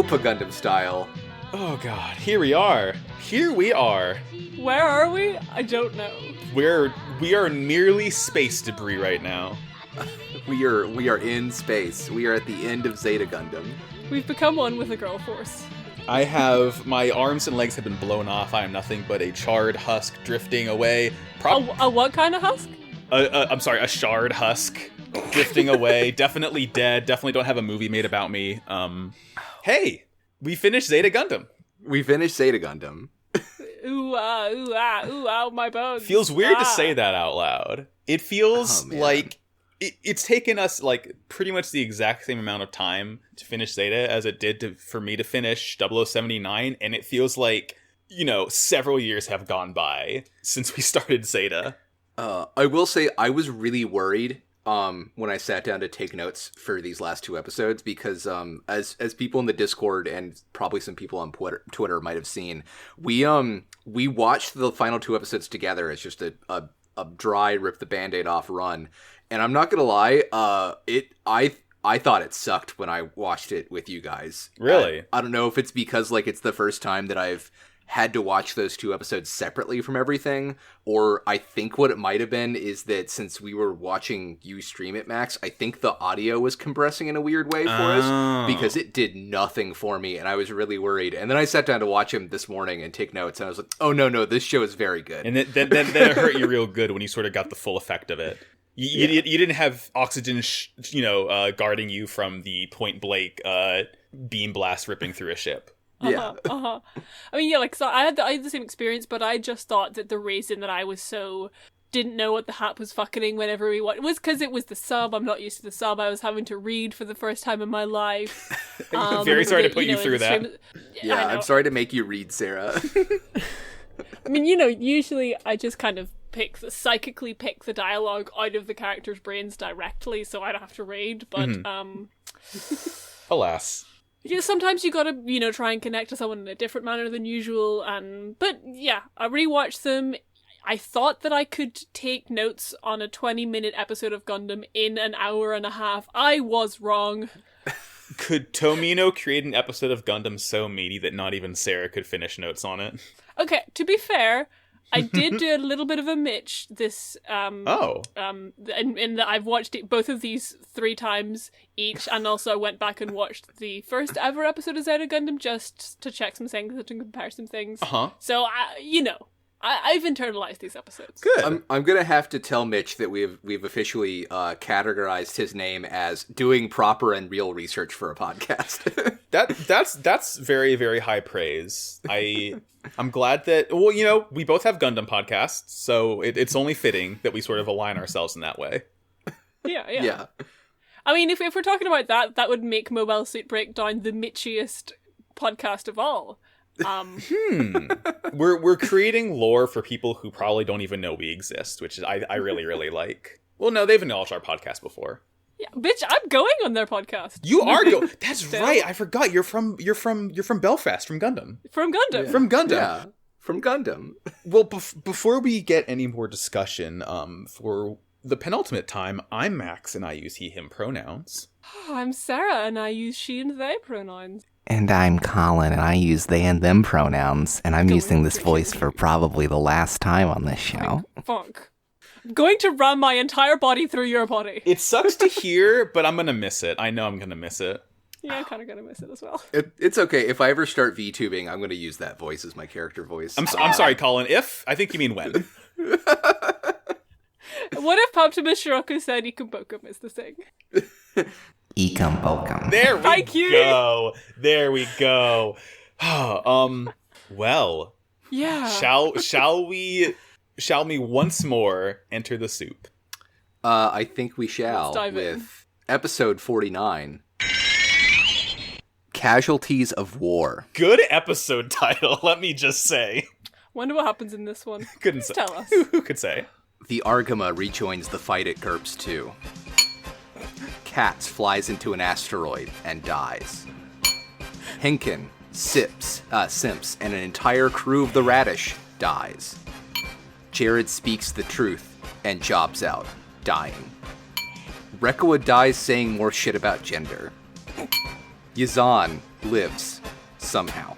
Opa Gundam style. Oh god, here we are. Here we are. Where are we? I don't know. We are merely space debris right now. We are in space. We are at the end of Zeta Gundam. We've become one with the girl force. I have, my arms and legs have been blown off. I am nothing but a charred husk drifting away. A what kind of husk? I'm sorry, a shard husk drifting away. Definitely dead. Definitely don't have a movie made about me. Hey, we finished Zeta Gundam. We finished Zeta Gundam. Ooh, ooh, ooh, ow, my bones. Feels weird to say that out loud. It feels like it's taken us like pretty much the exact same amount of time to finish Zeta as it did for me to finish 0079, and it feels like, you know, several years have gone by since we started Zeta. I will say I was really worried when I sat down to take notes for these last two episodes, because as people in the Discord and probably some people on Twitter might have seen, we watched the final two episodes together as just a dry rip the band-aid off run. And I'm not gonna lie, I thought it sucked when I watched it with you guys. Really? I don't know if it's because like it's the first time that I've had to watch those two episodes separately from everything, or I think what it might have been is that since we were watching you stream it, Max, I think the audio was compressing in a weird way for us, because it did nothing for me, and I was really worried. And then I sat down to watch him this morning and take notes, and I was like, oh no, this show is very good. And then it hurt you real good when you sort of got the full effect of it. You didn't have oxygen, guarding you from the point blank beam blast ripping through a ship. Yeah. I mean, yeah, like, so I had the same experience, but I just thought that the reason that I was so didn't know what the hat was fucking whenever we watched was because it was the sub. I'm not used to the sub. I was having to read for the first time in my life. Very sorry to put you through that. Yeah, I'm sorry to make you read, Sarah. I mean, you know, usually I just kind of psychically pick the dialogue out of the characters' brains directly, so I don't have to read, but, alas. Yeah, sometimes you gotta, you know, try and connect to someone in a different manner than usual, but yeah, I rewatched them. I thought that I could take notes on a 20-minute episode of Gundam in an hour and a half. I was wrong. Could Tomino create an episode of Gundam so meaty that not even Sarah could finish notes on it? Okay, to be fair, I did do a little bit of a Mitch this, in that I've watched both of these 3 times each, and also went back and watched the first ever episode of Zeta Gundam just to check some things and compare some things. So, I've internalized these episodes. Good. I'm gonna have to tell Mitch that we've officially categorized his name as doing proper and real research for a podcast. That's very, very high praise. I'm glad that, well, you know, we both have Gundam podcasts, so it's only fitting that we sort of align ourselves in that way. Yeah. I mean, if we're talking about that would make Mobile Suit Breakdown the Mitchiest podcast of all. We're creating lore for people who probably don't even know we exist, which I really, really like. Well, no, they've acknowledged our podcast before. Yeah, bitch, I'm going on their podcast. You are going. That's right. I forgot. You're from Belfast, from Gundam. From Gundam. Yeah. From Gundam. Yeah. From Gundam. Well, before we get any more discussion, for the penultimate time, I'm Max and I use he/him pronouns. I'm Sarah and I use she and they pronouns. And I'm Colin, and I use they and them pronouns, and I'm using this voice for probably the last time on this show. Funk. I'm going to run my entire body through your body. It sucks to hear, but I'm gonna miss it. I know I'm gonna miss it. Yeah, I'm kind of gonna miss it as well. It's okay. If I ever start VTubing, I'm gonna use that voice as my character voice. I'm sorry, Colin. I think you mean when. What if Optimus Shiroku said Ikumbokum is the thing? Ikumbokum. There we Thank you. go. There we go. Well. Yeah. Shall we once more enter the soup? I think we shall. Let's dive in. With episode 49. Casualties of War. Good episode title, let me just say. Wonder what happens in this one. Couldn't Please say. tell us. Who could say? The Argama rejoins the fight at GURPS 2. Katz flies into an asteroid and dies. Henkin, Simps, and an entire crew of the Radish dies. Jared speaks the truth and jobs out, dying. Rekkawa dies saying more shit about gender. Yazan lives somehow.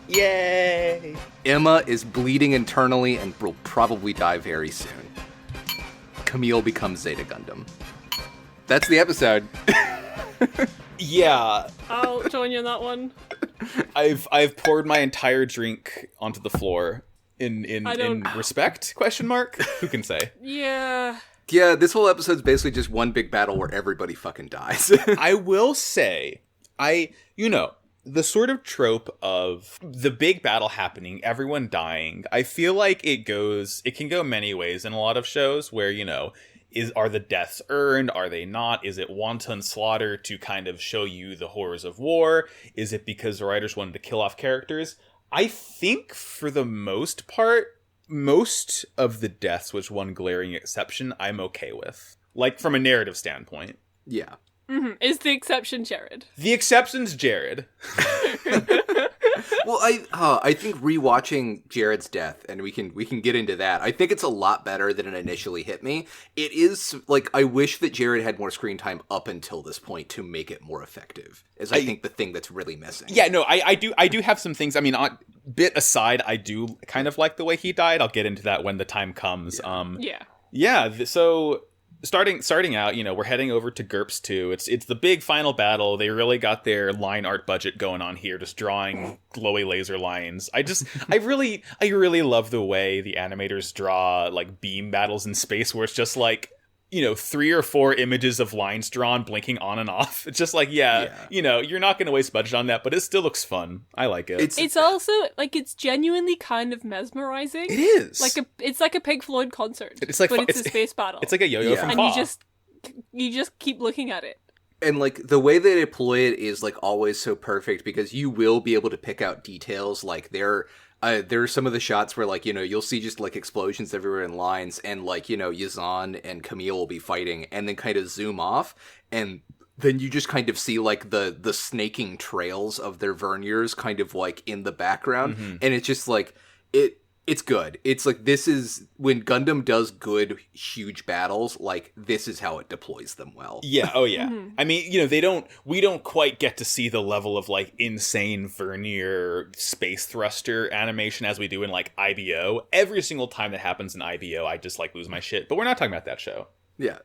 Yay! Emma is bleeding internally and will probably die very soon. Camille becomes Zeta Gundam. That's the episode. Yeah. I'll join you on that one. I've poured my entire drink onto the floor in respect? Question mark? Who can say? Yeah. Yeah, this whole episode's basically just one big battle where everybody fucking dies. I will say, the sort of trope of the big battle happening, everyone dying, I feel like it can go many ways in a lot of shows where, are the deaths earned? Are they not? Is it wanton slaughter to kind of show you the horrors of war? Is it because the writers wanted to kill off characters? I think for the most part, most of the deaths, with one glaring exception, I'm okay with. Like, from a narrative standpoint. Yeah. Mm-hmm. Is the exception Jared? The exception's Jared. Well, I think rewatching Jared's death, and we can get into that. I think it's a lot better than it initially hit me. It is like, I wish that Jared had more screen time up until this point to make it more effective. I think the thing that's really missing. Yeah, no, I do have some things. I mean, bit aside, I do kind of like the way he died. I'll get into that when the time comes. So starting out, we're heading over to GURPS 2. It's the big final battle. They really got their line art budget going on here, just drawing glowy laser lines. I really love the way the animators draw like beam battles in space, where it's just like, 3 or 4 images of lines drawn blinking on and off. It's just like, you're not going to waste budget on that, but it still looks fun. I like it. It's also like, it's genuinely kind of mesmerizing. It is. It's like a Pink Floyd concert. It's like, but it's a space battle. It's like a yo-yo from Paw. And you just keep looking at it. And like the way they deploy it is like always so perfect, because you will be able to pick out details. Like there are some of the shots where, like, you'll see just like explosions everywhere in lines, and like, Yazan and Camille will be fighting, and then kind of zoom off, and then you just kind of see like the snaking trails of their verniers kind of like in the background. Mm-hmm. And it's just like it's good. It's like, this is when Gundam does good huge battles, like this is how it deploys them well. Yeah, oh yeah. Mm-hmm. I mean, we don't quite get to see the level of like insane vernier space thruster animation as we do in like IBO. Every single time that happens in IBO, I just like lose my shit. But we're not talking about that show. Yeah.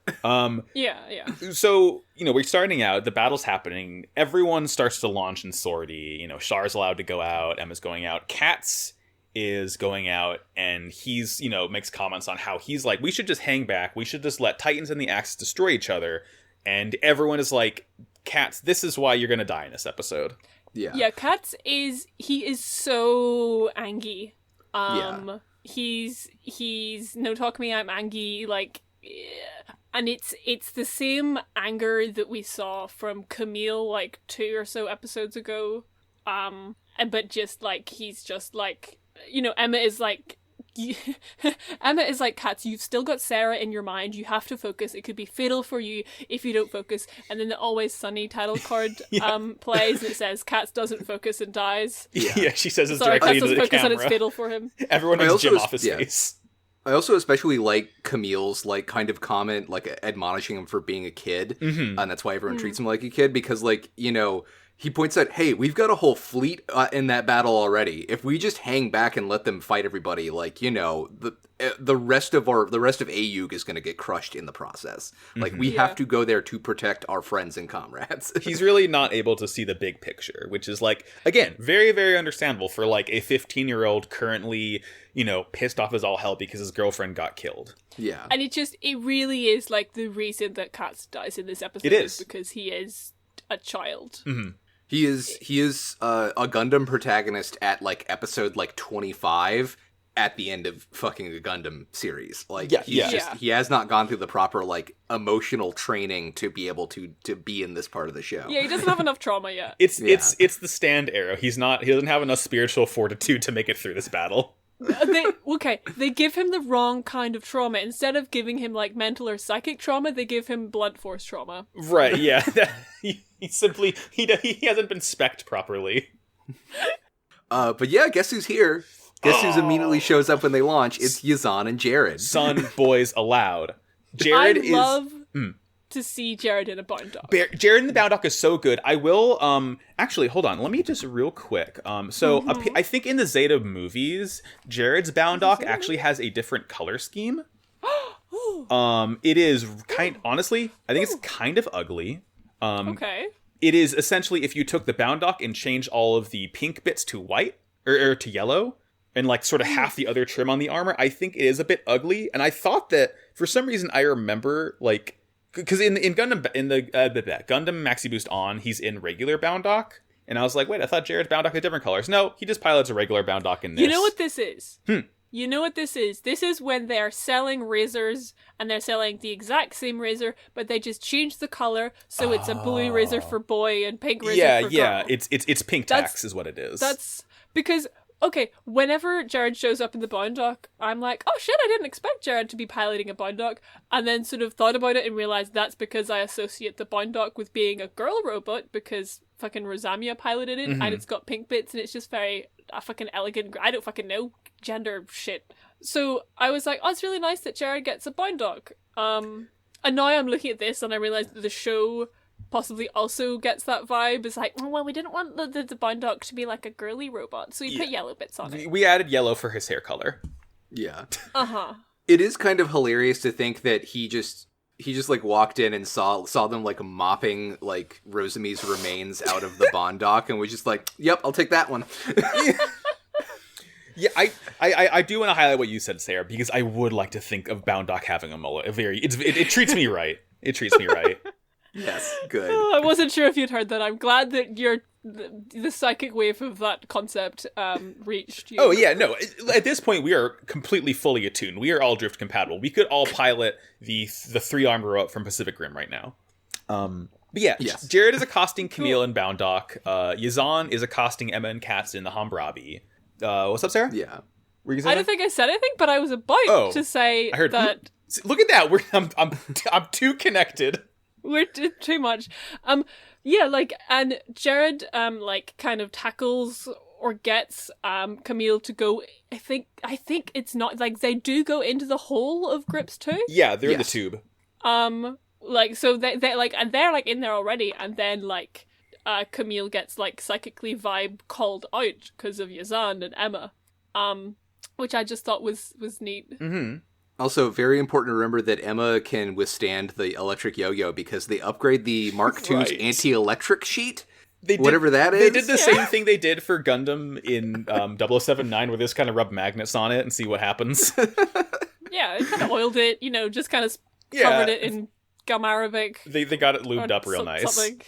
Yeah. So, we're starting out, the battle's happening, everyone starts to launch in sortie, Char's allowed to go out, Emma's going out, Katz is going out, and he's, makes comments on how he's like, we should just hang back, we should just let Titans and the Axis destroy each other, and everyone is like, Katz, this is why you're gonna die in this episode. Yeah, Katz is so angry. He's no talk me, I'm angry, like, and it's the same anger that we saw from Camille like 2 or so episodes ago, but just like, he's just like, Emma is like, Katz, you've still got Sarah in your mind, you have to focus, it could be fatal for you if you don't focus. And then the Always Sunny title card plays, and it says Katz doesn't focus and dies. Yeah, she says it directly into the camera. Katz doesn't focus and it's fatal for him. Everyone makes Jim off his face. I also especially like Camille's like kind of comment, like admonishing him for being a kid, and that's why everyone treats him like a kid, because like, he points out, hey, we've got a whole fleet in that battle already. If we just hang back and let them fight everybody, like, the rest of AUG is going to get crushed in the process. Like, we have to go there to protect our friends and comrades. He's really not able to see the big picture, which is like, again, very, very understandable for like a 15-year-old currently, pissed off as all hell because his girlfriend got killed. Yeah. And it really is like the reason that Katz dies in this episode. It is. Because he is a child. Mm-hmm. He is a Gundam protagonist at like episode like 25 at the end of fucking a Gundam series. Like, he has not gone through the proper like emotional training to be able to be in this part of the show. Yeah, he doesn't have enough trauma yet. It's the stand arrow. He doesn't have enough spiritual fortitude to make it through this battle. They give him the wrong kind of trauma. Instead of giving him like mental or psychic trauma, they give him blunt force trauma. Right, yeah. he hasn't been spec'd properly. But yeah, guess who's here? Guess who's immediately shows up when they launch? It's Yazan and Jared. Son, boys allowed. to see Jared in a Boundock. Jared in the Boundock is so good. I will, actually, hold on. Let me just real quick. I think in the Zeta movies, Jared's Boundock actually has a different color scheme. It is honestly, I think it's kind of ugly. Okay. It is essentially if you took the Boundock and changed all of the pink bits to white, or to yellow, and like sort of half the other trim on the armor, I think it is a bit ugly. And I thought that, for some reason, I remember, like, because in Gundam, Gundam Maxi Boost On, he's in regular Boundock, and I was like, wait, I thought Jared's Boundock had different colors. No, he just pilots a regular Boundock in this. You know what this is? You know what this is? This is when they're selling razors, and they're selling the exact same razor, but they just change the color, so it's a blue razor for boy and pink razor for girl. Yeah, it's pink tax is what it is. That's because... Okay, whenever Jared shows up in the Boundock, I'm like, oh shit, I didn't expect Jared to be piloting a Boundock, and then sort of thought about it and realized that's because I associate the Boundock with being a girl robot, because fucking Rosamia piloted it, and it's got pink bits, and it's just very fucking elegant. I don't fucking know gender shit. So I was like, oh, it's really nice that Jared gets a Boundock. And now I'm looking at this, and I realize that the show possibly also gets that vibe. It's like, oh, well, we didn't want the Boundock to be like a girly robot, so we put yellow bits on it. We added yellow for his hair color. Yeah. It is kind of hilarious to think that he just like walked in and saw them like mopping like Rosami's remains out of the Boundock and was just like, yep, I'll take that one. Yeah, I do want to highlight what you said, Sarah, because I would like to think of Boundock having a mullet. It treats me right. It treats me right. Yes, good. Oh, I wasn't sure if you'd heard that. I'm glad that the psychic wave of that concept reached you. Oh yeah, no. At this point, we are completely fully attuned. We are all drift compatible. We could all pilot the 3-armed robot from Pacific Rim right now. But yeah, yes. Jared is accosting Camille in Boundock. Yazan is accosting Emma and Katz in the Hammurabi. What's up, Sarah? Yeah. I don't think I said anything, but I was about to say that. Look at that. I'm too connected. We're too much. Yeah, like, and Jared, like, kind of tackles or gets Camille to go. I think it's not like they do go into the hole of Grips too. Yeah, they're in the tube. Like, so they like, and they're like in there already, and then like, Camille gets like psychically vibe called out because of Yazan and Emma, which I just thought was neat. Mm-hmm. Also, very important to remember that Emma can withstand the electric yo-yo because they upgrade the Mark II's anti-electric sheet. Whatever that is. They did the same thing they did for Gundam in 0079, where they just kind of rub magnets on it and see what happens. Yeah, it kind of oiled it, just kind of covered it in gum arabic. They got it lubed up real nice. Something.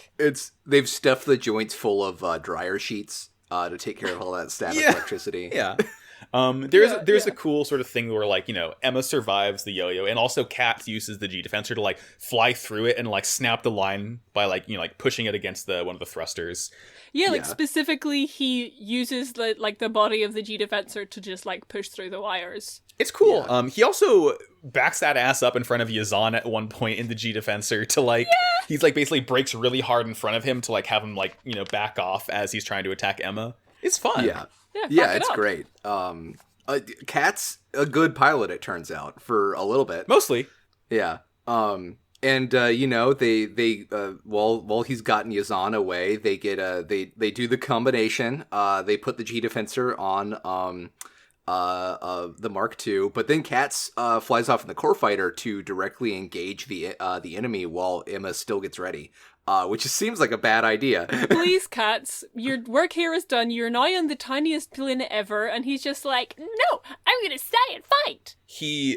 They've stuffed the joints full of dryer sheets to take care of all that static electricity. Yeah. There's a cool sort of thing where, like, Emma survives the yo-yo, and also Katz uses the G-Defensor to, like, fly through it and, like, snap the line by, like, like, pushing it against one of the thrusters. Yeah, like, specifically, he uses, the body of the G-Defensor to just, like, push through the wires. It's cool. Yeah. He also backs that ass up in front of Yazan at one point in the G-Defensor to, like, he's, like, basically breaks really hard in front of him to, like, have him, like, back off as he's trying to attack Emma. It's fun. Yeah, it's great. Kat's a good pilot, it turns out, for a little bit. Mostly. Yeah. And they while he's gotten Yazan away, they get they do the combination. They put the G-Defensor on the Mark II, but then Katz flies off in the core fighter to directly engage the enemy while Emma still gets ready. Which seems like a bad idea. Please, Katz, your work here is done. You're now on the tiniest planet ever, and he's just like, no, I'm gonna stay and fight.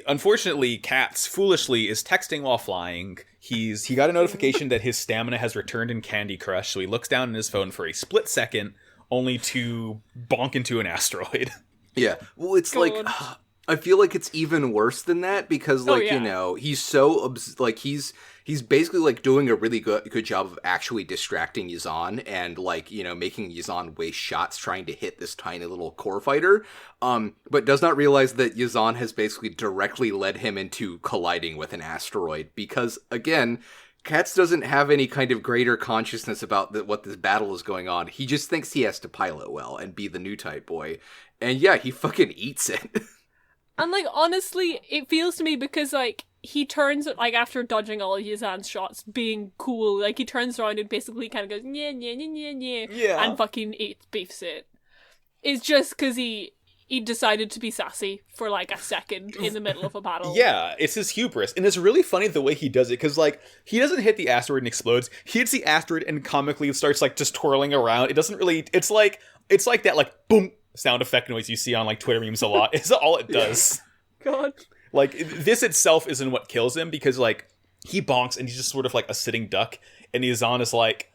Unfortunately, Katz foolishly is texting while flying. He got a notification that his stamina has returned in Candy Crush, so he looks down in his phone for a split second, only to bonk into an asteroid. Yeah, well, it's like, I feel like it's even worse than that, because, like, he's so, he's basically, like, doing a really good job of actually distracting Yazan and, like, making Yazan waste shots trying to hit this tiny little core fighter, but does not realize that Yazan has basically directly led him into colliding with an asteroid, because, again, Katz doesn't have any kind of greater consciousness about what this battle is going on. He just thinks he has to pilot well and be the new type boy, and yeah, he fucking eats it. And, like, honestly, it feels to me because, like, he turns, like, after dodging all of Yazan's shots, being cool, like, he turns around and basically kind of goes, yeah, yeah, yeah, yeah, yeah, and fucking beefs it. It's just because he decided to be sassy for, like, a second in the middle of a battle. Yeah, it's his hubris. And it's really funny the way he does it, because, like, he doesn't hit the asteroid and explodes. He hits the asteroid and comically starts, like, just twirling around. It doesn't really... It's like that, like, boom sound effect noise you see on, like, Twitter memes a lot. It's all it does. God. Like, this itself isn't what kills him, because, like, he bonks and he's just sort of like a sitting duck, and Yazan is like,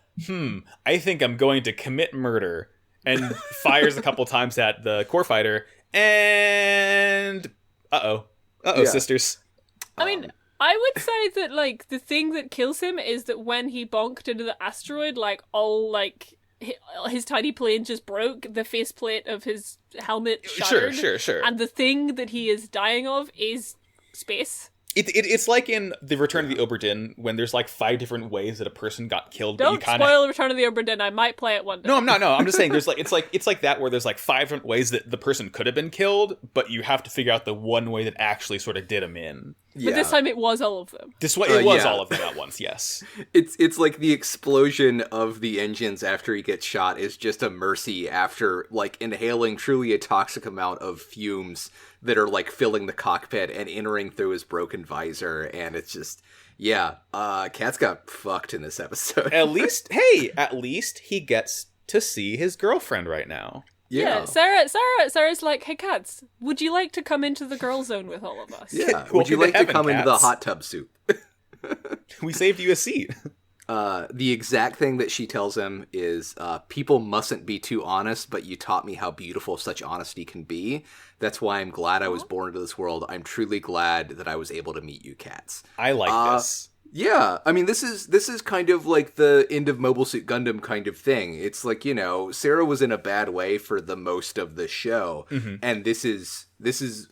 I think I'm going to commit murder, and fires a couple times at the core fighter, and sisters. I mean, I would say that, like, the thing that kills him is that when he bonked into the asteroid, like, all, like, his tiny plane just broke, the faceplate of his helmet shattered. Sure. And the thing that he is dying of is space. It's like in the Return of the Obra Dinn, when there's like 5 different ways that a person got killed. Don't spoil Return of the Obra Dinn. I might play it one day. No, I'm not. No, I'm just saying there's like it's like that, where there's like 5 different ways that the person could have been killed, but you have to figure out the one way that actually sort of did him in. But this time it was all of them. This way it was all of them at once. Yes. It's like the explosion of the engines after he gets shot is just a mercy after, like, inhaling truly a toxic amount of fumes that are, like, filling the cockpit and entering through his broken visor, and it's just, Cat's got fucked in this episode. At least he gets to see his girlfriend right now. Yeah, Sarah's like, hey, Cats, would you like to come into the girl zone with all of us? Yeah, would you like to come into the hot tub soup? We saved you a seat. The exact thing that she tells him is, people mustn't be too honest, but you taught me how beautiful such honesty can be. That's why I'm glad I was born into this world. I'm truly glad that I was able to meet you, Cats. I like this. Yeah, I mean, this is kind of like the end of Mobile Suit Gundam kind of thing. It's like, you know, Sarah was in a bad way for the most of the show, and this is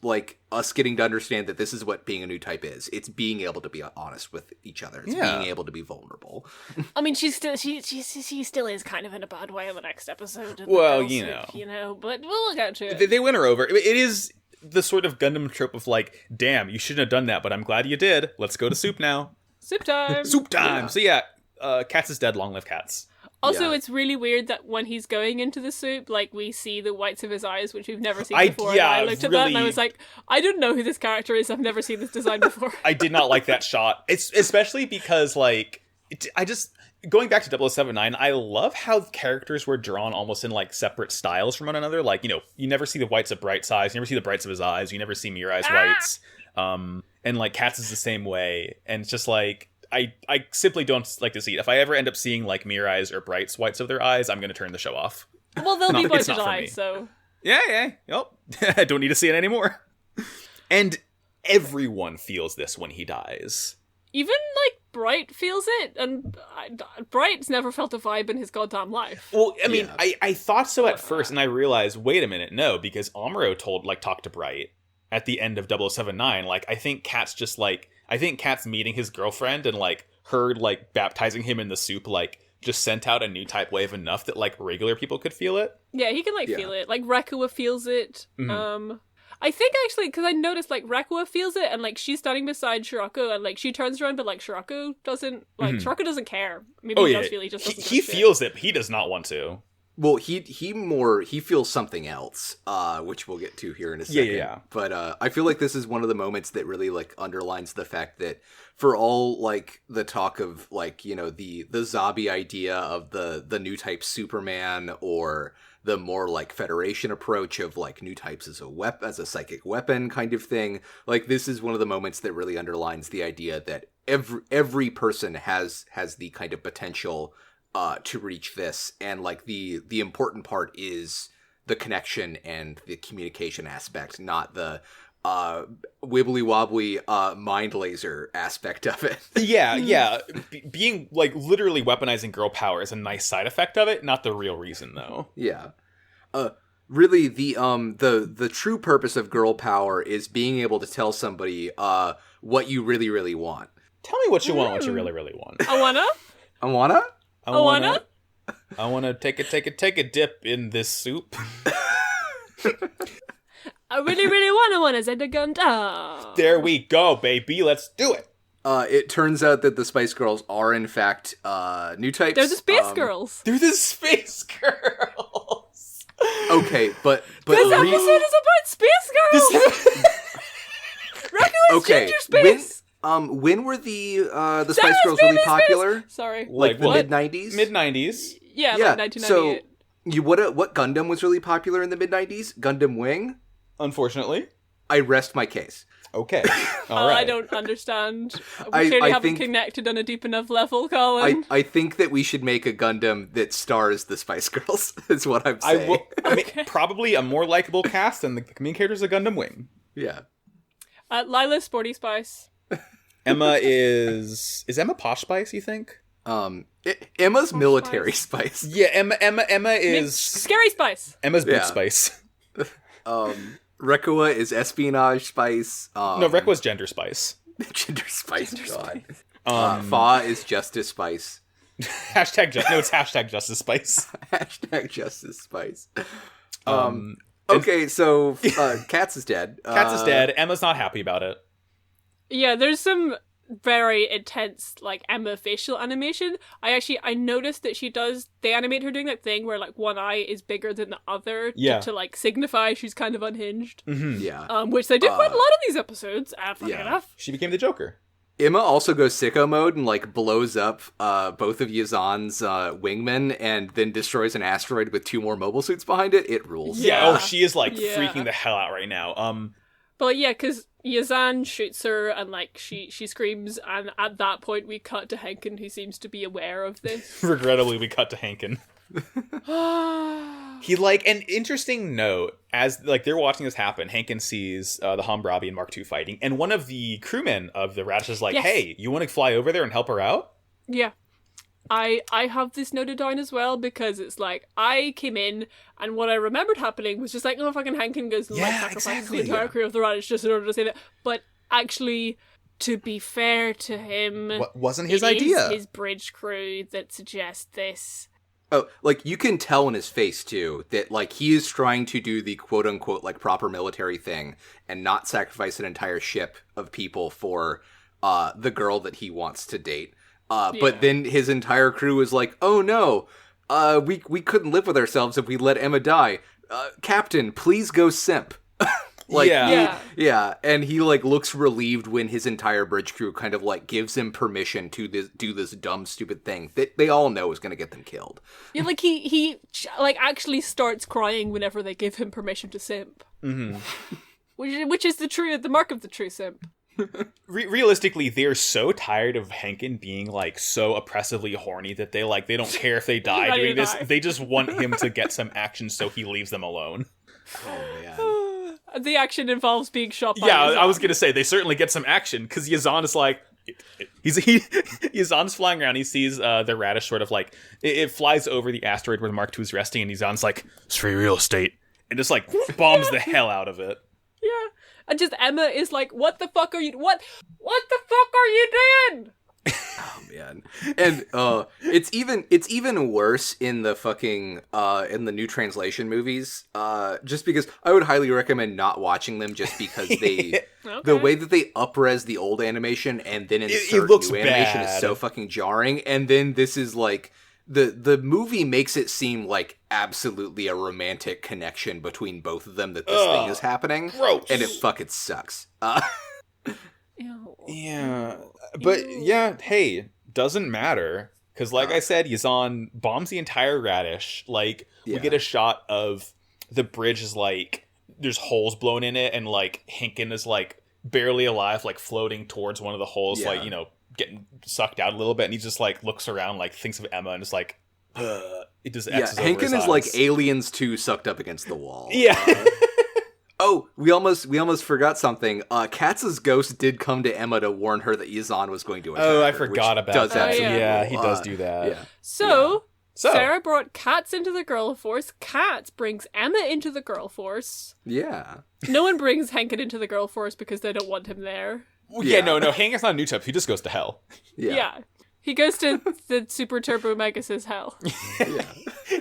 like us getting to understand that this is what being a new type is. It's being able to be honest with each other. It's being able to be vulnerable. I mean, she still is kind of in a bad way in the next episode. Well, but we'll get to it. They win her over. It is the sort of Gundam trope of like, damn, you shouldn't have done that, but I'm glad you did. Let's go to soup now. Soup time! Soup time! Yeah. So Cats is dead, long live Cats. Also, it's really weird that when he's going into the soup, like, we see the whites of his eyes, which we've never seen before. I looked at that and I was like, I don't know who this character is. I've never seen this design before. I did not like that shot. It's especially because, like, going back to 0079, I love how characters were drawn almost in, like, separate styles from one another. Like, you know, you never see the whites of Bright's eyes, you never see the brights of his eyes, you never see Mirai's whites. And, like, Cats is the same way. And it's just, like, I simply don't like to see it. If I ever end up seeing, like, Mirai's or Bright's whites of their eyes, I'm going to turn the show off. Well, they'll be budget eyes, so... Yeah. Yep. I don't need to see it anymore. And everyone feels this when he dies. Even, like, Bright feels it, and Bright's never felt a vibe in his goddamn life. Well, I mean, I thought so at first, and I realized, wait a minute, no, because Amuro talked to Bright at the end of 0079. Like, I think Cat's meeting his girlfriend and, like, her, like, baptizing him in the soup, like, just sent out a new type wave enough that, like, regular people could feel it. Yeah, he can, like, feel it. Like, Rekua feels it. Mm-hmm. I think, actually, because I noticed, like, Rekua feels it, and, like, she's standing beside Shirako, and, like, she turns around, but, like, Shirako doesn't, like, Shirako doesn't care. Maybe he does feel, he just doesn't He feels it, but he does not want to. Well, he feels something else, which we'll get to here in a second. Yeah. But I feel like this is one of the moments that really, like, underlines the fact that for all, like, the talk of, like, you know, the Zabi idea of the new type Superman, or the more, like, Federation approach of, like, new types as a psychic weapon kind of thing, like, this is one of the moments that really underlines the idea that every person has the kind of potential to reach this, and, like, the important part is the connection and the communication aspect, not the wibbly wobbly mind laser aspect of it. Yeah. Being, like, literally weaponizing girl power is a nice side effect of it, not the real reason, though. Yeah. Really, the true purpose of girl power is being able to tell somebody what you really, really want. Tell me what you want, what you really, really want. I wanna. I wanna take a dip in this soup. I really, really want a Zeta Gundam. There we go, baby. Let's do it. It turns out that the Spice Girls are, in fact, new types. They're the Space Girls. They're the Space Girls. Okay, but this episode is about Space Girls. Reckless Ginger Space. When were the Spice Girls really popular? Sorry, like the mid-90s. Mid-90s. Yeah, like 1998. So, what Gundam was really popular in the mid-90s? Gundam Wing. Unfortunately, I rest my case. Okay, all right. I don't understand. We clearly haven't connected on a deep enough level, Colin. I think that we should make a Gundam that stars the Spice Girls. Is what I'm saying. Probably a more likable cast than the main characters of Gundam Wing. Yeah. Lila, Sporty Spice. Emma is Emma Posh Spice, you think? Emma's Posh military Spice. Yeah, Emma is Scary Spice. Emma's Boot Spice. Rekua is espionage Spice. No, Rekua's Gender Spice. Gender Spice, God. Fa is Justice Spice. It's hashtag Justice Spice. Hashtag Justice Spice. Okay, so Katz is dead. Katz is dead. Emma's not happy about it. Yeah, there's some very intense, like, Emma facial animation. I noticed that they animate her doing that thing where, like, one eye is bigger than the other to like, signify she's kind of unhinged. Mm-hmm. Yeah. Which they do quite a lot in these episodes, funny enough. She became the Joker. Emma also goes sicko mode and, like, blows up both of Yazan's wingmen and then destroys an asteroid with 2 more mobile suits behind it. It rules. Yeah, she is, like, freaking the hell out right now. But yeah, because Yazan shoots her and, like, she screams, and at that point we cut to Henkin, who seems to be aware of this. Regrettably, we cut to Henkin. He, like, an interesting note, as, like, they're watching this happen, Henkin sees the Hammurabi and Mark II fighting, and one of the crewmen of the Radish is like, hey, you want to fly over there and help her out? Yeah. I have this noted down as well, because it's like, I came in, and what I remembered happening was just like, oh, fucking Henkin goes and sacrifices the entire crew of the Radish just in order to say that. But actually, to be fair to him, wasn't his idea. It is his bridge crew that suggest this. Oh, like, you can tell in his face, too, that, like, he is trying to do the quote-unquote, like, proper military thing and not sacrifice an entire ship of people for the girl that he wants to date. But then his entire crew is like, oh no, we couldn't live with ourselves if we let Emma die. Captain, please go simp. Like, and he, like, looks relieved when his entire bridge crew kind of, like, gives him permission to do this dumb, stupid thing that they all know is going to get them killed. Yeah, like, he like, actually starts crying whenever they give him permission to simp. Mm-hmm. Which is the mark of the true simp. Realistically, they're so tired of Henkin being, like, so oppressively horny that they don't care if they die doing this. They just want him to get some action so he leaves them alone. Oh, man. The action involves being shot by Yazan. I was going to say, they certainly get some action, because Yazan is like... Yazan's flying around, he sees the Radish sort of, like... It flies over the asteroid where the Mark II is resting, and Yazan's like, it's free real estate. And just, like, bombs the hell out of it. Yeah. And just Emma is like, what the fuck are you... What the fuck are you doing? Oh, man. And it's even worse in the fucking in the new translation movies, just because I would highly recommend not watching them, just because they the way that they up-res the old animation and then insert new animation is so fucking jarring. And then this is like the movie makes it seem like absolutely a romantic connection between both of them, that this thing is happening. Gross. And it fucking sucks. Yeah, but hey, doesn't matter, because like I said, Yazan bombs the entire Radish. Like, we get a shot of the bridge is like, there's holes blown in it, and like Henkin is like barely alive, like floating towards one of the holes, like, you know, getting sucked out a little bit, and he just like looks around, like thinks of Emma, and is like, it just X's over his Henkin is eyes. like Aliens 2 sucked up against the wall. Yeah. Oh, we almost forgot something. Katz's ghost did come to Emma to warn her that Yazan was going to attack her. I forgot about that. Yeah, he does do that. Yeah. So, Sarah brought Katz into the girl force. Katz brings Emma into the girl force. Yeah. No one brings Henkin into the girl force because they don't want him there. Well, no, Henkin's not a new type. He just goes to hell. Yeah. He goes to the Super Turbo Megasis hell. Yeah.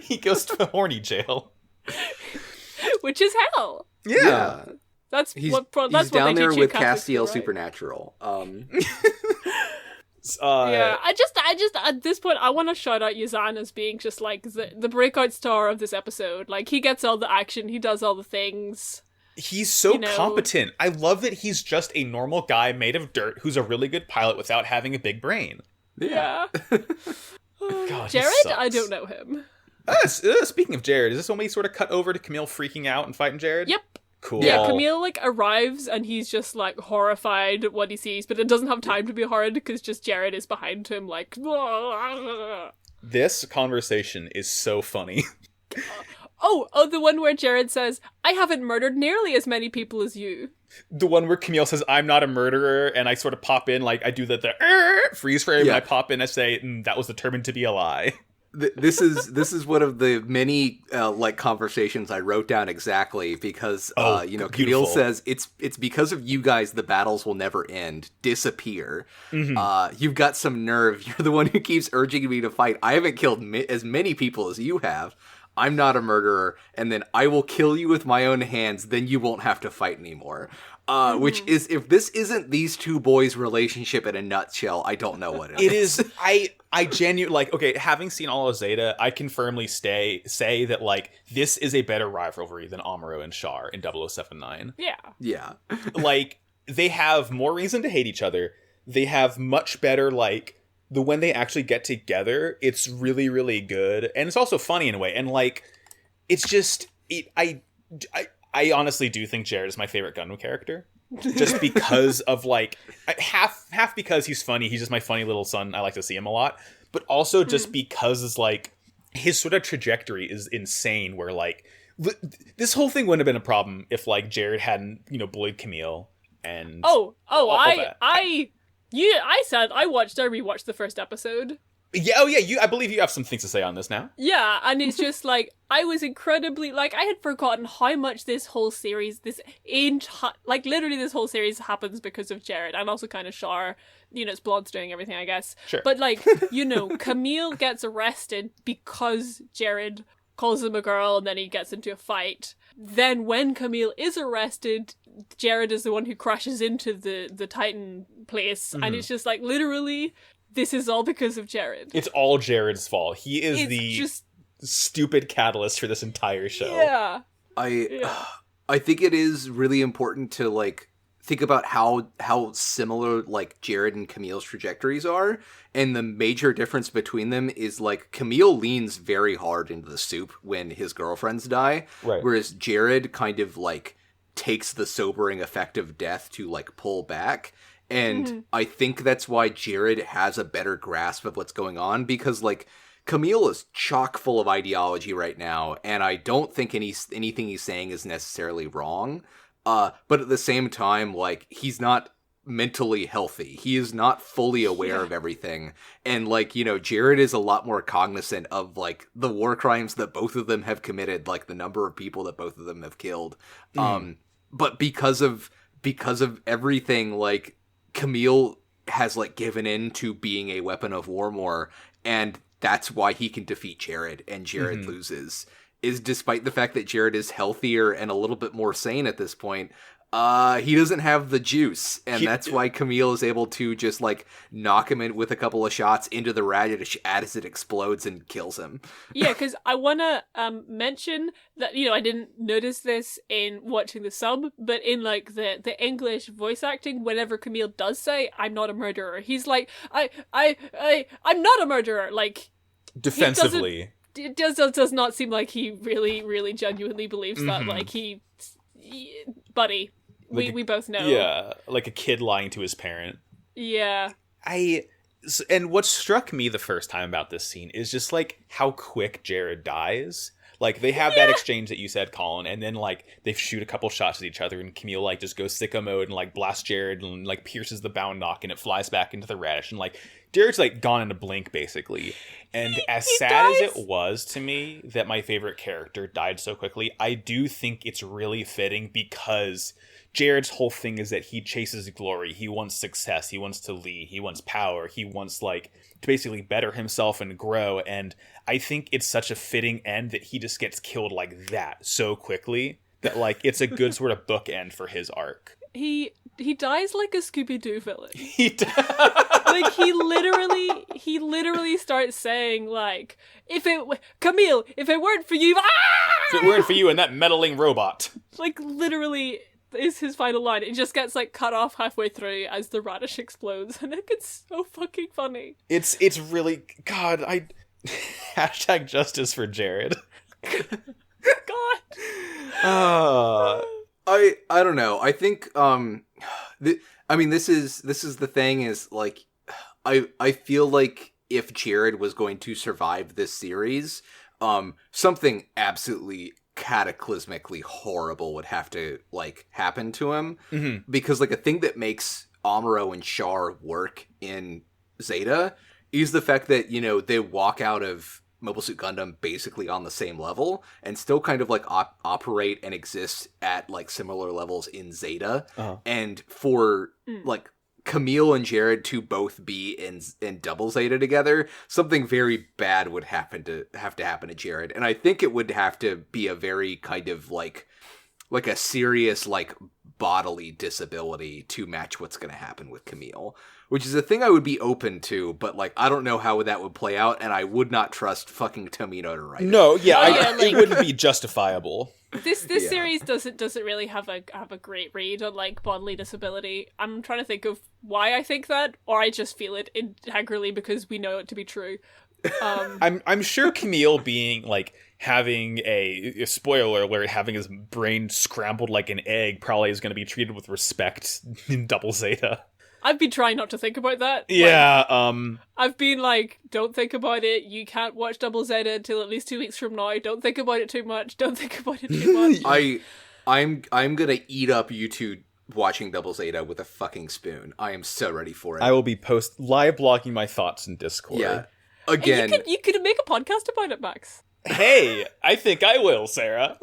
He goes to a horny jail. which is hell. Yeah. That's he's that's down what they there teach you with in Catholic Castiel school, right? Supernatural. Yeah, I just at this point I want to shout out Yazan as being just like the breakout star of this episode. Like, he gets all the action, he does all the things. He's so competent. I love that he's just a normal guy made of dirt who's a really good pilot without having a big brain. Yeah. God, Jared, I don't know him. Speaking of Jared, is this when we sort of cut over to Camille freaking out and fighting Jared? Yep. Cool. Yeah, Camille like arrives and he's just like horrified at what he sees, but it doesn't have time to be horrid because just Jared is behind him like. This conversation is so funny. Oh, the one where Jared says, "I haven't murdered nearly as many people as you." The one where Camille says, "I'm not a murderer," and I sort of pop in, like, I do the freeze frame, and I pop in and say, that was determined to be a lie. This is one of the many like conversations I wrote down exactly because Camille says it's because of you guys the battles will never end. Disappear. Mm-hmm. You've got some nerve. You're the one who keeps urging me to fight. I haven't killed as many people as you have. I'm not a murderer, and then I will kill you with my own hands. Then you won't have to fight anymore. Which is, if this isn't these two boys' relationship in a nutshell, I don't know what it is. It is. I genuinely, like, okay, having seen all of Zeta, I can firmly say that, like, this is a better rivalry than Amuro and Char in 0079. Yeah. Yeah. Like, they have more reason to hate each other. They have much better, like, when they actually get together, it's really, really good. And it's also funny in a way. And, like, it's just, I honestly do think Jared is my favorite Gundam character. Just because of, like, half because he's funny. He's just my funny little son. I like to see him a lot. But also just because it's, like, his sort of trajectory is insane. Where, like, this whole thing wouldn't have been a problem if, like, Jared hadn't, bullied Camille and I rewatched the first episode. Yeah, I believe you have some things to say on this now. Yeah, and it's just like, I was incredibly, like, I had forgotten how much this whole series, literally this whole series happens because of Jared, and also kind of Char, it's Blonde's doing everything, I guess. Sure. But, like, Camille gets arrested because Jared calls him a girl, and then he gets into a fight. Then when Camille is arrested, Jared is the one who crashes into the Titan place, and it's just like, literally, this is all because of Jared. It's all Jared's fault. He is stupid catalyst for this entire show. Yeah. I think it is really important to, like, think about how similar, like, Jared and Camille's trajectories are, and the major difference between them is, like, Camille leans very hard into the soup when his girlfriends die, right, whereas Jared kind of, like, takes the sobering effect of death to, like, pull back. And I think that's why Jared has a better grasp of what's going on, because, like, Camille is chock full of ideology right now, and I don't think anything he's saying is necessarily wrong. But at the same time, like, he's not mentally healthy. He is not fully aware of everything. And, like, Jared is a lot more cognizant of, like, the war crimes that both of them have committed, like, the number of people that both of them have killed. But because of everything, like, Camille has, like, given in to being a weapon of war more, and that's why he can defeat Jared, and Jared loses. Is despite the fact that Jared is healthier and a little bit more sane at this point, he doesn't have the juice, and that's why Camille is able to just, like, knock him in with a couple of shots into the radish as it explodes and kills him. Yeah, because I want to mention that, I didn't notice this in watching the sub, but in, like, the English voice acting, whenever Camille does say, "I'm not a murderer," he's like, I'm not a murderer, like, defensively. It does not seem like he really, really genuinely believes that, like, buddy. We both know. Yeah, like a kid lying to his parent. Yeah. And what struck me the first time about this scene is just, like, how quick Jared dies. Like, they have that exchange that you said, Colin, and then, like, they shoot a couple shots at each other, and Camille, like, just goes sicko mode and, like, blasts Jared and, like, pierces the bound knock, and it flies back into the radish, and, like, Jared's, like, gone in a blink, basically. And as sad as it was to me that my favorite character died so quickly, I do think it's really fitting because Jared's whole thing is that he chases glory. He wants success. He wants to lead. He wants power. He wants, like, to basically better himself and grow. And I think it's such a fitting end that he just gets killed like that so quickly. that like it's a good sort of bookend for his arc. He dies like a Scooby-Doo villain. Like he literally starts saying like, Camille, if it weren't for you, if it weren't for you and that meddling robot. Like literally is his final line. It just gets like cut off halfway through as the radish explodes, and it gets so fucking funny. It's really hashtag justice for Jared. God. I don't know. I think this is the thing is like I feel like if Jared was going to survive this series, something absolutely cataclysmically horrible would have to like happen to him, because like a thing that makes Amuro and Char work in Zeta is the fact that, you know, they walk out of Mobile Suit Gundam basically on the same level and still kind of like operate and exist at like similar levels in Zeta. And for like Camille and Jared to both be in Double Zeta together, something very bad would have to happen to Jared. And I think it would have to be a very kind of like a serious like bodily disability to match what's going to happen with Camille, which is a thing I would be open to, but like I don't know how that would play out, and I would not trust fucking Tomino to write it. No, it wouldn't be justifiable. This series doesn't really have a great read on like bodily disability. I'm trying to think of why I think that, or I just feel it integrally because we know it to be true. I'm sure Camille being like having a spoiler alert, having his brain scrambled like an egg probably is going to be treated with respect in Double Zeta. I've been trying not to think about that. Yeah, I've been like, don't think about it. You can't watch Double Zeta until at least 2 weeks from now. Don't think about it too much. Don't think about it too much. I'm gonna eat up you two watching Double Zeta with a fucking spoon. I am so ready for it. I will be live blogging my thoughts in Discord. Yeah. Again, and you could make a podcast about it, Max. Hey, I think I will, Sarah.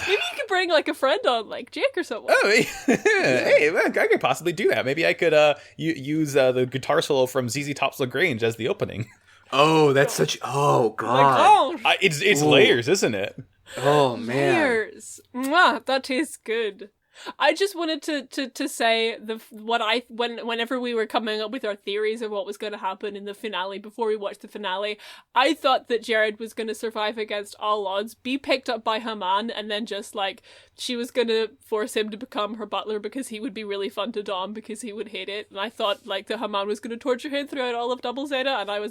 Maybe you could bring like a friend on, like Jake or someone. Oh, hey, man, I could possibly do that. Maybe I could use the guitar solo from ZZ Top's Lagrange as the opening. Oh, that's such. Oh god, like, it's layers, isn't it? Oh man, layers. Mwah, that tastes good. I just wanted to say whenever we were coming up with our theories of what was going to happen in the finale before we watched the finale, I thought that Jared was going to survive against all odds, be picked up by Haman, and then just like she was going to force him to become her butler because he would be really fun to dom because he would hate it. And I thought like the Haman was going to torture him throughout all of Double Zeta, and I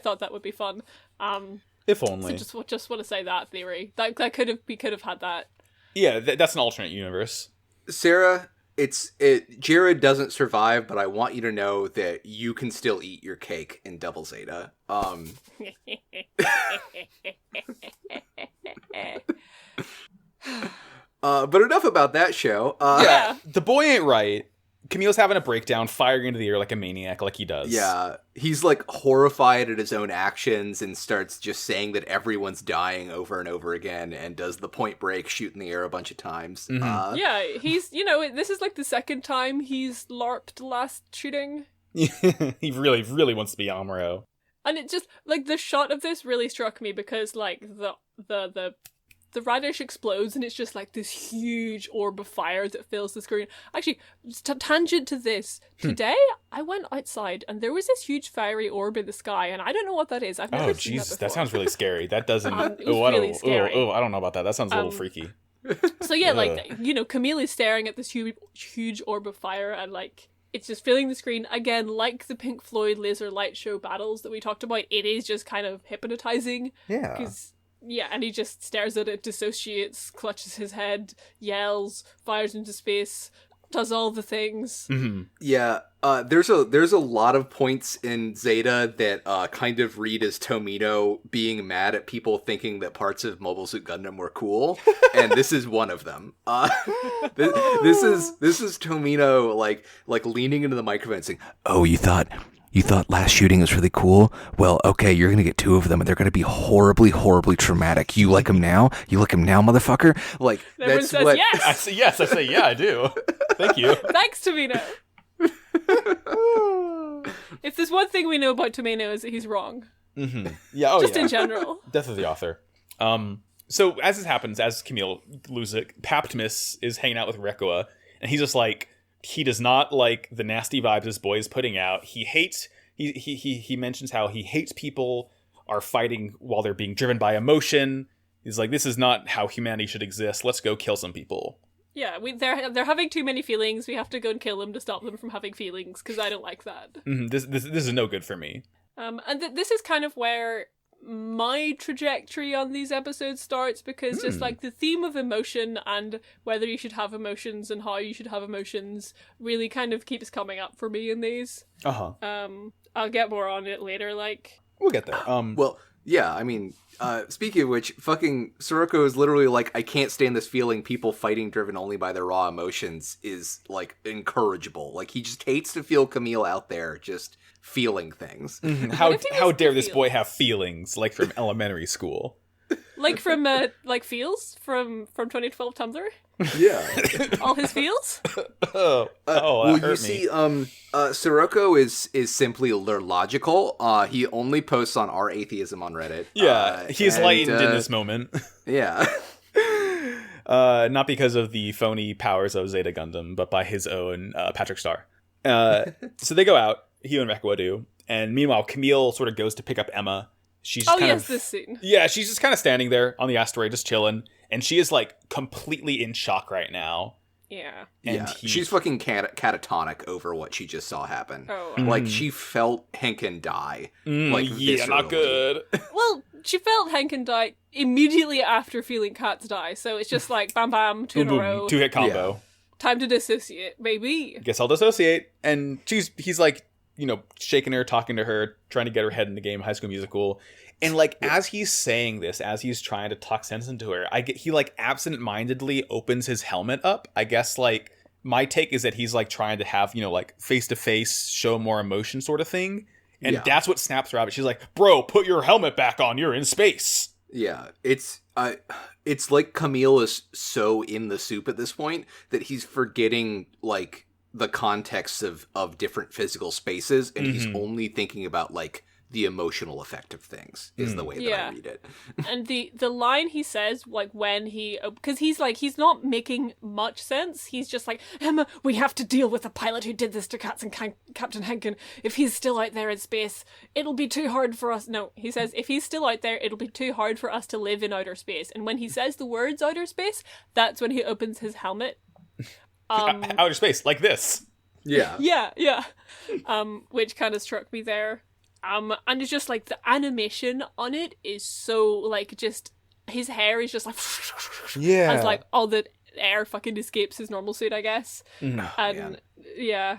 thought that would be fun. If only. So just want to say that theory that we could have had that. Yeah, that's an alternate universe. Sarah, Jared doesn't survive, but I want you to know that you can still eat your cake in Double Zeta. But enough about that show. Yeah, the boy ain't right. Camille's having a breakdown, firing into the air like a maniac, like he does. Yeah, he's like horrified at his own actions and starts just saying that everyone's dying over and over again, and does the point break, shoot in the air a bunch of times. Mm-hmm. Yeah, he's, this is like the second time he's LARPed last shooting. He really, really wants to be Amuro. And it just, like, the shot of this really struck me because, like, the radish explodes and it's just like this huge orb of fire that fills the screen. Actually, tangent to this. Today, I went outside and there was this huge fiery orb in the sky, and I don't know what that is. I've never seen that before. That sounds really scary. That doesn't... it was really scary. I don't know about that. That sounds a little freaky. So yeah, like, Camille is staring at this huge orb of fire, and like, it's just filling the screen. Again, like the Pink Floyd laser light show battles that we talked about, it is just kind of hypnotizing. Yeah. Yeah, and he just stares at it, dissociates, clutches his head, yells, fires into space, does all the things. Mm-hmm. Yeah, there's a lot of points in Zeta that kind of read as Tomino being mad at people thinking that parts of Mobile Suit Gundam were cool, and this is one of them. This is Tomino like leaning into the microphone and saying, "Oh, you thought last shooting was really cool? Well, okay, you're gonna get 2 of them, and they're gonna be horribly, horribly traumatic. You like them now? You like them now, motherfucker?" Like, everyone that's says what... yes! I say yes, I say yeah, I do. Thank you. Thanks, Tomino! If there's one thing we know about Tomino is that he's wrong. Mm-hmm. Yeah, Just in general. Death of the author. So as this happens, as Camille loses it, Paptimus is hanging out with Rekua, and he's just like, he does not like the nasty vibes this boy is putting out. He hates, he mentions how he hates people are fighting while they're being driven by emotion. He's like, this is not how humanity should exist. Let's go kill some people. Yeah, they're having too many feelings. We have to go and kill them to stop them from having feelings, because I don't like that. Mm-hmm. This is no good for me. And this is kind of where my trajectory on these episodes starts, because just like the theme of emotion and whether you should have emotions and how you should have emotions really kind of keeps coming up for me in these. I'll get more on it later, like we'll get there. Well, yeah, I mean, speaking of which, fucking Sirocco is literally like, I can't stand this feeling. People fighting driven only by their raw emotions is like incorrigible. Like, he just hates to feel Camille out there just feeling things. Mm-hmm. How dare this boy have feelings, like from elementary school? Like from like feels from 2012 Tumblr. Yeah, all his feels. Well, you see, Sirocco is simply logical. He only posts on our atheism on Reddit. Yeah, he's lightened in this moment. Yeah. Not because of the phony powers of Zeta Gundam, but by his own Patrick Star. So they go out. He and Rekua do, and meanwhile, Camille sort of goes to pick up Emma. She's this scene. Yeah, she's just kind of standing there on the asteroid, just chilling, and she is like completely in shock right now. Yeah, and she's fucking catatonic over what she just saw happen. Like, she felt Henkin die. Like, yeah, not good. Well, she felt Henkin die immediately after feeling Cats die, so it's just like bam bam, two in a row, 2-hit combo. Yeah. Time to dissociate, baby. Guess I'll dissociate. And he's like, you know, shaking her, talking to her, trying to get her head in the game, High School Musical. And like, as he's saying this, as he's trying to talk sense into her, he like absent-mindedly opens his helmet up. I guess like my take is that he's like trying to have, you know, like face-to-face, show more emotion sort of thing. And that's what snaps her out. She's like, bro, put your helmet back on. You're in space. Yeah, it's like Camille is so in the soup at this point that he's forgetting like the context of different physical spaces, and he's only thinking about like the emotional effect of things is the way that I read it. And the line he says, like, when because he's not making much sense. He's just like, Emma, we have to deal with the pilot who did this to Katz and Captain Henkin. If he's still out there in space, it'll be too hard for us. No, he says, if he's still out there, it'll be too hard for us to live in outer space. And when he says the words outer space, that's when he opens his helmet. Outer space, like this. Yeah. Yeah. Which kind of struck me there. And it's just like the animation on it is so like, just his hair is just like as like all the air fucking escapes his normal suit, I guess. And yeah.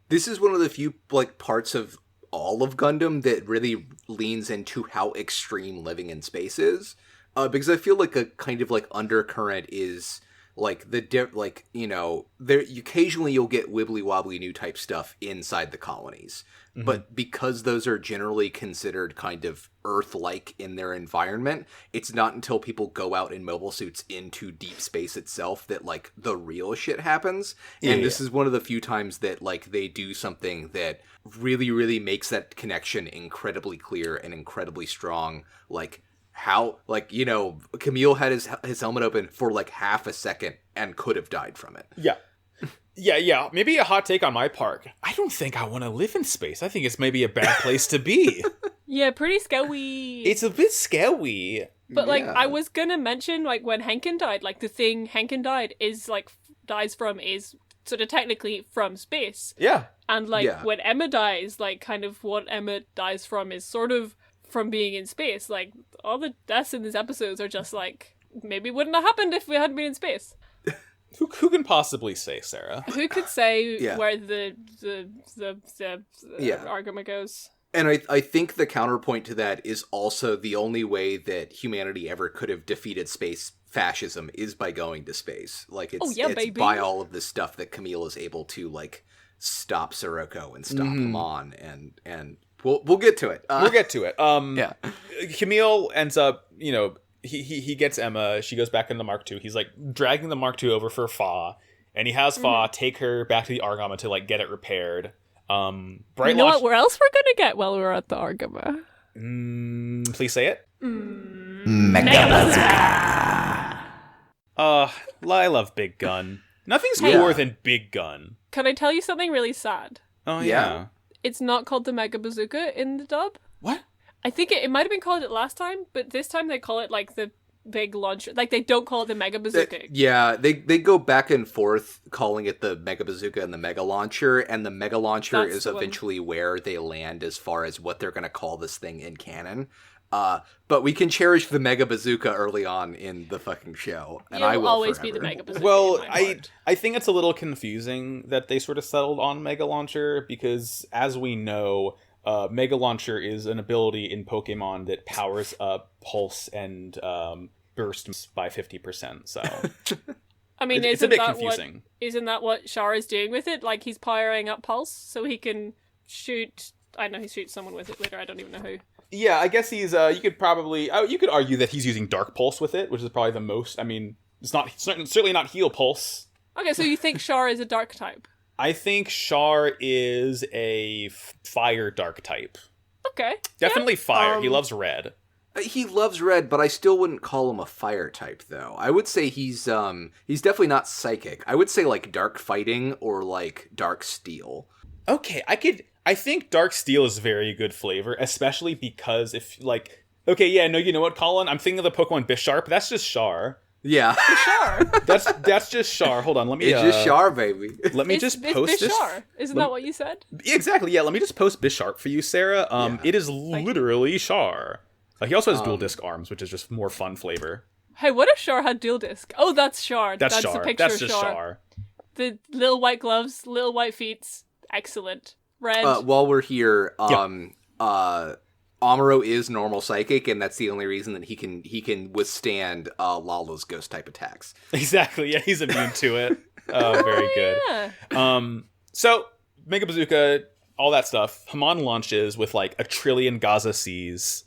This is one of the few like parts of all of Gundam that really leans into how extreme living in space is, because I feel like a kind of like undercurrent is like like, you know, there occasionally you'll get wibbly wobbly new type stuff inside the colonies. But because those are generally considered kind of Earth-like in their environment, it's not until people go out in mobile suits into deep space itself that, like, the real shit happens. And this is one of the few times that, like, they do something that really, really makes that connection incredibly clear and incredibly strong. Like, how, like, you know, Camille had his helmet open for, like, half a second and could have died from it. Yeah. Maybe a hot take on my part. I don't think I want to live in space. I think it's maybe a bad place to be. Yeah, pretty scary. It's a bit scary. But, like, I was gonna mention, like, when Henkin died, like, the thing Henkin dies from is sort of technically from space. Yeah. And, like, when Emma dies, like, kind of what Emma dies from is sort of from being in space. Like, all the deaths in these episodes are just, like, maybe wouldn't have happened if we hadn't been in space. Who can possibly say, Sarah? Who could say where the argument goes? And I think the counterpoint to that is also the only way that humanity ever could have defeated space fascism is by going to space. Like, it's by all of this stuff that Camille is able to, like, stop Sirocco and stop him on, and we'll get to it. We'll get to it. Camille ends up, you know, he gets Emma. She goes back into the Mark II. He's like dragging the Mark II over for Fa, and he has Fa take her back to the Argama to like get it repaired. You know what? Where else we're gonna get while we're at the Argama? Please say it. Mega Bazooka. I love Big Gun. Nothing's cooler than Big Gun. Can I tell you something really sad? Oh, yeah. It's not called the Mega Bazooka in the dub. What? I think it might have been called it last time, but this time they call it, like, the big launcher. Like, they don't call it the Mega Bazooka. They go back and forth calling it the Mega Bazooka and the Mega Launcher, and the Mega Launcher is eventually where they land as far as what they're going to call this thing in canon. But we can cherish the Mega Bazooka early on in the fucking show, and I will always forever. be the Mega Bazooka. Well, I think it's a little confusing that they sort of settled on Mega Launcher, because as we know, Mega Launcher is an ability in Pokemon that powers up Pulse and Burst by 50%. So, I mean, it's a bit confusing. Isn't that what Char is doing with it? Like, he's powering up Pulse so he can shoot. I know he shoots someone with it later. I don't even know who. Yeah, I guess he's. You could argue that he's using Dark Pulse with it, which is probably the most. I mean, it's certainly not Heal Pulse. Okay, so you think Char is a Dark type? I think Char is a fire Dark type. Okay, definitely fire. He loves red. He loves red, but I still wouldn't call him a fire type, though. I would say he's definitely not psychic. I would say like dark fighting or like dark steel. Okay, I think Dark Steel is very good flavor, especially because if, like... Okay, yeah, no, you know what, Colin? I'm thinking of the Pokemon Bisharp. That's just Char. Yeah. Char. That's just Char. Hold on, let me... It's just Char, baby. Let me just post this... Bishar. Isn't that what you said? Exactly, yeah. Let me just post Bisharp for you, Sarah. It is literally Char. He also has dual disc arms, which is just more fun flavor. Hey, what if Char had dual disc? Oh, that's Char. That's Char. The picture That's of just Char. The little white gloves, little white feet. Excellent. Red. While we're here, Amuro is normal psychic, and that's the only reason that he can withstand Lalo's ghost type attacks. Exactly. Yeah, he's immune to it. Very good. Yeah. So Mega Bazooka, all that stuff. Hamon launches with like 1 trillion Gaza Seas.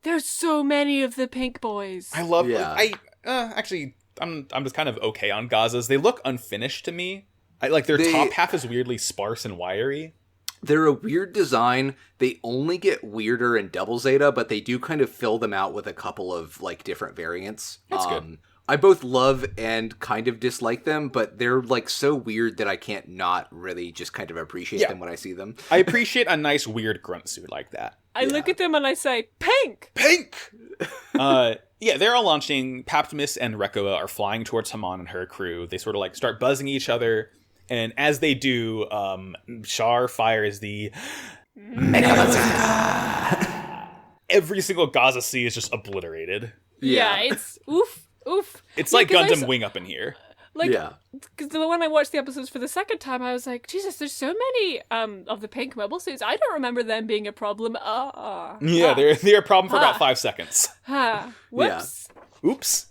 There's so many of the pink boys. I love. Yeah. Actually, I'm just kind of okay on Gazas. They look unfinished to me. Their top half is weirdly sparse and wiry. They're a weird design. They only get weirder in Double Zeta, but they do kind of fill them out with a couple of like different variants. That's good. I both love and kind of dislike them, but they're like so weird that I can't not really just kind of appreciate them when I see them. I appreciate a nice weird grunt suit like that. I look at them and I say, pink! Pink! They're all launching. Paptimus and Rekoa are flying towards Hamon and her crew. They sort of like start buzzing each other. And as they do, Char fires the Mega Bazooka. Every single Gaza Sea is just obliterated. Yeah, it's oof. It's like Gundam Wing Up in here. Because when I watched the episodes for the second time, I was like, Jesus, there's so many of the pink mobile suits. I don't remember them being a problem. They're a problem for about 5 seconds. Whoops. Yeah. Oops.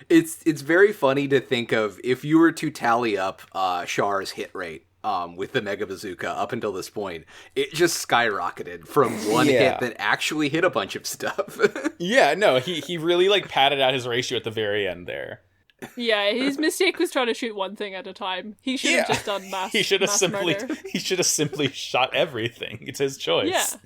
It's very funny to think of if you were to tally up Char's hit rate with the Mega Bazooka up until this point, it just skyrocketed from one hit that actually hit a bunch of stuff. He really like padded out his ratio at the very end there. Yeah, his mistake was trying to shoot one thing at a time. He should have just done mass. He should have simply shot everything. It's his choice.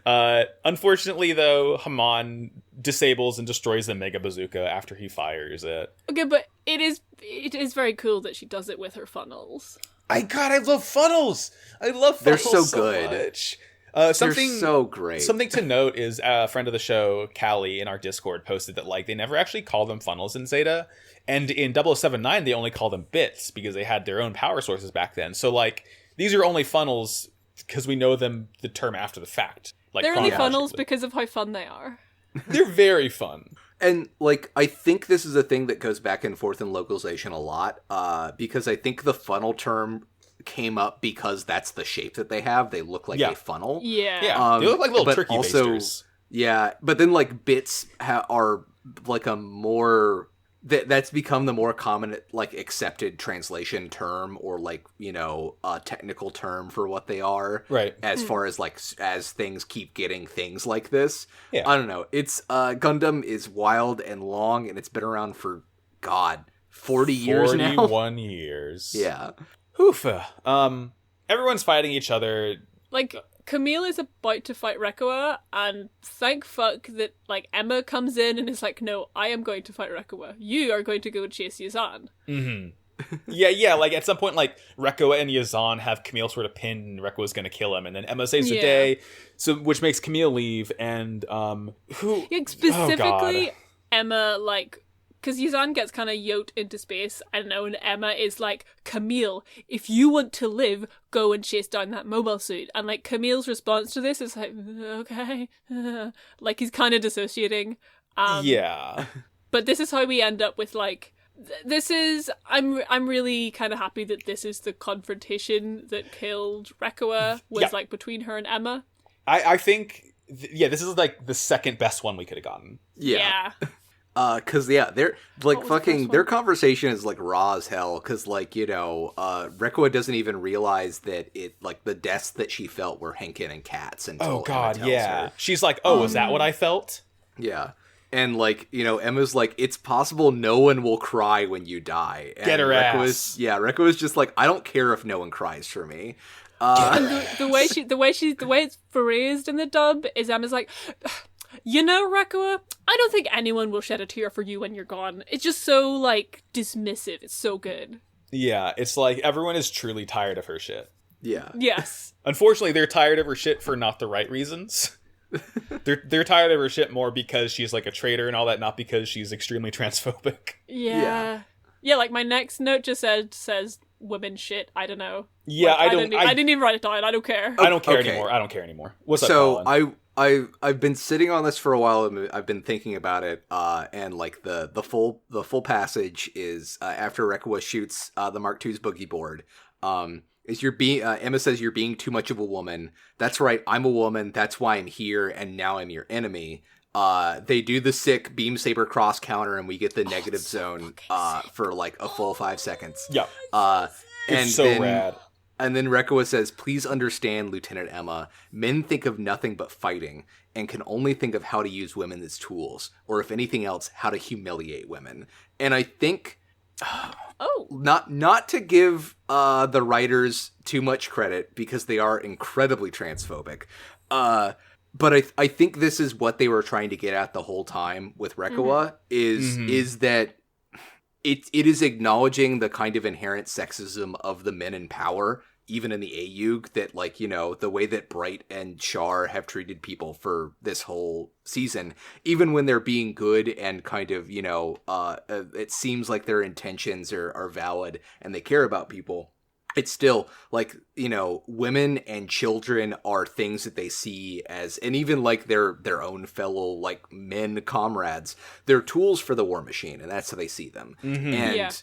Yeah. Unfortunately, though, Hamon disables and destroys the Mega Bazooka after he fires it. Okay, but it is very cool that she does it with her funnels. I love funnels. I love funnels. They're so good. Much. They're so great. Something to note is a friend of the show, Callie, in our Discord posted that like they never actually call them funnels in Zeta, and in 0079 they only call them bits because they had their own power sources back then. So like these are only funnels because we know them the term after the fact. Like they're only funnels because of how fun they are. They're very fun. And like I think this is a thing that goes back and forth in localization a lot, because I think the funnel term came up because that's the shape that they have. They look like a funnel. Yeah. They look like little turkey basters. Yeah, but then like bits are like a more that's become the more common like accepted translation term, or like, you know, a technical term for what they are. Right. As far as like as things keep getting things like this. Yeah. I don't know. It's Gundam is wild and long, and it's been around for 40 years now. 41 years. Yeah. Oof. Everyone's fighting each other. Like Camille is about to fight Rekkoa, and thank fuck that, like, Emma comes in and is like, no, I am going to fight Rekkoa. You are going to go chase Yazan. Yeah, like, at some point, like, Rekkoa and Yazan have Camille sort of pinned, and Rekkoa's gonna kill him, and then Emma saves the day, so which makes Camille leave, and, who... Yeah, specifically, Emma, like... Because Yazan gets kind of yoked into space, I don't know, and Emma is like, Camille, if you want to live, go and chase down that mobile suit. And, like, Camille's response to this is like, okay. Like, he's kind of dissociating. Yeah. But this is how we end up with, like, this is... I'm really kind of happy that this is the confrontation that killed Rekkoa, was, like, between her and Emma. I think, this is, like, the second best one we could have gotten. Yeah. Cause they're like fucking, their conversation is like raw as hell. Cause like, you know, Rekkoa doesn't even realize that it, like, the deaths that she felt were Henkin and Kat's until Emma tells her. She's like, oh, is that what I felt? Yeah. And, like, you know, Emma's like, it's possible no one will cry when you die. And get her ass. Rekkoa's just like, I don't care if no one cries for me. The way it's phrased in the dub is Emma's like, you know, Rekkoa, I don't think anyone will shed a tear for you when you're gone. It's just so, like, dismissive. It's so good. Yeah, it's like everyone is truly tired of her shit. Yeah. Yes. Unfortunately, they're tired of her shit for not the right reasons. they're tired of her shit more because she's, like, a traitor and all that, not because she's extremely transphobic. Yeah, like, my next note just says women shit. I don't know. Yeah, like, I didn't even write it down. I don't care. I don't care anymore. What's up, so Colin? I've been sitting on this for a while, and I've been thinking about it, and, like, the full passage is after Rekkoa shoots the Mark II's boogie board. Is Emma says you're being too much of a woman. That's right, I'm a woman. That's why I'm here, and now I'm your enemy. They do the sick beam saber cross counter, and we get the negative zone for, like, a full 5 seconds. Yeah, and so rad. And then Rekkoa says, please understand, Lieutenant Emma, men think of nothing but fighting and can only think of how to use women as tools, or if anything else, how to humiliate women. And I think, not to give the writers too much credit, because they are incredibly transphobic, but I think this is what they were trying to get at the whole time with Rekkoa, is that it is acknowledging the kind of inherent sexism of the men in power, even in the AUG, that, like, you know, the way that Bright and Char have treated people for this whole season, even when they're being good and kind of, you know, it seems like their intentions are valid and they care about people. It's still, like, you know, women and children are things that they see as, and even, like, their own fellow, like, men comrades, they're tools for the war machine, and that's how they see them. And,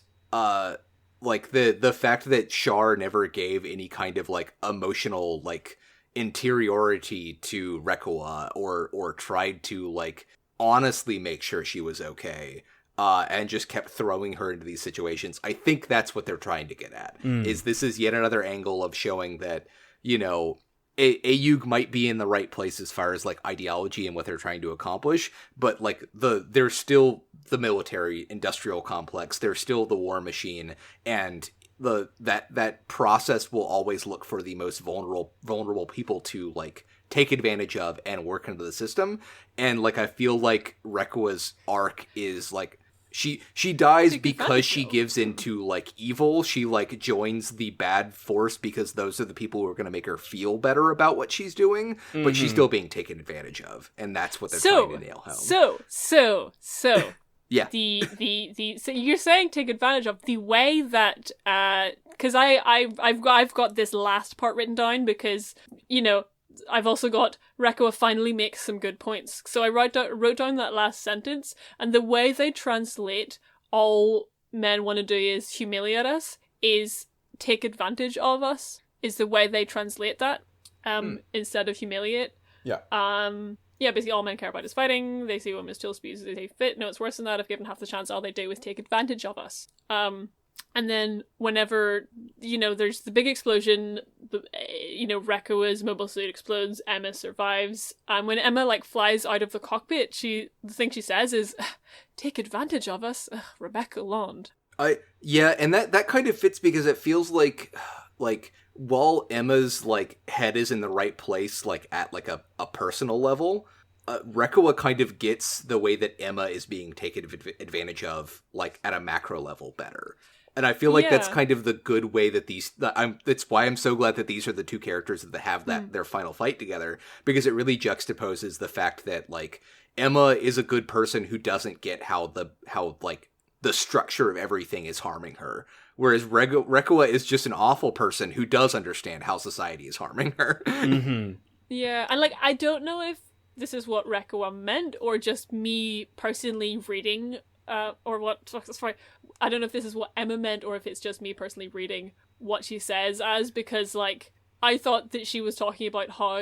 like, the fact that Char never gave any kind of, like, emotional, like, interiority to Rekkoa, or tried to, like, honestly make sure she was okay, and just kept throwing her into these situations. I think that's what they're trying to get at. Is this is yet another angle of showing that, you know, AUG might be in the right place as far as, like, ideology and what they're trying to accomplish, but, like, there's still the military industrial complex. There's still the war machine, and that process will always look for the most vulnerable people to, like, take advantage of and work into the system. And, like, I feel like Rekkoa's arc is, like, she dies because she gives into, like, evil. She, like, joins the bad force because those are the people who are going to make her feel better about what she's doing, but she's still being taken advantage of, and that's what they're trying to nail home. So yeah. So you're saying take advantage of the way that because I've got this last part written down because, you know, I've also got Rekkoa finally makes some good points. So I wrote down that last sentence, and the way they translate all men want to do is humiliate us, is take advantage of us, is the way they translate that, instead of humiliate. Yeah. Yeah, basically all men care about is fighting. They see women as tools to be used as they fit. No, it's worse than that. If given half the chance, all they do is take advantage of us. And then whenever, you know, there's the big explosion, you know, Rekkoa's mobile suit explodes, Emma survives. And when Emma, like, flies out of the cockpit, the thing she says is, take advantage of us, Rebecca Lond. Yeah, and that kind of fits because it feels like like, while Emma's, like, head is in the right place, like, at, like, a personal level, Rekua kind of gets the way that Emma is being taken advantage of, like, at a macro level better. And I feel like that's kind of the good way that that's why I'm so glad that these are the two characters that have their final fight together, because it really juxtaposes the fact that, like, Emma is a good person who doesn't get how the structure of everything is harming her. Whereas Rekua is just an awful person who does understand how society is harming her. Mm-hmm. Yeah, and, like, I don't know if this is what Rekua meant, or just me personally reading, or what, sorry, I don't know if this is what Emma meant, or if it's just me personally reading what she says as, because, like, I thought that she was talking about how,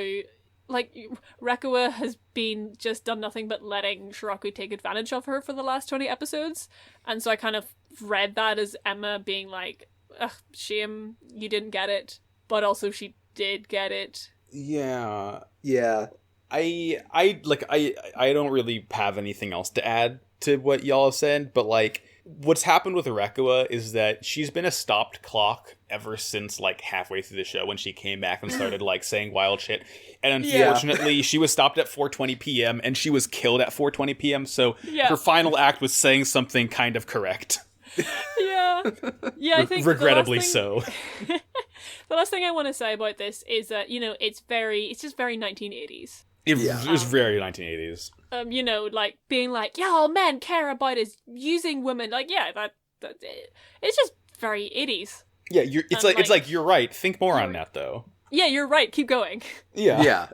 like, Rekua has been just done nothing but letting Shiraku take advantage of her for the last 20 episodes, and so I kind of read that as Emma being like, ugh, shame you didn't get it, but also she did get it. Yeah. Yeah. I don't really have anything else to add to what y'all have said, but, like, what's happened with Rekua is that she's been a stopped clock ever since, like, halfway through the show when she came back and started, like, saying wild shit. And unfortunately, she was stopped at 4:20 p.m. and she was killed at 4:20 p.m. So her final act was saying something kind of correct. Yeah, I think regrettably so. The last thing I want to say about this is that, you know, it's just very 1980s. It was very 1980s. You know, like, being like, yeah, all men care about is using women. Like, yeah, that it's just very 80s. Yeah, it's like you're right. Think more on that, though. Yeah, you're right. Keep going. Yeah.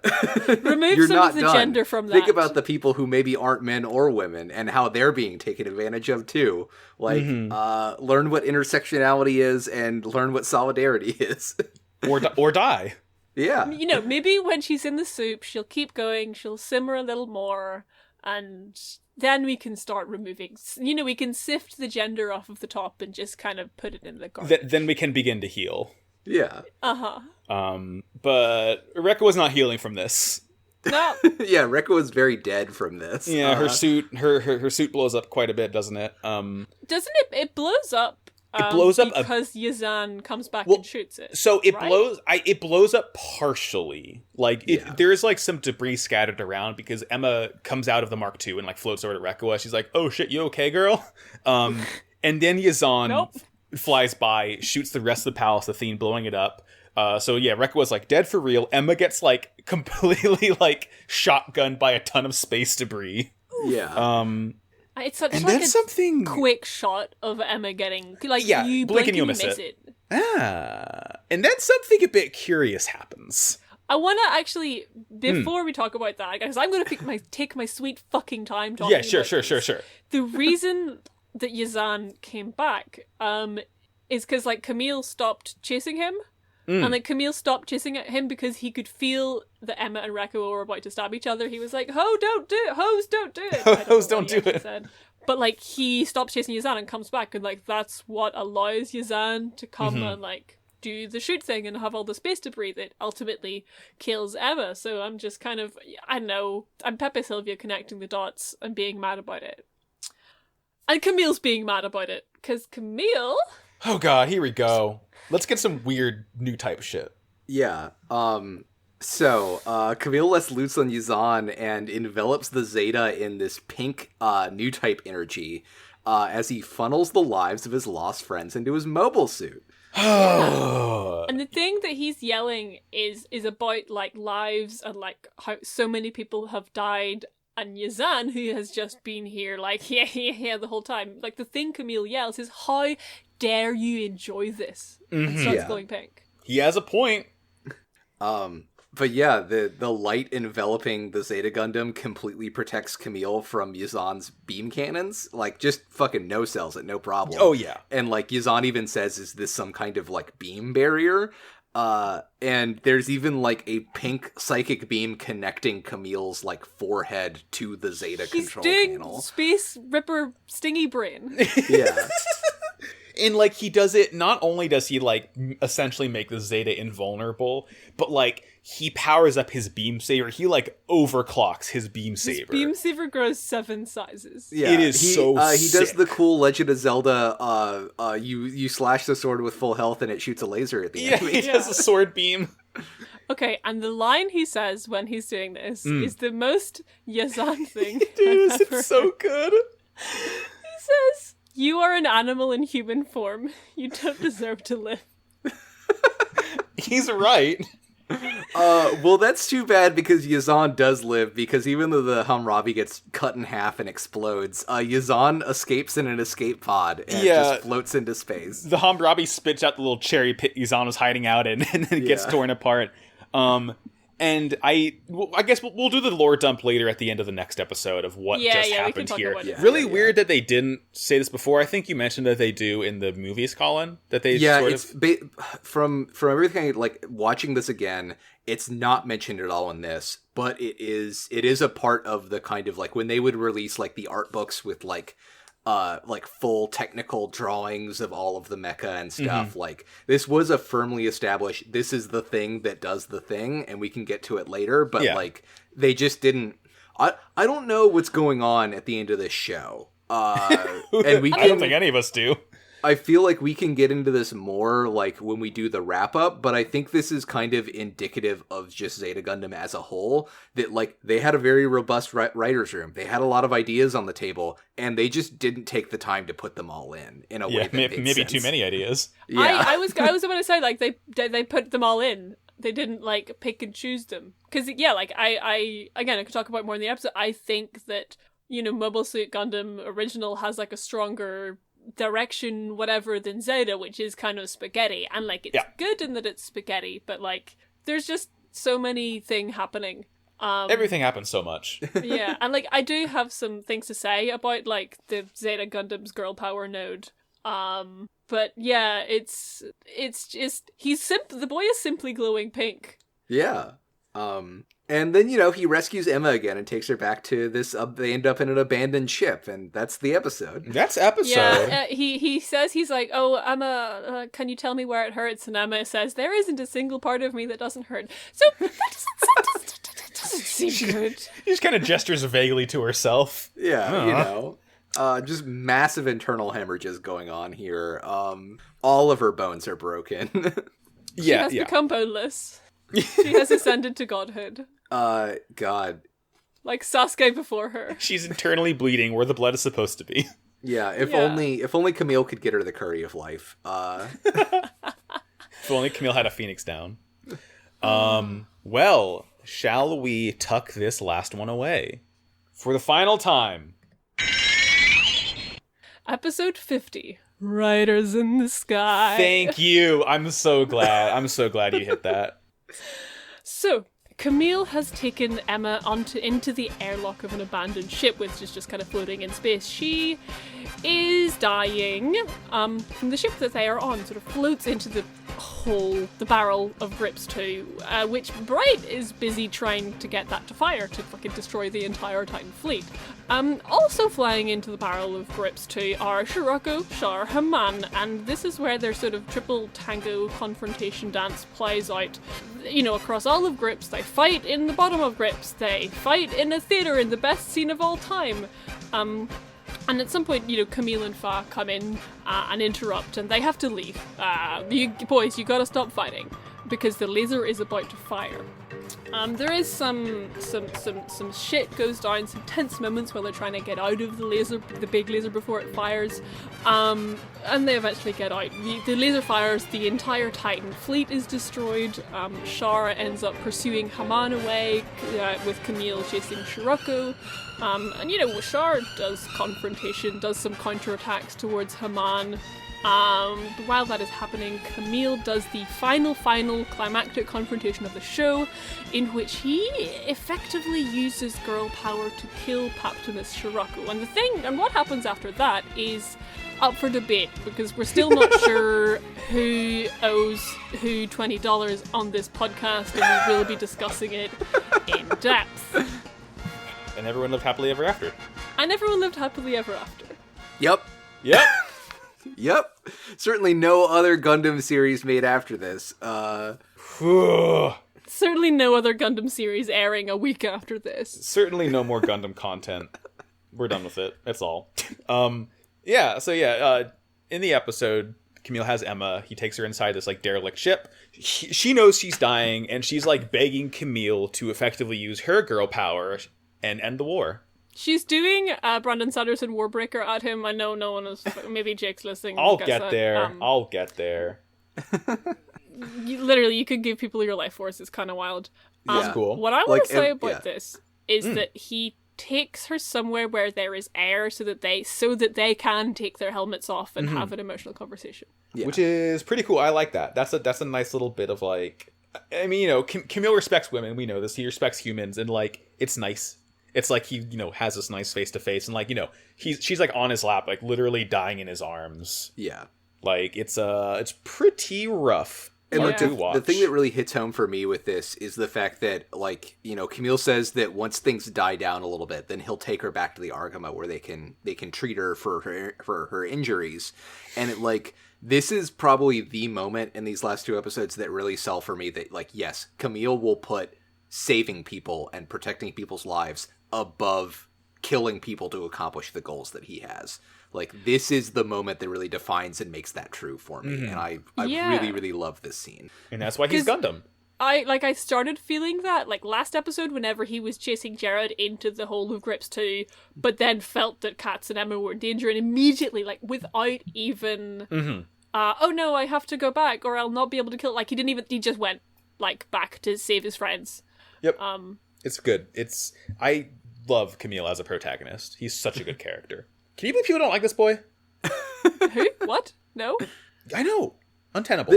Remove you're some not of the done. gender from that. Think about the people who maybe aren't men or women and how they're being taken advantage of too. Like, learn what intersectionality is and learn what solidarity is. or die. Yeah. You know, maybe when she's in the soup, she'll keep going, she'll simmer a little more, and then we can start removing, you know, we can sift the gender off of the top and just kind of put it in the garbage. Then we can begin to heal. Yeah. But Rekka was not healing from this. No. Yeah, Rekka was very dead from this. Yeah, her suit blows up quite a bit, doesn't it? Doesn't it? It blows up. It blows up because Yazan comes back and shoots it. So it blows up partially. Like there's like some debris scattered around because Emma comes out of the Mark II and like floats over to Rekka. She's like, "Oh shit, you okay, girl?" And then Yazan flies by, shoots the rest of the palace, the Theme, blowing it up. So yeah, Rekka was like dead for real. Emma gets like completely like shotgunned by a ton of space debris. Yeah. It's such and like then a something quick shot of Emma getting like you blink and you'll miss it. And then something a bit curious happens. I want to actually, before we talk about that, because I'm going to take my sweet fucking time talking about sure. The reason that Yazan came back is because like Camille stopped chasing him. And like Camille stopped chasing at him because he could feel that Emma and Rekka were about to stab each other. He was like, "Ho, don't do it! Hose, don't do it!" Hose, don't do it. Said. But like he stops chasing Yazan and comes back, and like that's what allows Yazan to come and like do the shoot thing and have all the space debris that ultimately kills Emma. So I'm just kind of, I don't know, I'm Pepe Sylvia connecting the dots and being mad about it. And Camille's being mad about it because Camille. Oh god, here we go. Let's get some weird new type shit. Yeah. So Camille lets loose on Yazan and envelops the Zeta in this pink new type energy as he funnels the lives of his lost friends into his mobile suit. And the thing that he's yelling is about like lives and like how so many people have died. And Yazan, who has just been here like yeah the whole time, like the thing Camille yells is, "How dare you enjoy this?" And starts going pink. He has a point. But yeah, the light enveloping the Zeta Gundam completely protects Camille from Yazan's beam cannons. Like, just fucking no-sells it, no problem. Oh, yeah. And, like, Yazan even says, is this some kind of, like, beam barrier? And there's even, like, a pink psychic beam connecting Camille's, like, forehead to the Zeta control panel. Space Ripper Stingy Brain. Yeah. And, like, he does it, not only does he, like, essentially make the Zeta invulnerable, but, like, he powers up his beam saber. He, like, overclocks his beam saber. His beam saber grows 7 sizes. Yeah, it is he sick. does the cool Legend of Zelda, you slash the sword with full health and it shoots a laser at the Yeah, enemy. he does a sword beam. Okay, and the line he says when he's doing this is the most Yazan thing Dude, I've ever it's so heard. good. He says, "You are an animal in human form. You don't deserve to live." He's right. Well, that's too bad because Yazan does live, because even though the Hammurabi gets cut in half and explodes, Yazan escapes in an escape pod and just floats into space. The Hammurabi spits out the little cherry pit Yazan was hiding out in, and then it gets torn apart. And I guess we'll do the lore dump later at the end of the next episode of what just happened here. Really weird that they didn't say this before. I think you mentioned that they do in the movies, Colin. That they from everything, like watching this again, it's not mentioned at all in this, but it is a part of the kind of like when they would release like the art books with like full technical drawings of all of the mecha and stuff. Like this was a firmly established, this is the thing that does the thing, and we can get to it later, but like they just didn't. I don't know what's going on at the end of this show, and I don't think any of us do. I feel like we can get into this more like when we do the wrap up, but I think this is kind of indicative of just Zeta Gundam as a whole, that like they had a very robust writer's room. They had a lot of ideas on the table, and they just didn't take the time to put them all in a way that made maybe sense. too many ideas. Yeah. I was going to say, like, they put them all in. They didn't like pick and choose them. Because like I could talk about more in the episode. I think that, Mobile Suit Gundam Original has like a stronger direction whatever than Zeta, which is kind of spaghetti, and like it's good in that it's spaghetti, but like there's just so many things happening. Everything happens so much. Yeah, and like I do have some things to say about like the Zeta Gundam's girl power node. But yeah, it's just the boy is simply glowing pink. Yeah. And then, he rescues Emma again and takes her back to this, they end up in an abandoned ship, and that's the episode. That's episode. Yeah, he says, he's like, "Oh, Emma, can you tell me where it hurts?" And Emma says, "There isn't a single part of me that doesn't hurt." So, that doesn't seem good. She just kind of gestures vaguely to herself. Yeah, just massive internal hemorrhages going on here. All of her bones are broken. She has become boneless. She has ascended to godhood. God. Like Sasuke before her. She's internally bleeding where the blood is supposed to be. Yeah, if only Camille could get her the curry of life. If only Camille had a phoenix down. Well, shall we tuck this last one away? For the final time. Episode 50. Riders in the Sky. Thank you. I'm so glad you hit that. So, Camille has taken Emma into the airlock of an abandoned ship, which is just kind of floating in space. She is dying. From the ship that they are on, sort of floats into the barrel of Grips 2, which Bright is busy trying to get that to fire to fucking destroy the entire Titan fleet. Also flying into the barrel of Grips 2 are Shirako, Char, Haman, and this is where their sort of triple tango confrontation dance plays out. Across all of Grips, they fight in the bottom of Grips, they fight in a theatre in the best scene of all time. And at some point, Camille and Fa come in and interrupt, and they have to leave. You boys, you gotta stop fighting, because the laser is about to fire. There is some shit goes down, some tense moments while they're trying to get out of the big laser before it fires, and they eventually get out. The laser fires, the entire Titan fleet is destroyed. Shara ends up pursuing Haman away, with Camille chasing Shirako. And Shara does confrontation, does some counterattacks towards Haman. While that is happening, Camille does the final climactic confrontation of the show, in which he effectively uses girl power to kill Paptimus Shirako. And what happens after that is up for debate, because we're still not sure who owes who $20 on this podcast, and we will be discussing it in depth. And everyone lived happily ever after. And everyone lived happily ever after. Yep. Yep. Certainly no other Gundam series made after this. Certainly no other Gundam series airing a week after this. Certainly no more Gundam content. We're done with it. That's all. In the episode, Camille has Emma. He takes her inside this like derelict ship. She knows she's dying, and she's like begging Camille to effectively use her girl power and end the war. She's doing Brandon Sanderson Warbreaker at him. I know no one is. Maybe Jake's listening. I'll get there. I'll get there. You could give people your life force. It's kind of wild. That's cool. What I want to say about this is that he takes her somewhere where there is air so that they can take their helmets off and have an emotional conversation. Yeah. Which is pretty cool. I like that. That's a nice little bit of like, I mean, Camille respects women. We know this. He respects humans, and like, it's nice. It's like he, has this nice face to face, and like, she's like on his lap, like literally dying in his arms. Yeah. Like it's pretty rough. And like the thing that really hits home for me with this is the fact that, like, Camille says that once things die down a little bit, then he'll take her back to the Argama where they can treat her for her injuries. And this is probably the moment in these last two episodes that really sell for me that, like, yes, Camille will put saving people and protecting people's lives above killing people to accomplish the goals that he has. Like, this is the moment that really defines and makes that true for me. And I really, really love this scene. And that's why he's Gundam. I started feeling that, like, last episode whenever he was chasing Jared into the hole of Grips 2, but then felt that Katz and Emma were in danger, and immediately, like, without even, oh no, I have to go back, or I'll not be able to kill, like, he just went, like, back to save his friends. Yep. It's good. I love Camille as a protagonist. He's such a good character. Can you believe people don't like this boy? Who? What? No? I know. Untenable.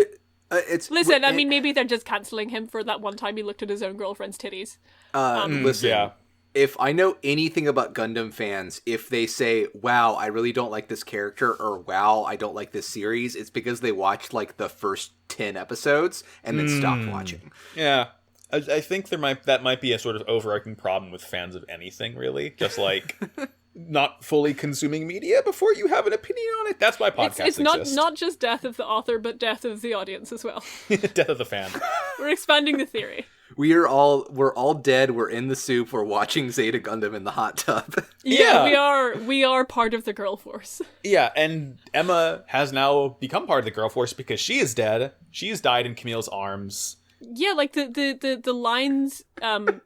Listen, I mean, maybe they're just cancelling him for that one time he looked at his own girlfriend's titties. Listen, if I know anything about Gundam fans, if they say, wow, I really don't like this character, or wow, I don't like this series, it's because they watched, like, the first 10 episodes and then stopped watching. Yeah. I think that might be a sort of overarching problem with fans of anything, really. Just, like... not fully consuming media before you have an opinion on it. That's why podcasts exist. It's not just death of the author, but death of the audience as well. Death of the fan. We're expanding the theory. We're all dead. We're in the soup. We're watching Zeta Gundam in the hot tub. Yeah, we are part of the girl force. Yeah, and Emma has now become part of the girl force because she is dead. She has died in Camille's arms. Yeah, like the lines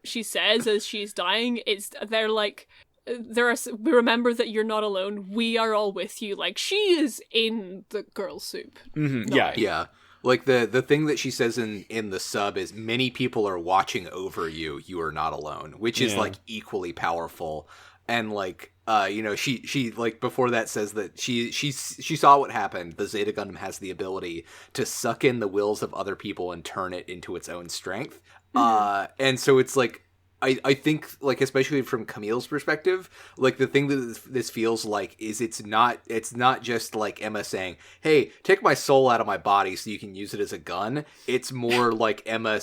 she says as she's dying, they're like, we remember that you're not alone. We are all with you. Like, she is in the girl soup. Mm-hmm. Yeah. Like the thing that she says in the sub is, many people are watching over you. You are not alone, which is like equally powerful. And like, she like before that says that she saw what happened. The Zeta Gundam has the ability to suck in the wills of other people and turn it into its own strength. And so it's like, I think, like, especially from Camille's perspective, like, the thing that this feels like is it's not just like Emma saying, hey, take my soul out of my body so you can use it as a gun. It's more like Emma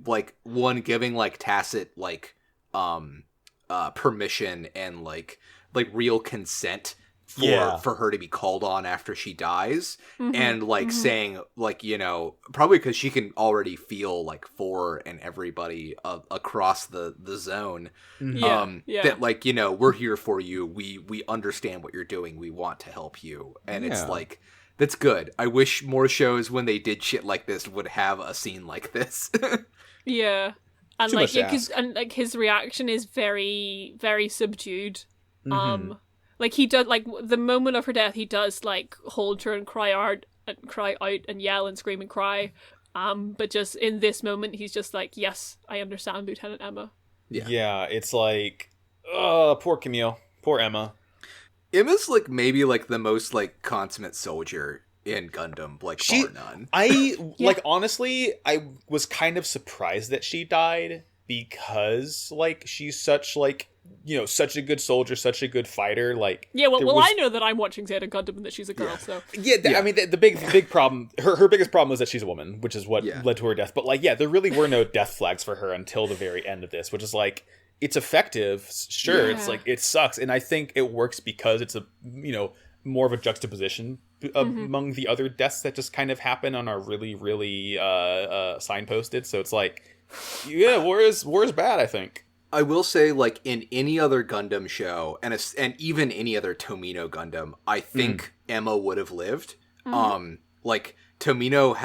like, one, giving like tacit like permission and like real consent for her to be called on after she dies, and like saying, like, probably because she can already feel like for and everybody across the zone, that like, we're here for you, we understand what you're doing, we want to help you, and it's like, that's good. I wish more shows, when they did shit like this, would have a scene like this. Yeah. And like, his reaction is very, very subdued. Like, he does, like, the moment of her death, he does, like, hold her and cry out and yell and scream and cry. But just in this moment, he's just like, yes, I understand, Lieutenant Emma. Yeah, it's like, oh, poor Camille. Poor Emma. Emma's, like, maybe, like, the most, like, consummate soldier in Gundam, like, bar none. Like, honestly, I was kind of surprised that she died, because, like, she's such, like, such a good soldier, such a good fighter. Like, I know that I'm watching Zeta Gundam and that she's a girl. So I mean, the big problem, her biggest problem was that she's a woman, which is what led to her death. But like, there really were no death flags for her until the very end of this, which is like, it's effective, sure. It's like, it sucks, and I think it works because it's a more of a juxtaposition among the other deaths that just kind of happen and are really, really signposted. So it's like, yeah, war is bad, I think. I will say, like, in any other Gundam show, and even any other Tomino Gundam, I think Emma would have lived. Like, Tomino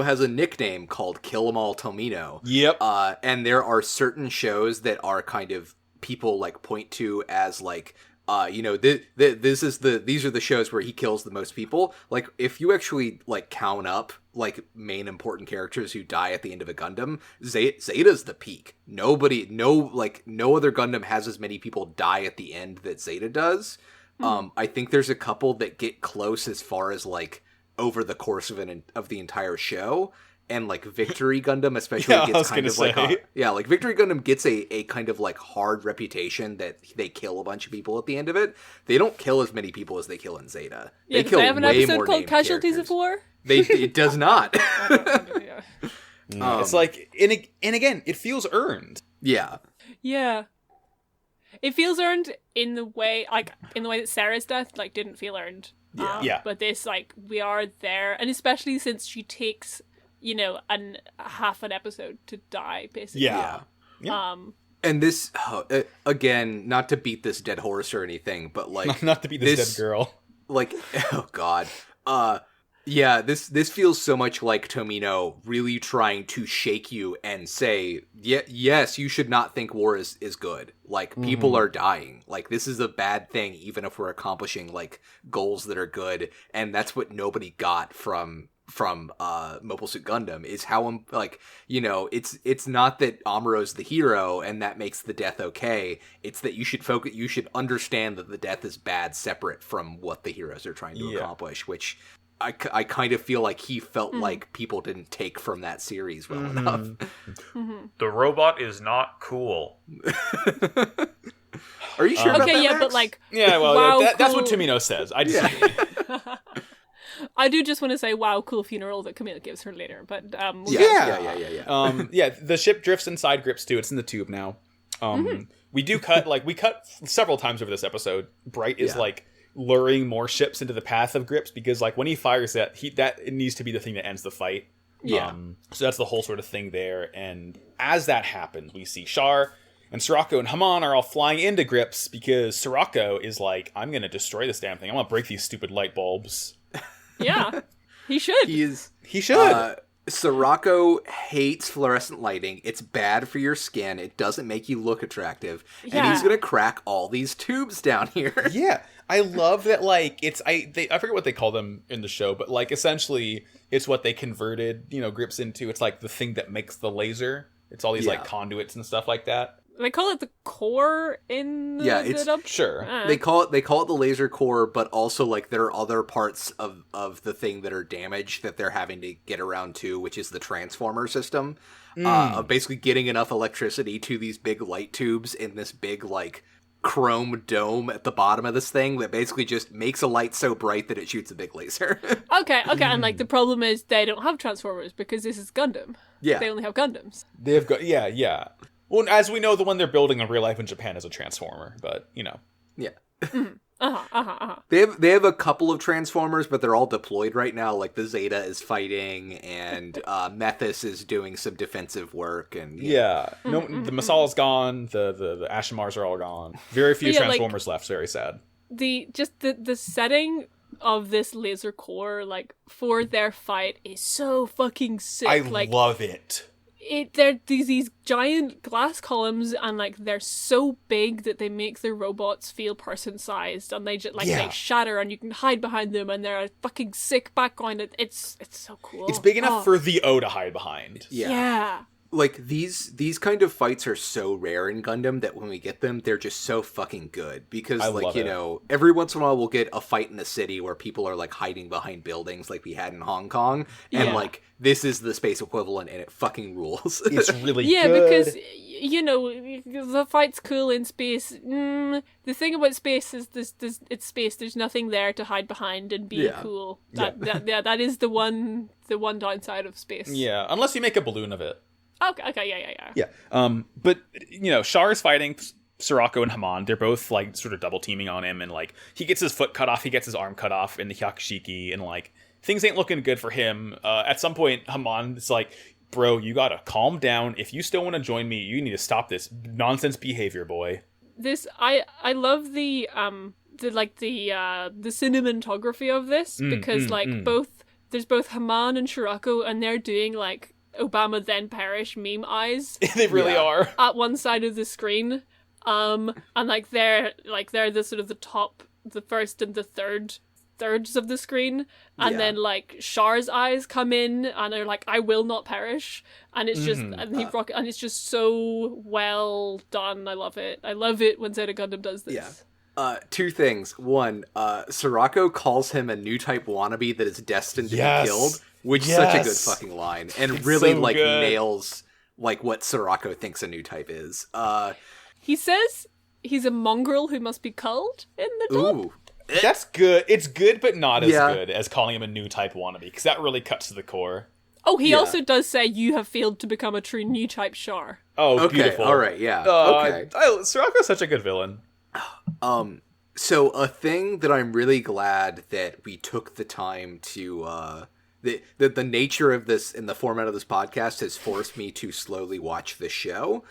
has a nickname called Kill 'Em All Tomino. Yep. And there are certain shows that are kind of people, like, point to as, like, these are the shows where he kills the most people. Like, if you actually, like, count up, like, main important characters who die at the end of a Gundam, Zeta's the peak. No other Gundam has as many people die at the end that Zeta does. I think there's a couple that get close as far as, like, over the course of the entire show. And, like, Victory Gundam especially gets kind of like... like, Victory Gundam gets a kind of, like, hard reputation that they kill a bunch of people at the end of it. They don't kill as many people as they kill in Zeta. They kill have an way episode called Casualties characters. of War? It does not. It's like... And again, it feels earned. Yeah. Yeah. It feels earned in the way that Sarah's death, like, didn't feel earned. But this, like, we are there. And especially since she takes... half an episode to die, basically. Yeah. And this, again, not to beat this dead horse or anything, but, like... not to beat this dead girl. Like, oh, God. This feels so much like Tomino really trying to shake you and say, yes, you should not think war is good. Like, people are dying. Like, this is a bad thing, even if we're accomplishing, like, goals that are good. And that's what nobody got from Mobile Suit Gundam, is how, like, it's not that Amuro's the hero and that makes the death okay. It's that you should understand that the death is bad, separate from what the heroes are trying to accomplish, which I kind of feel like he felt like people didn't take from that series well enough. The robot is not cool. Are you sure about that, Max? But, like... Yeah, well, wow, that's what Tomino says. I disagree. I do just want to say, wow, cool funeral that Camille gives her later, but the ship drifts inside Grips too. It's in the tube now. We cut several times over this episode. Bright is like luring more ships into the path of Grips because, like, when he fires that, it needs to be the thing that ends the fight. So that's the whole sort of thing there. And as that happens, we see Char and Sirocco and Haman are all flying into Grips because Sirocco is like, I'm going to destroy this damn thing. I'm going to break these stupid light bulbs. Yeah, he should. He should. Sirocco hates fluorescent lighting. It's bad for your skin. It doesn't make you look attractive. Yeah. And he's going to crack all these tubes down here. Yeah. I love that, like, I forget what they call them in the show, but, like, essentially it's what they converted, Grips into. It's, like, the thing that makes the laser. It's all these, like, conduits and stuff like that. They call it the core in the dub? Sure. They call it the laser core, but also, like, there are other parts of the thing that are damaged that they're having to get around to, which is the transformer system. Of basically getting enough electricity to these big light tubes in this big, like, chrome dome at the bottom of this thing that basically just makes a light so bright that it shoots a big laser. Okay, and, like, the problem is they don't have transformers because this is Gundam. Yeah. They only have Gundams. They've got, yeah. Well, as we know, the one they're building in real life in Japan is a transformer, but, Yeah. They have a couple of transformers, but they're all deployed right now. Like, the Zeta is fighting, and Methus is doing some defensive work, and the Masal's gone. The Ashimars are all gone. Very few transformers left. Very sad. The setting of this laser core, like, for their fight is so fucking sick. I love it. They're these giant glass columns, and, like, they're so big that they make the robots feel person-sized, and they just they shatter, and you can hide behind them, and they're a fucking sick background. It's so cool. It's big enough for the O to hide behind. Yeah. Like, these kind of fights are so rare in Gundam that when we get them, they're just so fucking good. Because, every once in a while we'll get a fight in the city where people are, like, hiding behind buildings like we had in Hong Kong. And, like, this is the space equivalent, and it fucking rules. It's really good. Yeah, because, the fight's cool in space. The thing about space is it's space. There's nothing there to hide behind and be cool. That is the one downside of space. Yeah, unless you make a balloon of it. Okay, yeah. But, Char's fighting. Sirocco and Haman, they're both like sort of double teaming on him, and like he gets his foot cut off, he gets his arm cut off in the Hyakushiki, and like things ain't looking good for him. At some point, Haman's like, bro, you gotta calm down. If you still want to join me, you need to stop this nonsense behavior, boy. I love the cinematography of this, because there's both Haman and Sirocco, and they're doing like Obama then perish meme eyes. They really are at one side of the screen. And like they're the sort of the first and the thirds of the screen, and then like Char's eyes come in and are like, I will not perish, and it's just and it's just so well done. I love it when Zeta Gundam does this. Two things. One, Sirocco calls him a new type wannabe that is destined to be killed, which is such a good fucking line, and it's really so nails like what Sirocco thinks a new type is. He says he's a mongrel who must be culled in the dub. Ooh. That's good. It's good, but not as good as calling him a new type wannabe, because that really cuts to the core. Oh, he also does say you have failed to become a true new type Char. Oh, okay, beautiful. All right, yeah. Okay. Sirocco's such a good villain. So a thing that I'm really glad that we took the time to the nature of this and the format of this podcast has forced me to slowly watch the show.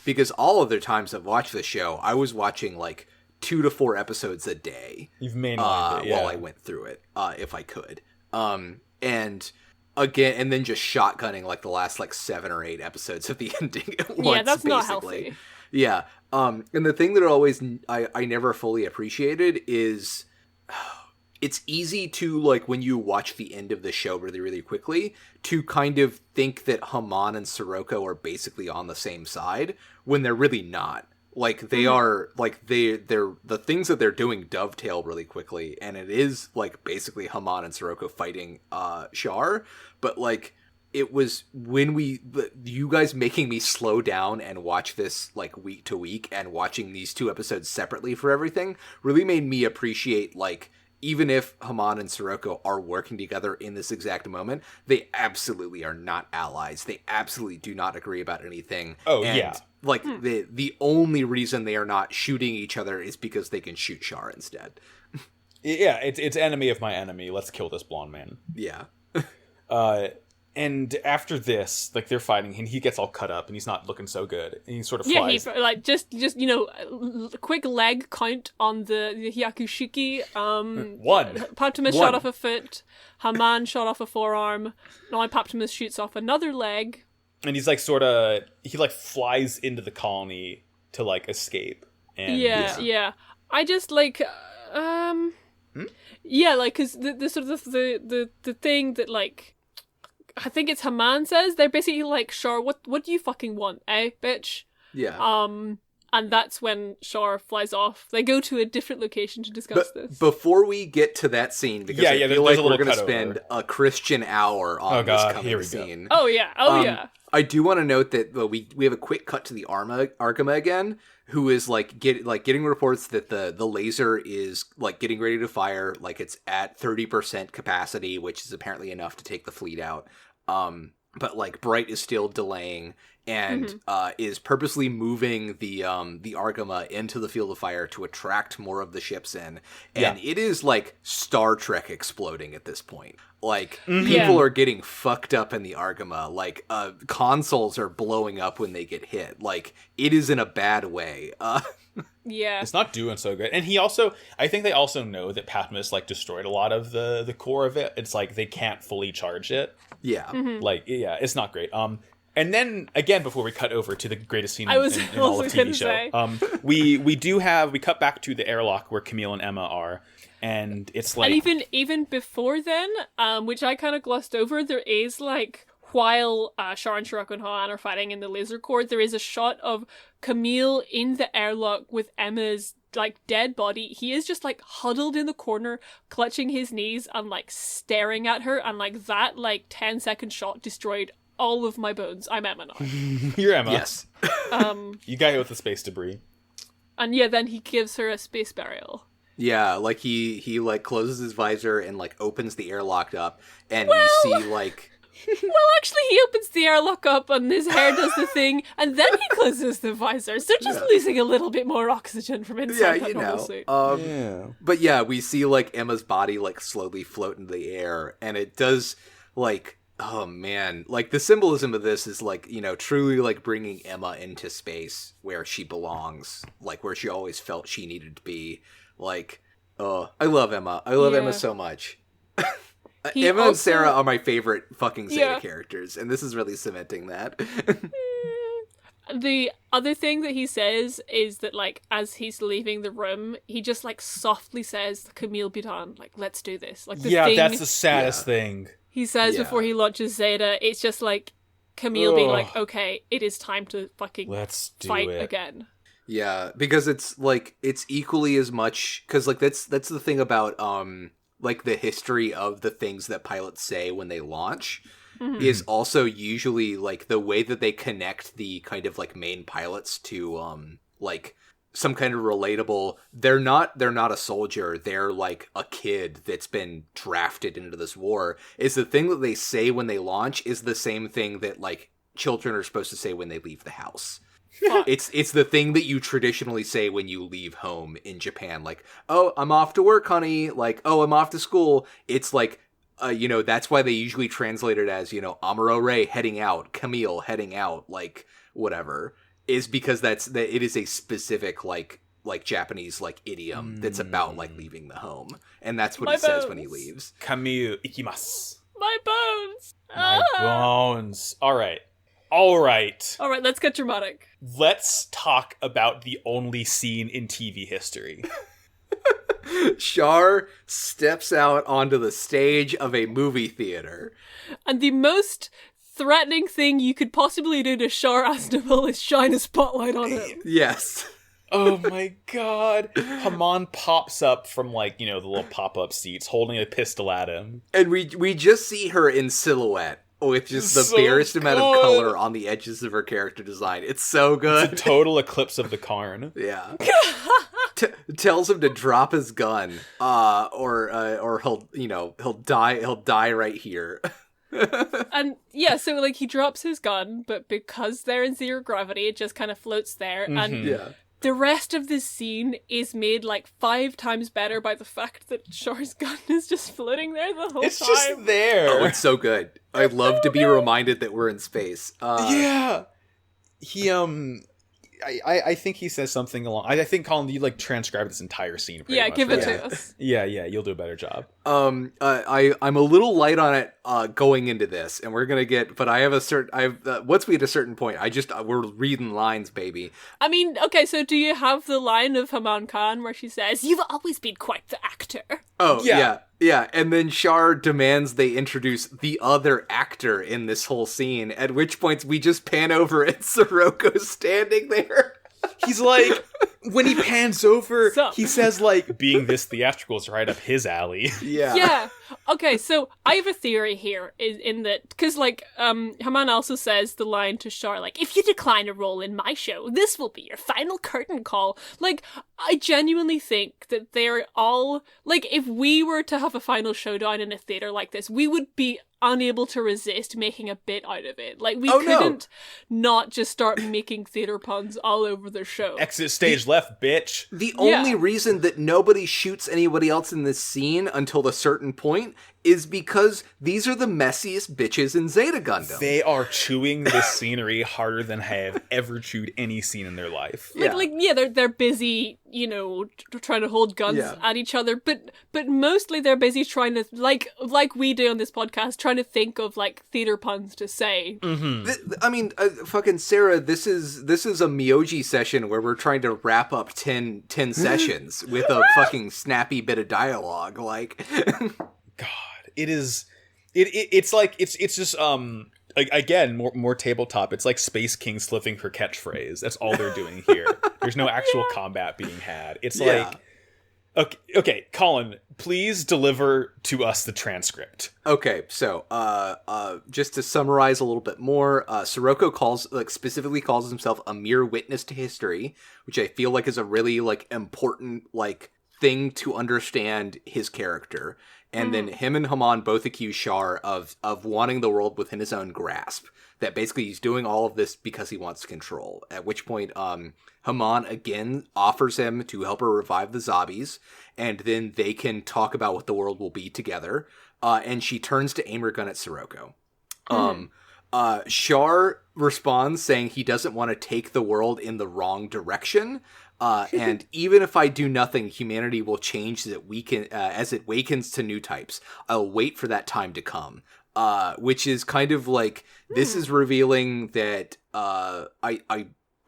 Because all other times I've watched the show, I was watching like 2 to 4 episodes a day. You've mainlined it, while I went through it, if I could. And again, and then just shotgunning like the last like 7 or 8 episodes of the ending at once. Yeah, that's basically. not healthy. Yeah. And the thing that I never fully appreciated is it's easy to, like, when you watch the end of the show really, really quickly, to kind of think that Haman and Sirocco are basically on the same side when they're really not. Like, they are, like, they're the things that they're doing dovetail really quickly, and it is, like, basically Haman and Sirocco fighting Char, but, like, it was you guys making me slow down and watch this, like, week to week, and watching these 2 episodes separately for everything, really made me appreciate, like, even if Haman and Sirocco are working together in this exact moment, they absolutely are not allies. They absolutely do not agree about anything. Oh, and, yeah. Like, the only reason they are not shooting each other is because they can shoot Char instead. Yeah, it's enemy of my enemy. Let's kill this blonde man. Yeah. And after this, like, they're fighting, and he gets all cut up, and he's not looking so good. And he sort of flies. Yeah, he, like, just you know, quick leg count on the Hyakushiki. 1. Paptimus shot off a foot. Haman shot off a forearm. Now Paptimus shoots off another leg. And he's, like, he, like, flies into the colony to, like, escape. And yeah. I just, like, yeah, like, because the sort of the thing that, like, I think it's Haman says, they're basically like, Char, what do you fucking want, eh, bitch? Yeah. And that's when Char flies off. They go to a different location to discuss this. Before we get to that scene, because I feel like we're going to spend a Christian hour on this coming scene. Oh, yeah. Yeah. I do want to note that we have a quick cut to the Argama again, who is getting reports that the laser is like getting ready to fire, like it's at 30% capacity, which is apparently enough to take the fleet out. But like Bright is still delaying and is purposely moving the Argama into the field of fire to attract more of the ships in. And it is like Star Trek exploding at this point. Like, people are getting fucked up in the Argama. Like, consoles are blowing up when they get hit. Like, it is in a bad way. Yeah. It's not doing so good. And I think they also know that Patmos, like, destroyed a lot of the core of it. It's like, they can't fully charge it. Yeah. Like, yeah, it's not great. And then, again, before we cut over to the greatest scene in all of TV show, we cut back to the airlock where Camille and Emma are. And it's like... And even before then, which I kind of glossed over, there is, like, while Char and Sirocco and Han are fighting in the laser core, there is a shot of Camille in the airlock with Emma's, like, dead body. He is just, like, huddled in the corner, clutching his knees and, like, staring at her. And, like, that, like, 10-second shot destroyed all of my bones. I'm Emma now. You're Emma. Yes. You got hit with the space debris. And yeah, then he gives her a space burial. Yeah, like he like closes his visor and like opens the airlock up, and we see like Well, actually, he opens the airlock up and his hair does the thing, and then he closes the visor. So just losing a little bit more oxygen from inside that normal suit. But yeah, we see, like, Emma's body, like, slowly float into the air, and it does, like, oh man, like, the symbolism of this is, like, you know, truly, like, bringing Emma into space where she belongs, like, where she always felt she needed to be. Like, I love Emma. I love Emma so much. Emma and Sarah are my favorite fucking Zeta characters, and this is really cementing that. The other thing that he says is that, like, as he's leaving the room, he just, like, softly says, Camille Budan, like, let's do this. Like, the thing that's the saddest thing. He says before he launches Zeta, it's just, like, Camille being like, okay, it is time to fucking fight again. Yeah, because it's, like, it's equally as much, because, like, that's the thing about, like, the history of the things that pilots say when they launch is also usually, like, the way that they connect the kind of, like, main pilots to, like, some kind of relatable, they're not a soldier, they're, like, a kid that's been drafted into this war, is the thing that they say when they launch is the same thing that, like, children are supposed to say when they leave the house. It's the thing that you traditionally say when you leave home in Japan, like, oh, I'm off to work, honey, like, oh, I'm off to school. It's like, you know, that's why they usually translate it as, you know, Amuro Ray heading out, Camille heading out, like, whatever, is because it is a specific, like Japanese, like, idiom that's about, like, leaving the home. And that's what he says when he leaves. Camille ikimasu. My bones! My bones. All right, let's get dramatic. Let's talk about the only scene in TV history. Char steps out onto the stage of a movie theater. And the most threatening thing you could possibly do to Char Aznavour is shine a spotlight on him. Yes. Oh my god. Haman pops up from, like, you know, the little pop-up seats holding a pistol at him. And we just see her in silhouette, with just the barest amount of color on the edges of her character design. It's so good. It's a total eclipse of the Karn. Yeah. Tells him to drop his gun, or he'll die right here. And yeah, so, like, he drops his gun, but because they're in zero gravity, it just kind of floats there. And the rest of this scene is made, like, 5 times better by the fact that Char's gun is just floating there the whole time. It's just there. Oh, it's so good. I'd love to be reminded that we're in space. He I think he says something along. I think, Colin, you, like, transcribe this entire scene. Much, give it to us. Yeah, you'll do a better job. I'm a little light on it going into this, and we're gonna get. But I have once we hit a certain point, we're reading lines, baby. I mean, okay, so do you have the line of Haman Khan where she says, "You've always been quite the actor"? Oh yeah, and then Char demands they introduce the other actor in this whole scene, at which point we just pan over and Siroko's standing there. He's like, when he pans over, he says, like, being this theatrical is right up his alley. Yeah. Okay, so I have a theory here in that, because, like, Haman also says the line to Char, like, if you decline a role in my show, this will be your final curtain call. Like, I genuinely think that they're all, like, if we were to have a final showdown in a theater like this, we would be unable to resist making a bit out of it. Like, we couldn't not just start making theater puns all over their show. Exit stage left, bitch. The only reason that nobody shoots anybody else in this scene until a certain point is because these are the messiest bitches in Zeta Gundam. They are chewing this scenery harder than I have ever chewed any scene in their life. They're busy, you know, trying to hold guns at each other, but mostly they're busy trying to, like we do on this podcast, trying to think of, like, theater puns to say. I mean, fucking Sarah, this is a Miyoji session where we're trying to wrap up 10 sessions with a fucking snappy bit of dialogue, like. God, it's like it's just again more tabletop. It's like Space Kings living for catchphrase. That's all they're doing here. There's no actual combat being had. It's like, okay, Colin, please deliver to us the transcript. Okay, so just to summarize a little bit more, Sirocco specifically calls himself a mere witness to history, which I feel like is a really, like, important, like, thing to understand his character. And then him and Haman both accuse Char of wanting the world within his own grasp. That basically he's doing all of this because he wants control. At which point, Haman again offers him to help her revive the zombies, and then they can talk about what the world will be together. And she turns to aim her gun at Sirocco. Char responds saying he doesn't want to take the world in the wrong direction. And even if I do nothing, humanity will change as it wakens to new types. I'll wait for that time to come. Which is kind of like, this is revealing that I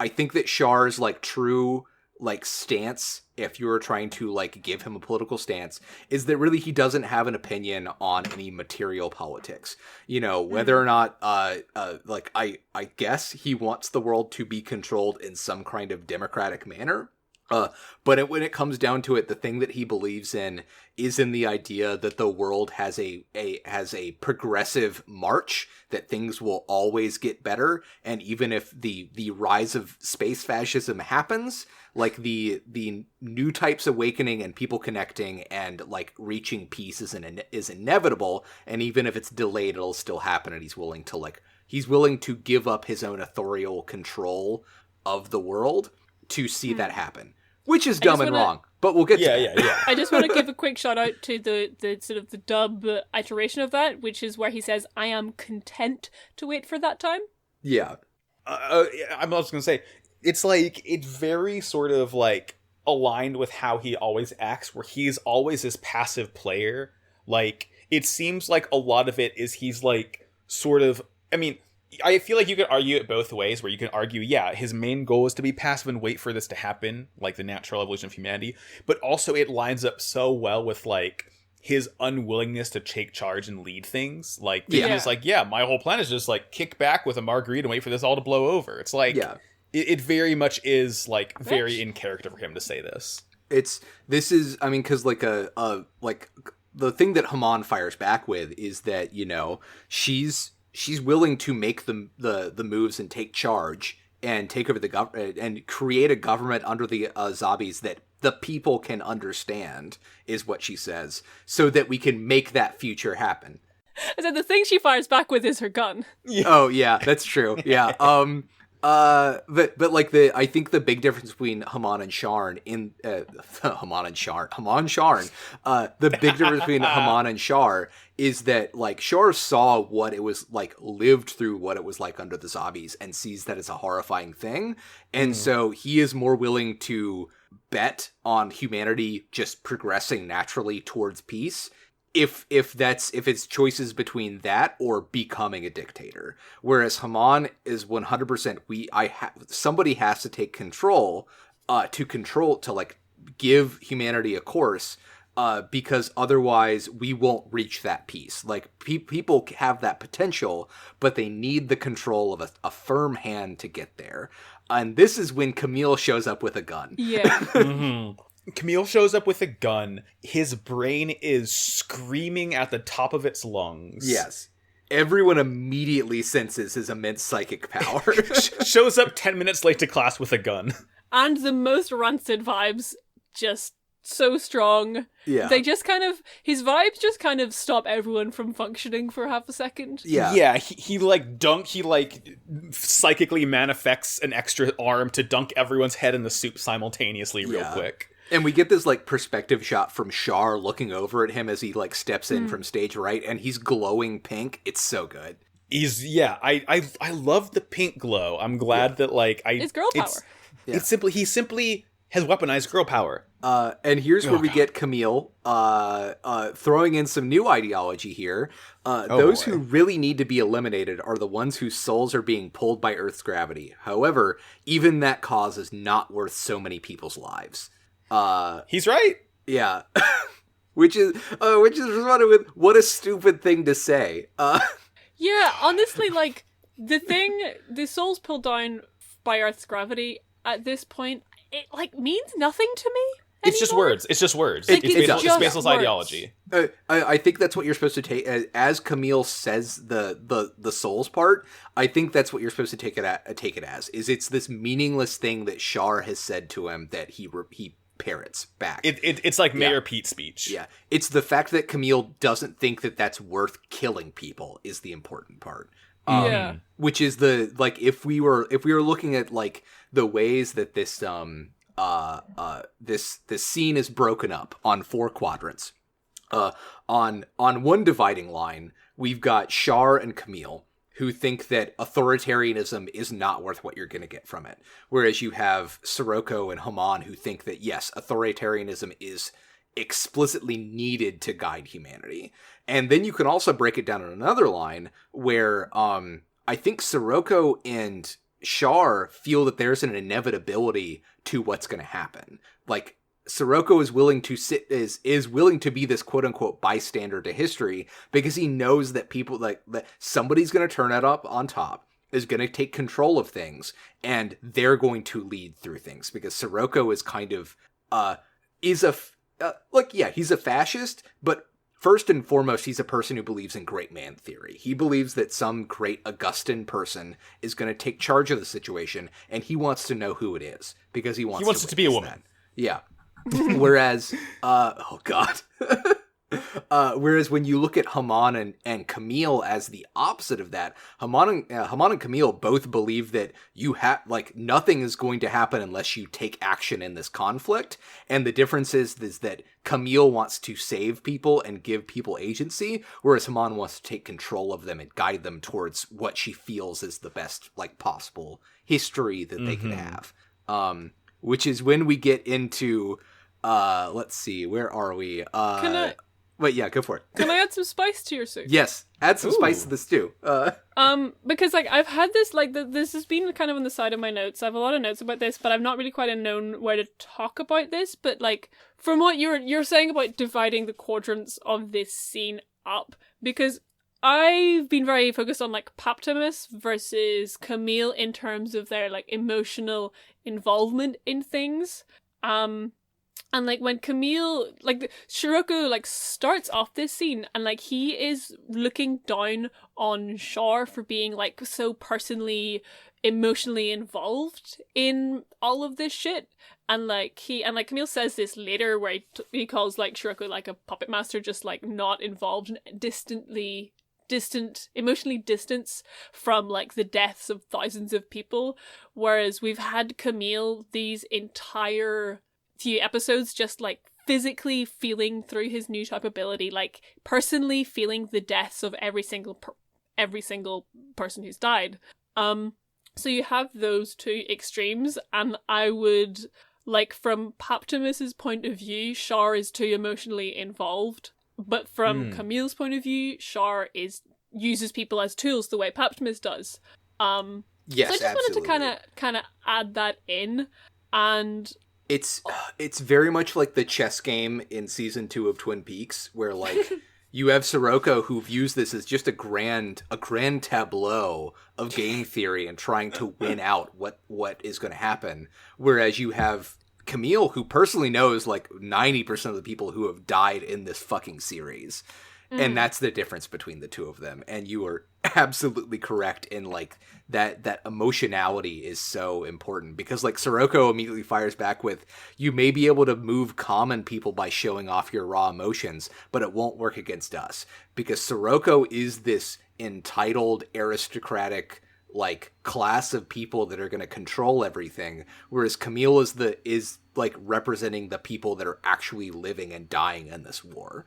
think that Char's like true like stance, if you were trying to like give him a political stance, is that really he doesn't have an opinion on any material politics. Whether or not like I guess he wants the world to be controlled in some kind of democratic manner. But when it comes down to it, the thing that he believes in is in the idea that the world has a progressive march, that things will always get better, and even if the rise of space fascism happens, like the new types awakening and people connecting and like reaching peace is inevitable, and even if it's delayed, it'll still happen, and he's willing to give up his own authorial control of the world to see that happen. Which is dumb and wrong, but we'll get to that. Yeah. I just want to give a quick shout out to the sort of the dub iteration of that, which is where he says, "I am content to wait for that time." Yeah. I'm also going to say, it's very sort of like aligned with how he always acts, where he's always this passive player. Like, it seems like a lot of it is he's like sort of, I feel like you could argue it both ways, where you can argue, yeah, his main goal is to be passive and wait for this to happen, like the natural evolution of humanity, but also it lines up so well with, like, his unwillingness to take charge and lead things. Like, he's like, yeah, my whole plan is just, like, kick back with a margarita and wait for this all to blow over. It's like, it very much is, like, very in character for him to say this. Because, like, the thing that Haman fires back with is that, she's willing to make the moves and take charge and take over the government and create a government under the zombies that the people can understand, is what she says, so that we can make that future happen. I said the thing she fires back with is her gun. Yeah. Oh yeah, that's true. Yeah. But like I think the big difference between Haman and Sharn the big difference between Haman and Char is that like Char saw what it was like, lived through what it was like under the zombies, and sees that as a horrifying thing, and so he is more willing to bet on humanity just progressing naturally towards peace. If it's choices between that or becoming a dictator, whereas Haman is 100% somebody has to take control to like give humanity a course, because otherwise we won't reach that peace. Like people have that potential, but they need the control of a firm hand to get there. And this is when Camille shows up with a gun. Yeah. Mm-hmm. Camille shows up with a gun. His brain is screaming at the top of its lungs. Yes. Everyone immediately senses his immense psychic power. Shows up 10 minutes late to class with a gun. And the most rancid vibes, just so strong. Yeah. They just his vibes just kind of stop everyone from functioning for half a second. Yeah. Yeah, he psychically manifests an extra arm to dunk everyone's head in the soup simultaneously real quick. And we get this, like, perspective shot from Char looking over at him as he, like, steps in from stage right, and he's glowing pink. It's so good. I love the pink glow. I'm glad that, like... It's girl power. He simply has weaponized girl power. And here's where we get Camille throwing in some new ideology here. Those who really need to be eliminated are the ones whose souls are being pulled by Earth's gravity. However, even that cause is not worth so many people's lives. He's right. Yeah. which is responded with, what a stupid thing to say. Yeah, honestly, like, the souls pulled down by Earth's gravity at this point, it, like, means nothing to me anymore. It's just words. It's just words. Like, it's baseless ideology. I think that's what you're supposed to take, as Camille says the souls part, I think that's what you're supposed to take it as, is it's this meaningless thing that Char has said to him that he parrots back. It's like Mayor Pete's speech. Yeah. It's the fact that Camille doesn't think that that's worth killing people is the important part. Which is the, like, if we were looking at, like, the ways that this this scene is broken up on 4 quadrants. On one dividing line, we've got Char and Camille, who think that authoritarianism is not worth what you're going to get from it. Whereas you have Sirocco and Haman, who think that, yes, authoritarianism is explicitly needed to guide humanity. And then you can also break it down on another line where I think Sirocco and Char feel that there's an inevitability to what's going to happen. Like, Sirocco is willing to is willing to be this quote unquote bystander to history because he knows that people that somebody's going to turn it up on top, is going to take control of things, and they're going to lead through things because Sirocco is kind of he's a fascist, but first and foremost, he's a person who believes in great man theory. He believes that some great Augustan person is going to take charge of the situation, and he wants to know who it is because he wants it to be a woman. That. Yeah. Whereas, whereas when you look at Haman and Camille as the opposite of that, Haman and Camille both believe that nothing is going to happen unless you take action in this conflict. And the difference is that Camille wants to save people and give people agency, whereas Haman wants to take control of them and guide them towards what she feels is the best, like, possible history that they could have. Which is when we get into, let's see, where are we? Wait, yeah, go for it. Can I add some spice to your soup? Yes, add some spice to the stew. Because, like, I've had this, like, this has been kind of on the side of my notes. I have a lot of notes about this, but I've not really quite known where to talk about this. But, like, from what you're saying about dividing the quadrants of this scene up, because I've been very focused on, like, Paptimus versus Camille in terms of their, like, emotional involvement in things. And, like, when Camille, like, Sirocco, like, starts off this scene and, like, he is looking down on Char for being, like, so personally, emotionally involved in all of this shit. And, like, Camille says this later where he calls, like, Sirocco, like, a puppet master, just, like, not involved and emotionally distant from, like, the deaths of thousands of people. Whereas we've had Camille these entire few episodes just, like, physically feeling through his new type ability, like, personally feeling the deaths of every single person who's died. So you have those two extremes, and I would, like, from Paptimus's point of view, Char is too emotionally involved, but from Camille's point of view, Char uses people as tools the way Paptimus does. Yes, so I just absolutely. wanted to kind of add that in, and It's very much like the chess game in season 2 of Twin Peaks, where, like, you have Sirocco who views this as just a grand tableau of game theory and trying to win out what is going to happen. Whereas you have Camille, who personally knows, like, 90% of the people who have died in this fucking series. And that's the difference between the two of them. And you are absolutely correct in, like, that emotionality is so important. Because, like, Sirocco immediately fires back with, you may be able to move common people by showing off your raw emotions, but it won't work against us. Because Sirocco is this entitled, aristocratic, like, class of people that are going to control everything. Whereas Camille is like, representing the people that are actually living and dying in this war.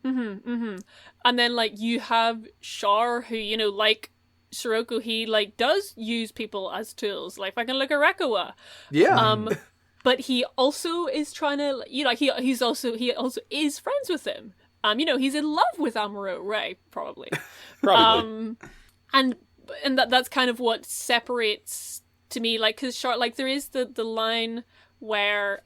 And then, like, you have Char, who, you know, like Sirocco, he, like, does use people as tools. Like, fucking look at Rekawa. Yeah. But he also is trying to, you know, he also is friends with him. You know, he's in love with Amuro Ray, probably. And that's kind of what separates, to me, like, because Char, like, there is the line where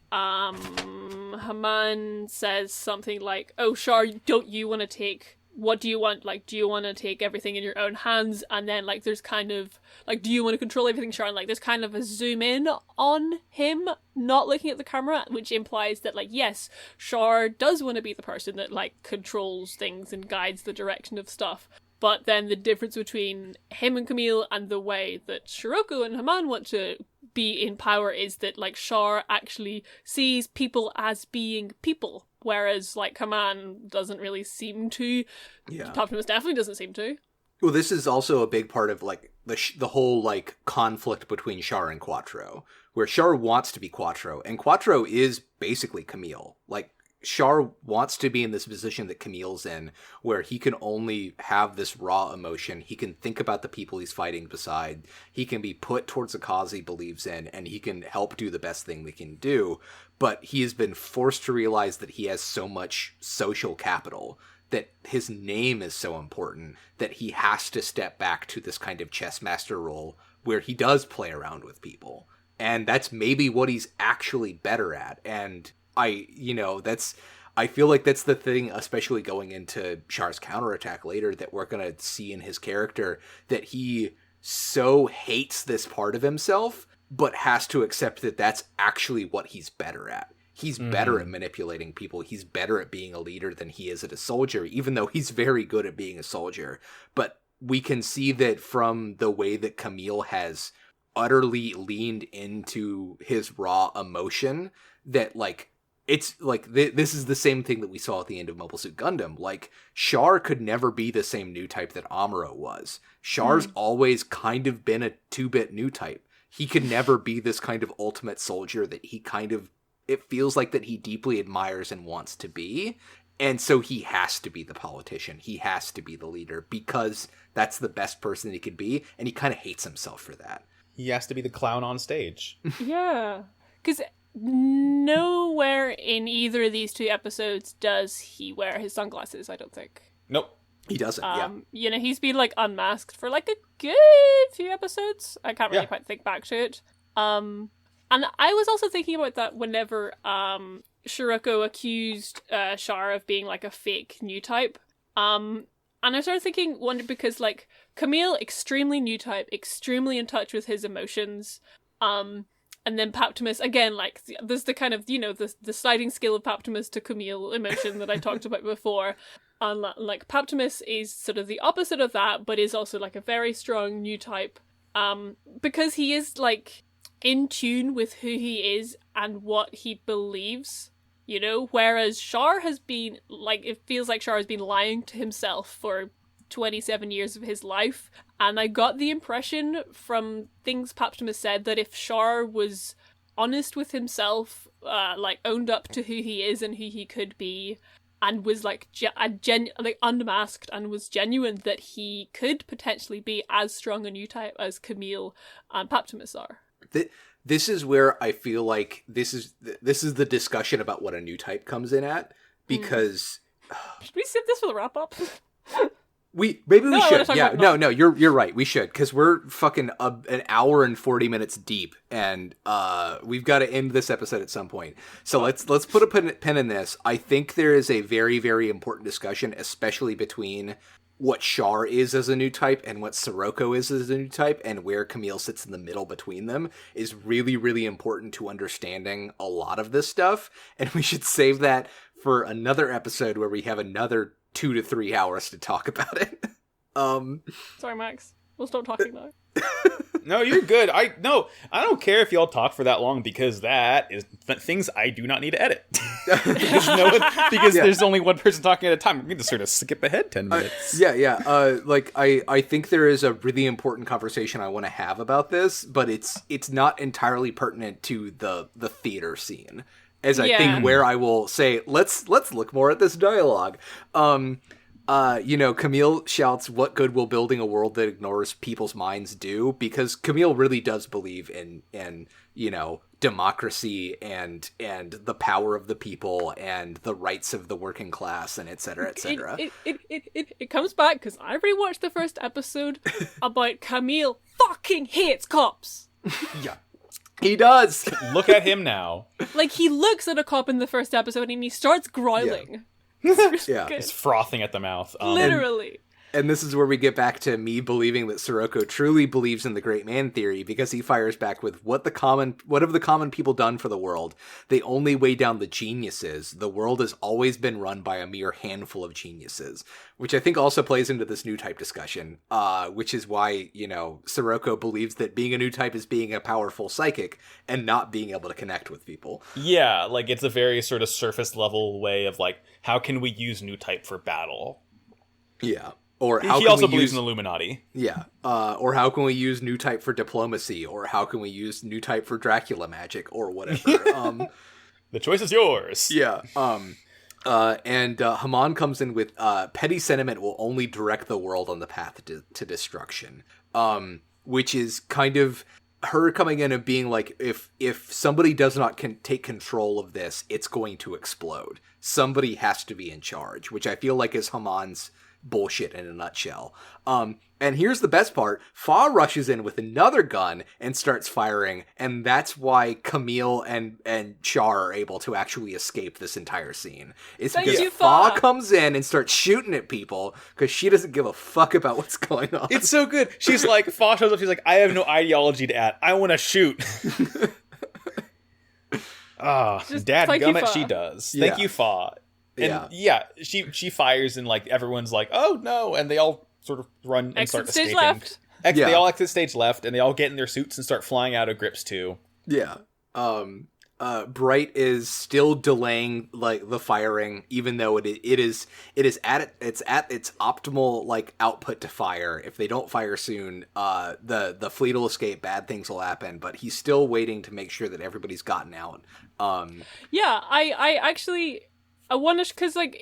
Haman says something like, oh, Char, don't you want to take, what do you want? Like, do you want to take everything in your own hands? And then, like, there's kind of, like, do you want to control everything, Char? And, like, there's kind of a zoom in on him not looking at the camera, which implies that, like, yes, Char does want to be the person that, like, controls things and guides the direction of stuff. But then the difference between him and Camille and the way that Sirocco and Haman want to be in power is that, like, Char actually sees people as being people, whereas, like, Kaman doesn't really seem to. Yeah. Optimus definitely doesn't seem to. Well, this is also a big part of, like, the whole, like, conflict between Char and Quattro, where Char wants to be Quattro, and Quattro is basically Camille. Like, Char wants to be in this position that Camille's in, where he can only have this raw emotion. He can think about the people he's fighting beside. He can be put towards a cause he believes in, and he can help do the best thing they can do. But he has been forced to realize that he has so much social capital, that his name is so important, that he has to step back to this kind of chess master role where he does play around with people. And that's maybe what he's actually better at. And I feel like that's the thing, especially going into Char's counterattack later, that we're going to see in his character, that he so hates this part of himself, but has to accept that that's actually what he's better at. He's better at manipulating people. He's better at being a leader than he is at a soldier, even though he's very good at being a soldier. But we can see that from the way that Camille has utterly leaned into his raw emotion, that, like, it's like this is the same thing that we saw at the end of Mobile Suit Gundam. Like, Char could never be the same new type that Amuro was. Char's always kind of been a 2-bit new type. He could never be this kind of ultimate soldier that he kind of, it feels like that he deeply admires and wants to be. And so he has to be the politician. He has to be the leader because that's the best person he could be. And he kind of hates himself for that. He has to be the clown on stage. Yeah. Because nowhere in either of these two episodes does he wear his sunglasses, I don't think. Nope. He doesn't, yeah. You know, he's been, like, unmasked for, like, a good few episodes. I can't really quite think back to it. And I was also thinking about that whenever Shiroko accused Char of being, like, a fake new type. And I started thinking, because, like, Camille, extremely new type, extremely in touch with his emotions. And then Paptimus, again, like, there's the kind of, you know, the sliding scale of Paptimus to Camille emotion that I talked about before. And, like, Paptimus is sort of the opposite of that, but is also, like, a very strong new type. Because he is, like, in tune with who he is and what he believes, you know? Whereas Char has been, like, it feels like Char has been lying to himself for 27 years of his life. And I got the impression from things Paptimus said that if Char was honest with himself, like, owned up to who he is and who he could be, and was, like, unmasked and was genuine, that he could potentially be as strong a new type as Camille and Paptimus are. This is where I feel like this is the discussion about what a new type comes in at, because should we save this for the wrap up? Maybe we should. Yeah, no, you're right. We should, because we're fucking an hour and 40 minutes deep, and we've got to end this episode at some point. So let's put a pin in this. I think there is a very, very important discussion, especially between what Char is as a new type and what Sirocco is as a new type, and where Camille sits in the middle between them, is really, really important to understanding a lot of this stuff. And we should save that for another episode where we have another 2 to 3 hours to talk about it. Sorry, Max. We'll stop talking now. No, you're good. I don't care if y'all talk for that long, because that is things I do not need to edit. because there's only one person talking at a time. We can just sort of skip ahead 10 minutes. I think there is a really important conversation I want to have about this, but it's not entirely pertinent to the theater scene. As I think where I will say, let's look more at this dialogue. Camille shouts, "What good will building a world that ignores people's minds do?" Because Camille really does believe in democracy and the power of the people and the rights of the working class and et cetera, et cetera. It comes back because I rewatched the first episode about Camille fucking hates cops. Yeah. He does. Look at him now. Like, he looks at a cop in the first episode and he starts growling. Yeah. He's frothing at the mouth. Literally. And this is where we get back to me believing that Sirocco truly believes in the great man theory, because he fires back with, what have the common people done for the world? They only weigh down the geniuses. The world has always been run by a mere handful of geniuses, which I think also plays into this new type discussion, which is why, Sirocco believes that being a new type is being a powerful psychic and not being able to connect with people. Yeah, like it's a very sort of surface level way of like, how can we use new type for battle? Yeah. Or how he can also we believes use... in Illuminati. Yeah. Or how can we use new type for diplomacy? Or how can we use new type for Dracula magic? Or whatever. The choice is yours. Yeah. And Haman comes in with petty sentiment will only direct the world on the path to destruction. Which is kind of her coming in and being like, if somebody does not take control of this, it's going to explode. Somebody has to be in charge, which I feel like is Haman's bullshit in a nutshell. And here's the best part. Fa rushes in with another gun and starts firing, and that's why Camille and Char are able to actually escape this entire scene. It's because Fa comes in and starts shooting at people because she doesn't give a fuck about what's going on. It's so good. She's like, Fa shows up, she's like, I have no ideology to add. I want to shoot. Dadgummit, she does. Thank you, Fa. And she fires and like everyone's like, oh no, and they all sort of run and start escaping. Left. They all exit stage left, and they all get in their suits and start flying out of grips too. Yeah. Bright is still delaying like the firing, even though it is at its optimal like output to fire. If they don't fire soon, the fleet will escape. Bad things will happen. But he's still waiting to make sure that everybody's gotten out. I actually. I wonder, because, like,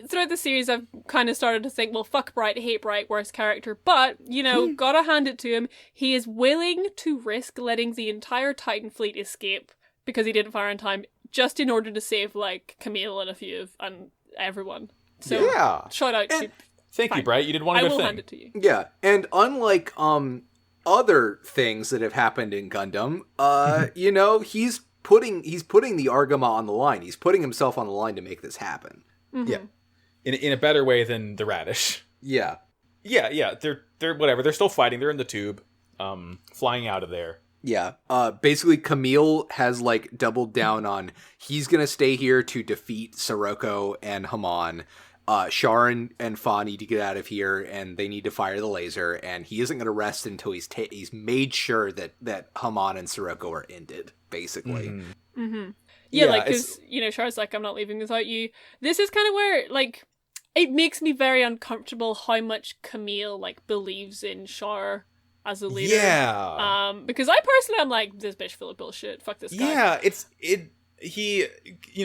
throughout the series, I've kind of started to think, well, fuck Bright, hate Bright, worst character. But, gotta hand it to him. He is willing to risk letting the entire Titan fleet escape because he didn't fire in time, just in order to save, like, Camille and everyone. So, shout out to... Thank you, Bright. You did one good thing. I will hand it to you. Yeah, and unlike other things that have happened in Gundam, he's putting the Argama on the line. He's putting himself on the line to make this happen. Mm-hmm. Yeah, in a better way than the Radish. Yeah. They're whatever. They're still fighting. They're in the tube, flying out of there. Yeah. Basically, Camille has like doubled down on he's gonna stay here to defeat Sirocco and Haman. Char and Fa need to get out of here, and they need to fire the laser. And he isn't gonna rest until he's made sure that Haman and Sirocco are ended. Basically. Mm-hmm. Mm-hmm. Yeah, because, Char's like, I'm not leaving without you. This is kind of where, like, it makes me very uncomfortable how much Camille, like, believes in Char as a leader. Yeah. Because I personally am like, this bitch full of bullshit. Fuck this guy. Yeah,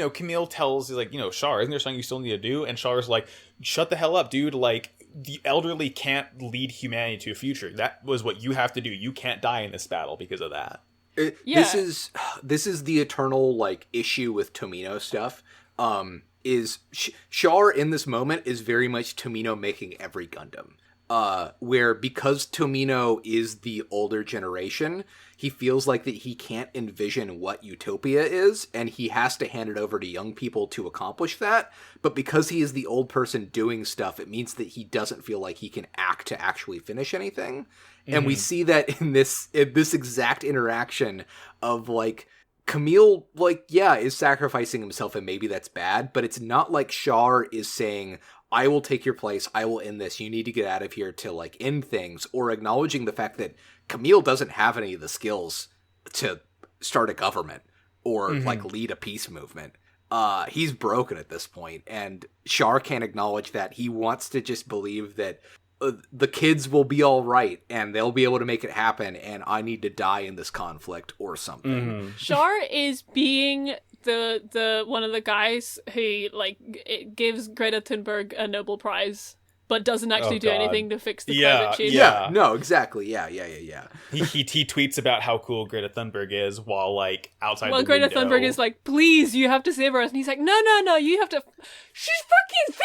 Camille tells, he's like, Char, isn't there something you still need to do? And Char's like, shut the hell up, dude. Like, the elderly can't lead humanity to a future. That was what you have to do. You can't die in this battle because of that. This is the eternal like issue with Tomino stuff. Is Char in this moment is very much Tomino making every Gundam. Where because Tomino is the older generation, he feels like that he can't envision what utopia is, and he has to hand it over to young people to accomplish that. But because he is the old person doing stuff, it means that he doesn't feel like he can act to actually finish anything. And we see that in this exact interaction of like Camille, like, is sacrificing himself, and maybe that's bad, but it's not like Char is saying, I will take your place, I will end this, you need to get out of here to like end things, or acknowledging the fact that Camille doesn't have any of the skills to start a government or like lead a peace movement. He's broken at this point, and Char can't acknowledge that. He wants to just believe that the kids will be all right and they'll be able to make it happen, and I need to die in this conflict or something. Char is being the one of the guys who like it gives Greta Thunberg a Nobel Prize but doesn't actually do anything to fix the climate change. Yeah, no, exactly. Yeah. He tweets about how cool Greta Thunberg is while like outside the Greta window. Thunberg is like, please, you have to save her. And he's like, no, you have to. She's fucking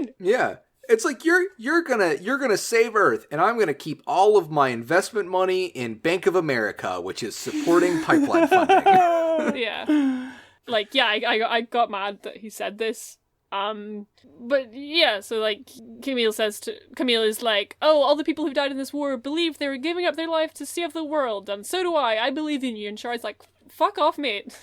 15. Yeah. It's like you're gonna save Earth, and I'm gonna keep all of my investment money in Bank of America, which is supporting pipeline funding. Yeah, like I got mad that he said this But yeah, so like Camille is like, oh, all the people who died in this war believed they were giving up their life to save the world, and so do I believe in you. And Char's like, fuck off, mate.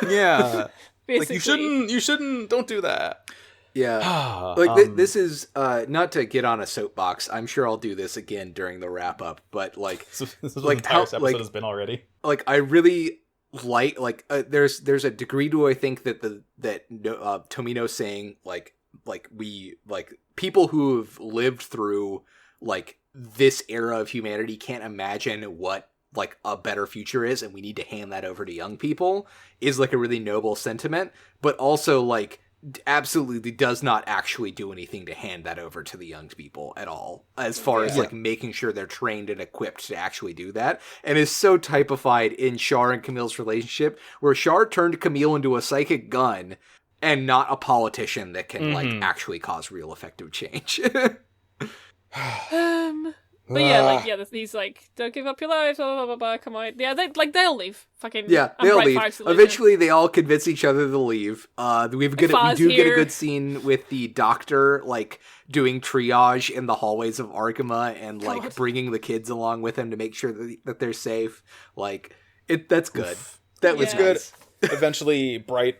Yeah. Basically. Like, you shouldn't, don't do that. Yeah. Like, this is, not to get on a soapbox, I'm sure I'll do this again during the wrap-up, but like... This is like how this episode has been already. Like, I really... there's a degree to I think that Tomino saying like people who have lived through like this era of humanity can't imagine what like a better future is, and we need to hand that over to young people is like a really noble sentiment, but also like absolutely does not actually do anything to hand that over to the young people at all, as far as like making sure they're trained and equipped to actually do that, and is so typified in Char and Camille's relationship, where Char turned Camille into a psychic gun and not a politician that can like actually cause real effective change. But yeah, he's like, don't give up your life, blah, blah, blah, blah, come on. Yeah, they'll leave. Fucking yeah, they'll leave. Eventually, they all convince each other to leave. We do get a good scene with the doctor, like, doing triage in the hallways of Argama and, like, bringing the kids along with him to make sure that they're safe. Like, that's good. That was good. Eventually, Bright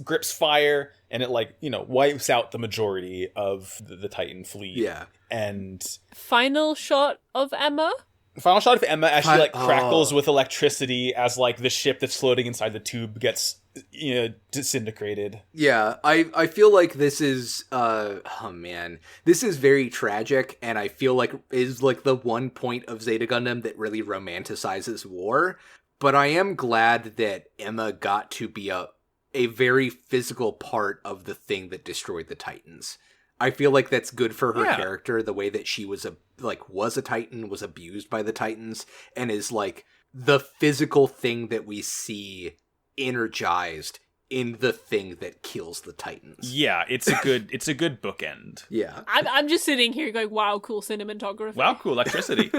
grips fire, and it, like, wipes out the majority of the Titan fleet. Yeah. And final shot of Emma as she crackles with electricity as like the ship that's floating inside the tube gets disintegrated. Yeah, I feel like this is this is very tragic, and I feel like is like the one point of Zeta Gundam that really romanticizes war. But I am glad that Emma got to be a very physical part of the thing that destroyed the Titans. I feel like that's good for her character, the way that she was a Titan, was abused by the Titans, and is like the physical thing that we see energized in the thing that kills the Titans. Yeah, it's a good bookend. Yeah. I'm just sitting here going, wow, cool cinematography. Wow, cool electricity.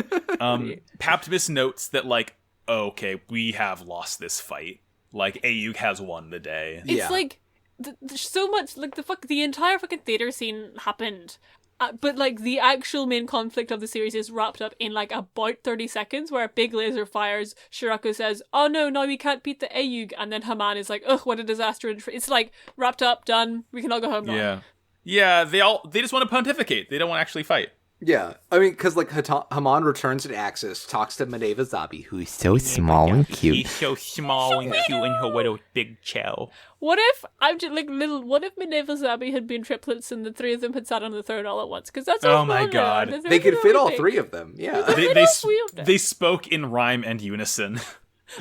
Paptmus notes that like, okay, we have lost this fight. Like, Ayuk has won the day. It's like so much like the entire fucking theater scene happened, but like the actual main conflict of the series is wrapped up in like about 30 seconds, where a big laser fires. Shirako says, "Oh no, we can't beat the Ayug," and then Haman is like, "Ugh, what a disaster!" It's like wrapped up, done. We can all go home now. Yeah. They just want to pontificate. They don't want to actually fight. Yeah, I mean, because like Haman returns to Axis, talks to Medeva Zabi, who is so small and cute. He's so small and cute in her little big chow. What if what if Medeva Zabi had been triplets and the three of them had sat on the throne all at once? Because that's oh my god, they could fit all three of them. Yeah, they spoke in rhyme and unison,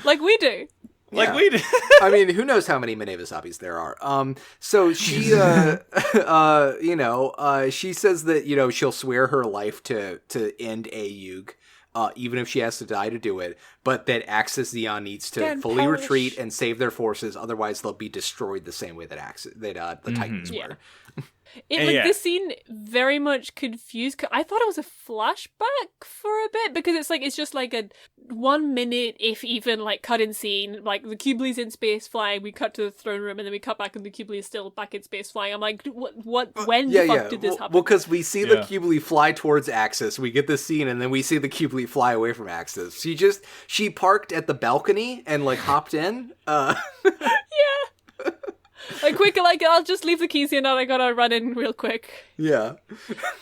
like we do. Like we did. I mean, who knows how many Medeva Zabis there are. So she, she says that, she'll swear her life to end Ayug, even if she has to die to do it, but that Axis Zeon needs to fully retreat and save their forces, otherwise they'll be destroyed the same way that the Titans were. This scene very much confused. I thought it was a flashback for a bit, because it's just like a 1 minute, if even, like cut in scene. Like the Kubli's in space flying, we cut to the throne room, and then we cut back and the Kubli is still back in space flying. I'm like, when the fuck did this happen? Well, because we see the Kubli fly towards Axis, we get this scene, and then we see the Kubli fly away from Axis. She parked at the balcony and like hopped in. Yeah. Like, quick, like, I'll just leave the keys here now. I gotta run in real quick. Yeah.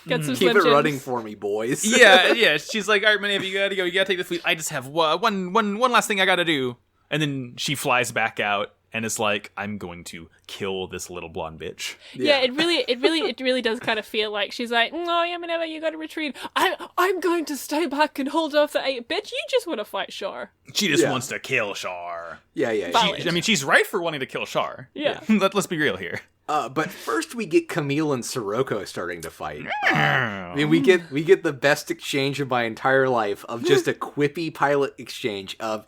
Get some Keep Slim it Jims. running for me, boys. Yeah. She's like, all right, Maneva, you gotta go. You gotta take the fleet. I just have one last thing I gotta do. And then she flies back out and is like, I'm going to kill this little blonde bitch. Yeah, it really does kind of feel like she's like, no, yeah, Maneva, you gotta retreat. I'm going to stay back and hold off the bitch. You just want to fight Char. She just wants to kill Char. Yeah. She's right for wanting to kill Char. Yeah. Let's be real here. But first we get Camille and Sirocco starting to fight. I mean, we get the best exchange of my entire life of just a quippy pilot exchange of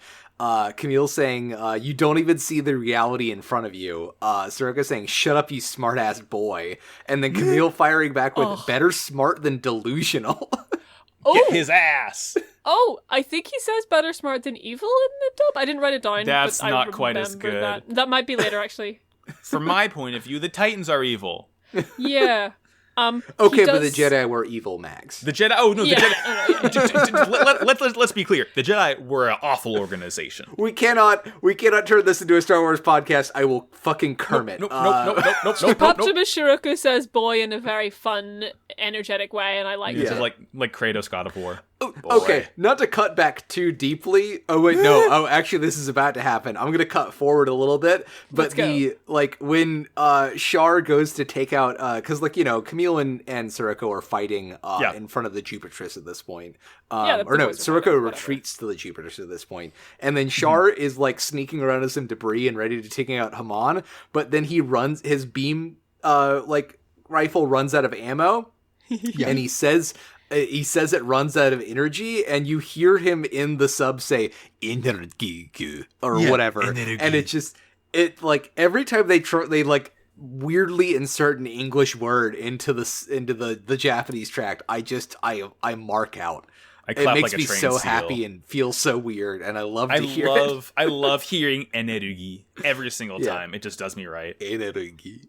Camille saying, you don't even see the reality in front of you. Sirocco saying, shut up, you smart-ass boy. And then Camille firing back with, better smart than delusional. Get his ass. Oh, I think he says better smart than evil in the dub. I didn't write it down. That's but not I quite as good. That might be later, actually. from my point of view, the Titans are evil. Yeah. Okay, but the Jedi were evil, Max. The Jedi. Oh no, Yeah. the Jedi. Let's be clear. The Jedi were an awful organization. We cannot turn this into a Star Wars podcast. I will fucking Kermit. Nope. Optimus Shiroko says "boy" in a very fun, energetic way, and I like it. Like Kratos, God of War. Okay, not to cut back too deeply. Oh wait, no. Oh, actually, this is about to happen. I'm gonna cut forward a little bit. But when Char goes to take out, because Camille and Sirocco are fighting in front of the Jupitress at this point. Sirocco retreats to the Jupitress at this point, and then Char is like sneaking around with some debris and ready to take out Haman. But then his beam rifle runs out of ammo, and he says it runs out of energy, and you hear him in the sub say "energy" or whatever, energy. And every time they weirdly insert an English word into the Japanese tract, I mark out. It makes me so happy and feel so weird, and I love to hear it. I love hearing "energy" every single time. It just does me right. Energy.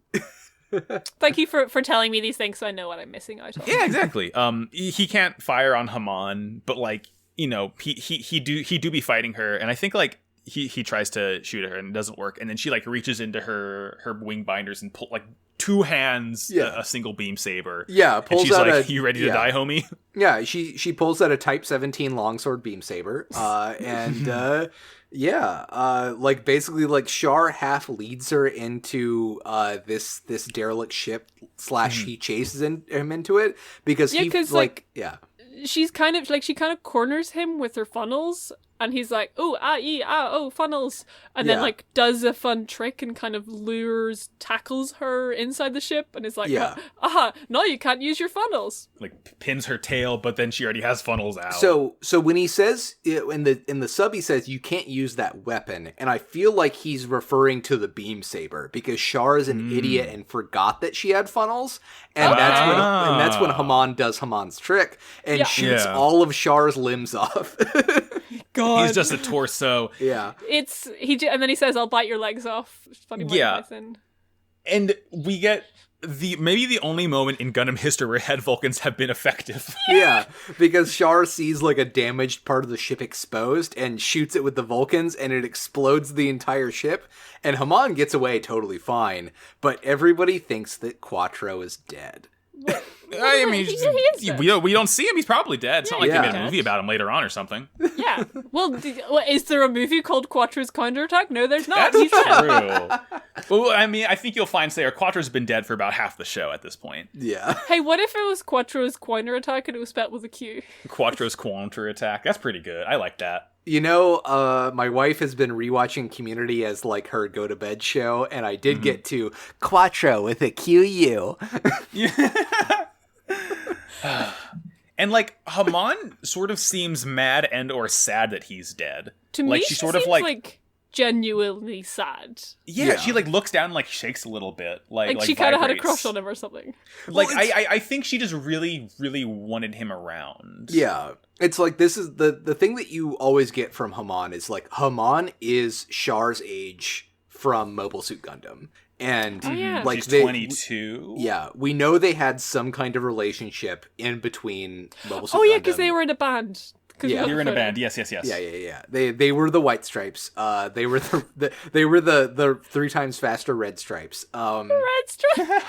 Thank you for telling me these things so I know what I'm missing out on. Yeah, exactly. He can't fire on Haman, but he do be fighting her, and I think he tries to shoot at her and it doesn't work, and then she reaches into her wing binders and pull two hands a single beam saber. Yeah, pulls and she's out you ready to die, homie? Yeah, she pulls out a Type 17 longsword beam saber, and basically Char half leads her into this derelict ship / he chases him into it because she's kind of she corners him with her funnels, and he's like, oh funnels, and then does a fun trick and kind of tackles her inside the ship, and is like, no, you can't use your funnels. Pins her tail, but then she already has funnels out. So when he says in the sub, he says you can't use that weapon, and I feel like he's referring to the beam saber because Char is an idiot and forgot that she had funnels, and that's when Haman does Haman's trick and shoots all of Char's limbs off. God. He's just a torso. Yeah. And then he says, "I'll bite your legs off." Funny Python. And we get maybe the only moment in Gundam history where head Vulcans have been effective. Yeah, because Char sees a damaged part of the ship exposed and shoots it with the Vulcans, and it explodes the entire ship, and Haman gets away totally fine, but everybody thinks that Quattro is dead. I mean, we don't see him. He's probably dead. It's not like they made a movie about him later on or something. Yeah. Well, is there a movie called Quattro's Counterattack? No, there's not. That's true. Well, I mean, I think you'll find Quattro's been dead for about half the show at this point. Yeah. Hey, what if it was Quattro's Counterattack and it was spelled with a Q? Quattro's Counterattack. That's pretty good. I like that. My wife has been rewatching Community as her go to bed show, and I did get to Quattro with a QU. And Haman sort of seems mad and or sad that he's dead. To me, she sort of genuinely sad. Yeah, she looks down and shakes a little bit. She kind of had a crush on him or something. I think she just really, really wanted him around. Yeah. It's this is the thing that you always get from Haman is Haman is Char's age from Mobile Suit Gundam. And she's 22. Yeah, we know they had some kind of relationship in between Mobile Suit Gundam. Oh yeah, because they were in a band. Yeah, you were in a band. Yes. Yeah. They were the White Stripes. They were the 3 times faster Red Stripes. Red Stripe.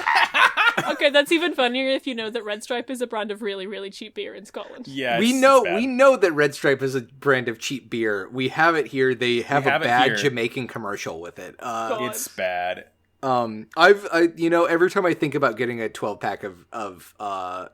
Okay, that's even funnier if you know that Red Stripe is a brand of really, really cheap beer in Scotland. Yeah, we know that Red Stripe is a brand of cheap beer. We have it here. They have a bad Jamaican commercial with it. It's bad. Every time I think about getting a 12-pack of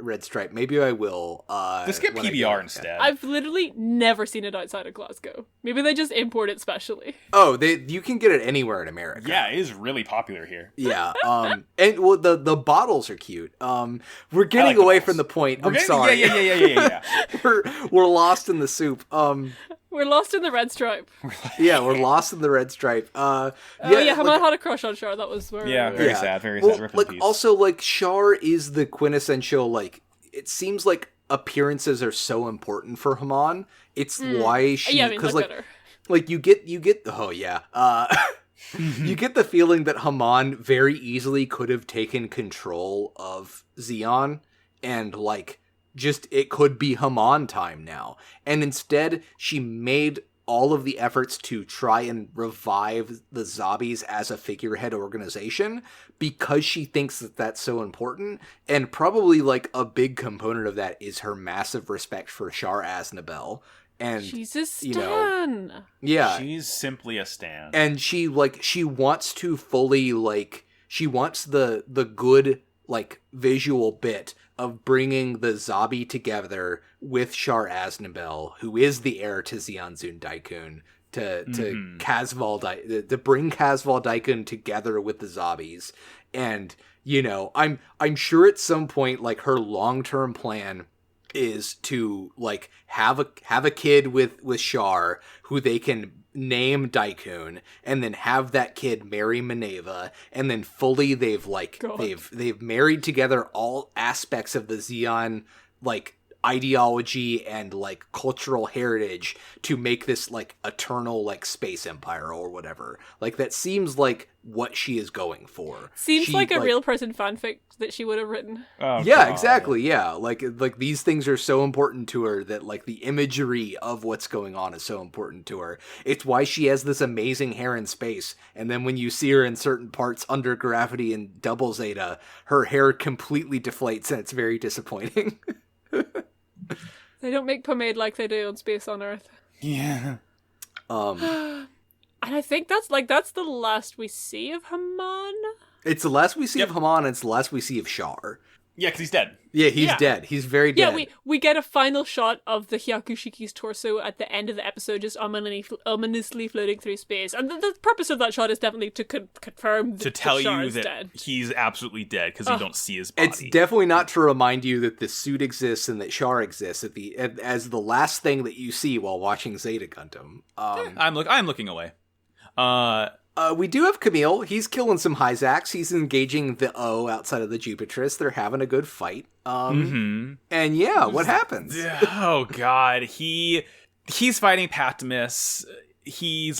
Red Stripe, maybe I will. Let's get PBR instead. I've literally never seen it outside of Glasgow. Maybe they just import it specially. Oh, you can get it anywhere in America. Yeah, it is really popular here. Yeah. And the bottles are cute. We're getting away from the point. I'm sorry. Yeah. We're lost in the soup. We're lost in the Red Stripe. We're lost in the Red Stripe. Haman had a crush on Char. That was where. Yeah, very sad. Very sad. Rip in peace. Also, Char is the quintessential. It seems like appearances are so important for Haman. It's why she because you get. Oh yeah. You get the feeling that Haman very easily could have taken control of Zeon and, like, just it could be Haman time now. And instead, she made all of the efforts to try and revive the Zombies as a figurehead organization because she thinks that that's so important. And probably, like, a big component of that is her massive respect for Char Aznable. And she's a stan. You know, yeah. She's simply a stan. And she wants to fully, like, she wants the good, like, visual bit of bringing the Zabi together with Char Aznable, who is the heir to Zeonzun Daikun, to Kazval to bring Kazval Daikun together with the Zabis. And, you know, I'm sure at some point, like, her long-term plan is to, like, have a kid with Char who they can name Daikun, and then have that kid marry Minerva, and then fully they've married together all aspects of the Zeon, like, ideology and, like, cultural heritage to make this, like, eternal, like, space empire or whatever. Like, that seems like what she is going for. Seems like a real person fanfic that she would have written. Oh, yeah, God. exactly. Yeah, like these things are so important to her that, like, the imagery of what's going on is so important to her. It's why she has this amazing hair in space, and then when you see her in certain parts under gravity in Double Zeta, her hair completely deflates, and it's very disappointing. They don't make pomade like they do on Space on Earth. Yeah. And I think that's the last we see of Haman. It's the last we see of Haman, and it's the last we see of Char. Yeah, because he's dead. Yeah, he's dead. He's very dead. Yeah, we get a final shot of the Hyakushiki's torso at the end of the episode, just ominously floating through space. And the purpose of that shot is definitely to confirm to tell you that dead. He's absolutely dead because you don't see his body. It's definitely not to remind you that the suit exists and that Char exists as the last thing that you see while watching Zeta Gundam. I'm looking away. We do have Camille. He's killing some Hyzax. He's engaging the O outside of the Jupiterus. They're having a good fight. And yeah, what happens? Oh God, he's fighting Patimus. He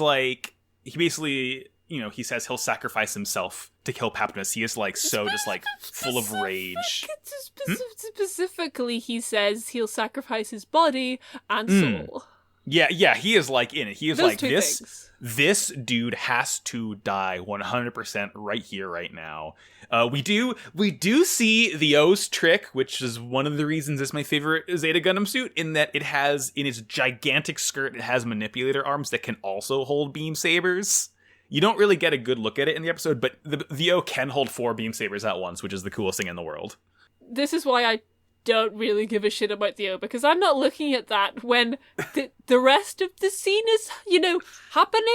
basically, you know, he says he'll sacrifice himself to kill Patimus. He is like so just like full of rage. Specifically, he says he'll sacrifice his body and soul. Yeah, he is like in it. He is Those like two this. things. This dude has to die 100% right here, right now. We do see the O's trick, which is one of the reasons it's my favorite Zeta Gundam suit, in that it has, in its gigantic skirt, it has manipulator arms that can also hold beam sabers. You don't really get a good look at it in the episode, but the O can hold 4 beam sabers at once, which is the coolest thing in the world. This is why I don't really give a shit about the O, because I'm not looking at that when the rest of the scene is, you know, happening.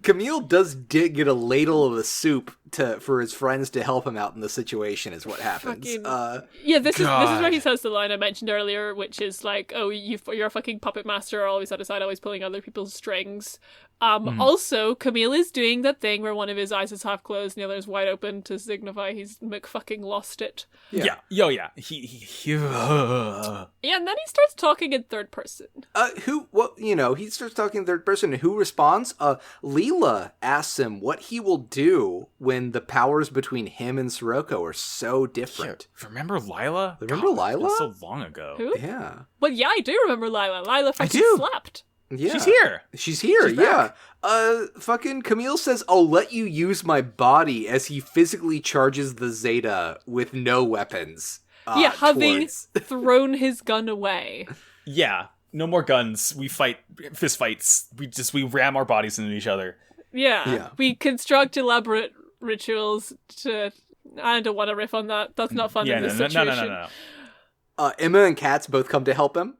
Camille does get a ladle of the soup for his friends to help him out in the situation is what happens. This is where he says the line I mentioned earlier, which is like, oh, you're a fucking puppet master, always out of sight, always pulling other people's strings. Also, Camille is doing that thing where one of his eyes is half closed and the other is wide open to signify he's McFucking lost it. Yeah. Yeah, and then he starts talking in third person. He starts talking in third person. Who responds? Leela asks him what he will do when the powers between him and Sirocco are so different. Yeah, remember Lila? Lila? So long ago. Who? Yeah. Well, yeah, I do remember Lila. Lila fucking slapped. Yeah. She's here. Yeah. Fucking Camille says, I'll let you use my body, as he physically charges the Zeta with no weapons. Having thrown his gun away. Yeah. No more guns. We fight fist fights. We ram our bodies into each other. Yeah. We construct elaborate rituals to... I don't want to riff on that. That's not fun in this situation. No. Emma and Katz both come to help him.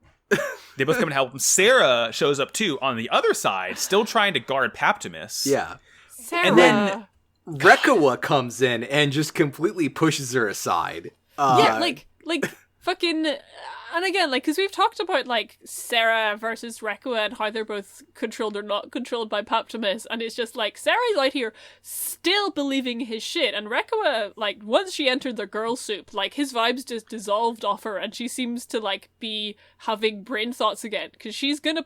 They both come to help him. Sarah shows up too on the other side, still trying to guard Paptimus. Yeah. Sarah. And then Rekawa comes in and just completely pushes her aside. Like fucking... And again, like, because we've talked about, like, Sarah versus Rekawa and how they're both controlled or not controlled by Paptimus, and it's just, like, Sarah's out here still believing his shit, and Rekawa, like, once she entered the girl soup, like, his vibes just dissolved off her, and she seems to, like, be having brain thoughts again, because she's gonna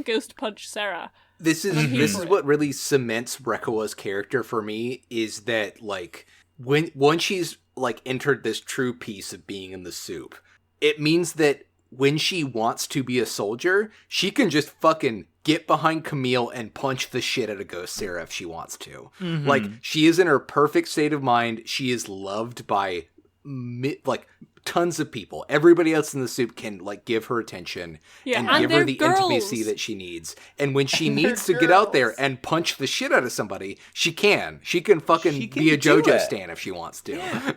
ghost punch Sarah. This is what really cements Rekawa's character for me, is that like once she's like entered this true piece of being in the soup, it means that when she wants to be a soldier, she can just fucking get behind Camille and punch the shit out of Ghost Sarah if she wants to. Mm-hmm. Like, she is in her perfect state of mind. She is loved by like tons of people. Everybody else in the soup can like give her attention and give her the intimacy that she needs. And when she needs to get out there and punch the shit out of somebody, she can. She can fucking be a JoJo stan if she wants to. Yeah.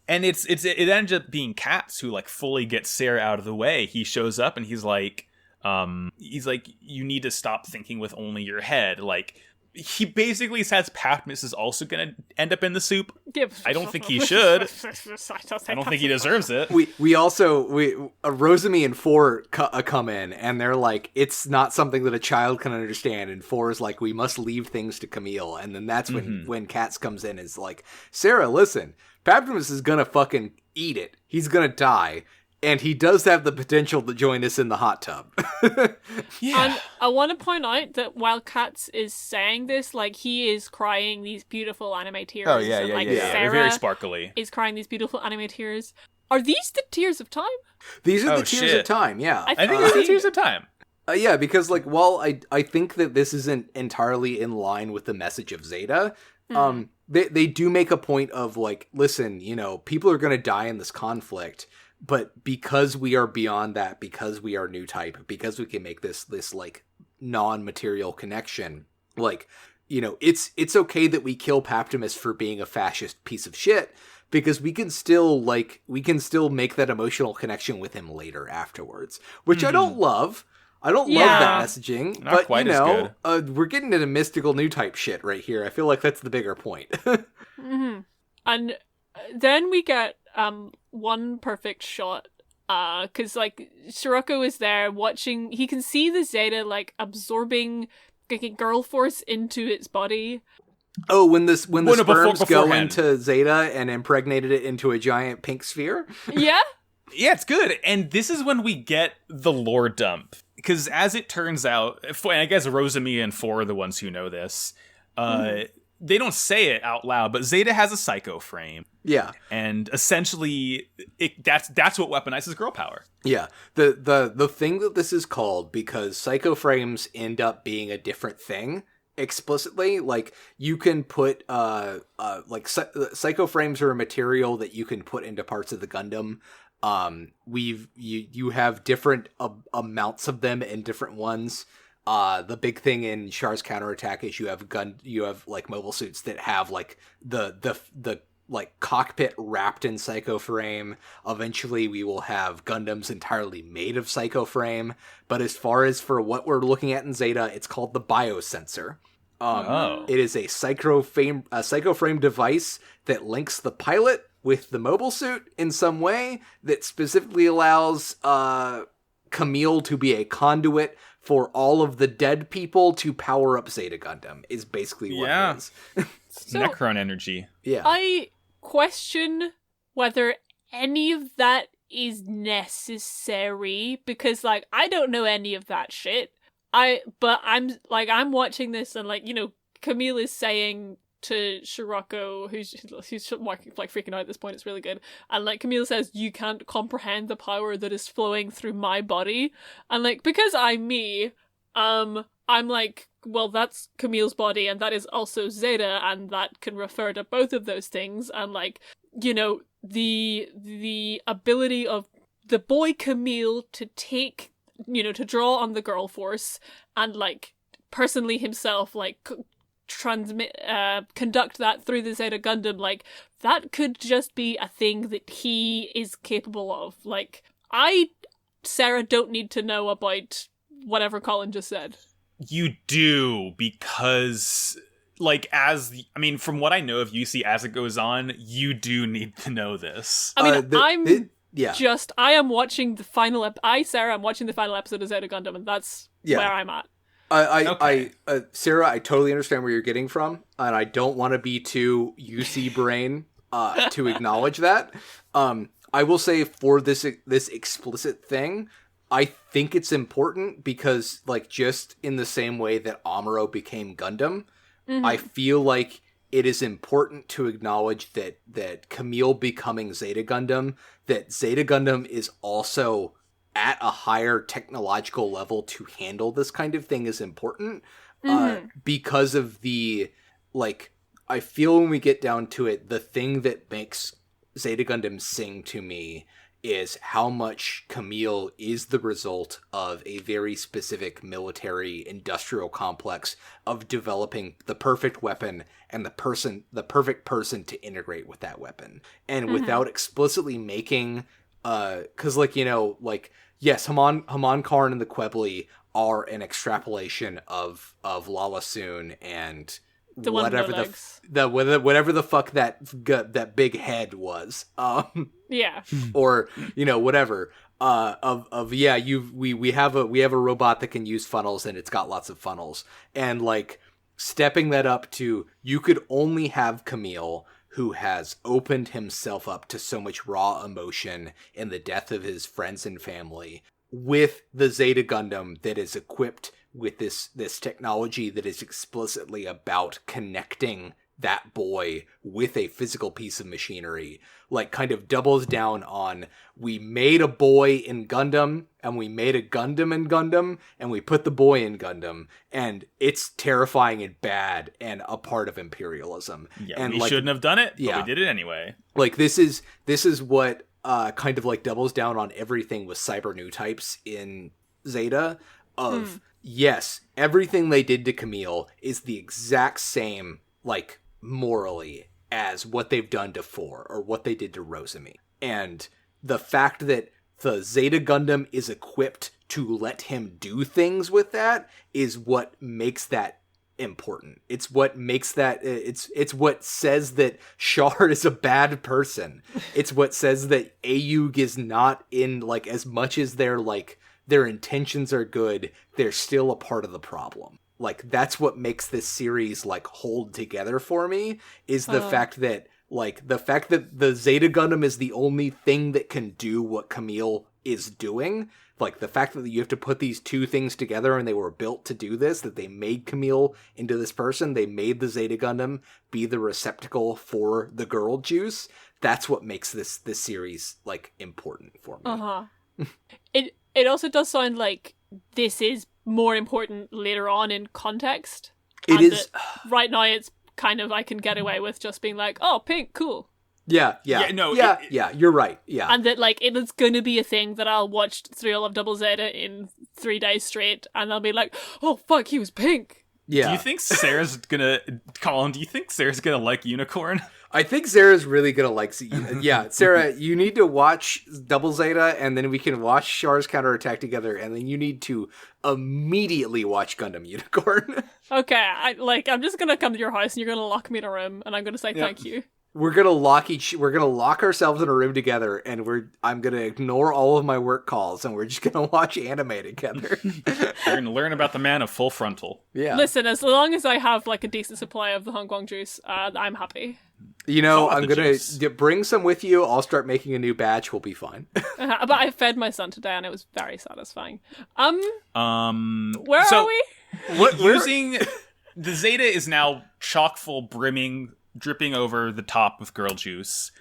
And it ends up being Katz who like fully gets Sarah out of the way. He shows up and he's like, you need to stop thinking with only your head. Like, he basically says Patmos is also going to end up in the soup. I don't think he should. I don't think he deserves it. We also Rosemi and Four come in, and they're like, it's not something that a child can understand. And Four is like, we must leave things to Camille. And then that's when Katz comes in, is like, Sarah, listen, Patmos is going to fucking eat it. He's going to die. And he does have the potential to join us in the hot tub. Yeah. And I want to point out that while Katz is saying this, like, he is crying these beautiful anime tears. Oh, yeah. Sarah very sparkly. Is crying these beautiful anime tears. Are these the tears of time? These are the tears of time, yeah. I think these are the tears of time. Yeah, because, like, while I think that this isn't entirely in line with the message of Zeta, they do make a point of, like, listen, you know, people are going to die in this conflict. But because we are beyond that, because we are new type, because we can make this like non-material connection, like, you know, it's okay that we kill Paptimus for being a fascist piece of shit, because we can still make that emotional connection with him later afterwards, which I don't love. I don't love that messaging, not but quite you know, we're getting into mystical new type shit right here. I feel like that's the bigger point. And then we get one perfect shot, because like Shiroko is there watching. He can see the Zeta like absorbing like a girl force into its body. Oh, when the sperms go into Zeta and impregnated it into a giant pink sphere. Yeah, it's good. And this is when we get the lore dump, because as it turns out, and I guess Rosemi and Four are the ones who know this. They don't say it out loud, but Zeta has a psycho frame. Yeah. And essentially, that's what weaponizes girl power. Yeah. The thing that this is called, because psycho frames end up being a different thing explicitly, like, you can put, psycho frames are a material that you can put into parts of the Gundam. You have different amounts of them in different ones. The big thing in Char's counterattack is you have like mobile suits that have like the like cockpit wrapped in psycho frame. Eventually we will have Gundams entirely made of psycho frame, but as far as for what we're looking at in Zeta, it's called the biosensor. It is a psycho frame device that links the pilot with the mobile suit in some way that specifically allows Camille to be a conduit for all of the dead people to power up Zeta Gundam, is basically what it is. So, Necron energy. Yeah. I question whether any of that is necessary, because like I don't know any of that shit. But I'm watching this and like, you know, Camille is saying to Shiroko, who's like freaking out at this point, it's really good, and like Camille says, you can't comprehend the power that is flowing through my body, and like, because I'm me, I'm like, well, that's Camille's body and that is also Zeta, and that can refer to both of those things, and like, you know, the ability of the boy Camille to take, you know, to draw on the girl force and like personally himself like conduct that through the Zeta Gundam, like, that could just be a thing that he is capable of. Like, Sarah, don't need to know about whatever Colin just said. You do, because, like, from what I know of UC as it goes on, you do need to know this. I mean, I am watching the final Sarah, I'm watching the final episode of Zeta Gundam, and that's where I'm at. Sarah, I totally understand where you're getting from, and I don't want to be too UC brain to acknowledge that. I will say for this explicit thing, I think it's important because, like, just in the same way that Amuro became Gundam, I feel like it is important to acknowledge that Camille becoming Zeta Gundam, that Zeta Gundam is also at a higher technological level to handle this kind of thing is important, because of the, like, I feel when we get down to it, the thing that makes Zeta Gundam sing to me is how much Camille is the result of a very specific military industrial complex of developing the perfect weapon and the perfect person to integrate with that weapon. And without explicitly making, cause like, you know, like, yes, Haman Karn and the Quebli are an extrapolation of Lala Soon and the whatever whatever the fuck that big head was. Yeah. Or, you know, whatever. We have a robot that can use funnels and it's got lots of funnels. And like stepping that up to, you could only have Camille, who has opened himself up to so much raw emotion in the death of his friends and family, with the Zeta Gundam that is equipped with this technology that is explicitly about connecting that boy with a physical piece of machinery. Like, kind of doubles down on, we made a boy in Gundam, and we made a Gundam in Gundam, and we put the boy in Gundam, and it's terrifying and bad and a part of imperialism. Yeah, and we like, shouldn't have done it, yeah, but we did it anyway. Like, this is what kind of like doubles down on everything with cyber new types in Zeta, of yes, everything they did to Camille is the exact same, like, morally as what they've done to Four or what they did to Rosemi. And the fact that the Zeta Gundam is equipped to let him do things with that is what makes that important. It's what makes that, it's what says that Char is a bad person. It's what says that Ayug is not in, like, as much as they're like, their intentions are good, they're still a part of the problem. Like, that's what makes this series, like, hold together for me, is the fact that, like, the Zeta Gundam is the only thing that can do what Camille is doing. Like, the fact that you have to put these two things together and they were built to do this, that they made Camille into this person, they made the Zeta Gundam be the receptacle for the girl juice, that's what makes this series, like, important for me. It also does sound like this is more important later on in context. It is. Right now, it's kind of, I can get away with just being like, oh, pink, cool. Yeah. You're right. Yeah, and that, like, it is going to be a thing that I'll watch through all of Double Zeta in 3 days straight, and I'll be like, oh fuck, he was pink. Yeah. Do you think Sarah's gonna, Colin? Do you think Sarah's gonna like Unicorn? I think Sarah's really gonna like. Yeah, Sarah, you need to watch Double Zeta, and then we can watch Char's counterattack together, and then you need to immediately watch Gundam Unicorn. Okay, I'm just gonna come to your house, and you're gonna lock me in a room, and I'm gonna say thank you. We're gonna lock ourselves in a room together, and I'm gonna ignore all of my work calls, and we're just gonna watch anime together. We're gonna learn about the man of full frontal. Yeah. Listen, as long as I have, like, a decent supply of the Hong Kong juice, I'm happy. You know, I'm gonna bring some with you. I'll start making a new batch. We'll be fine. But I fed my son today, and it was very satisfying. Where are we? Using the Zeta is now chock full, brimming, dripping over the top with girl juice.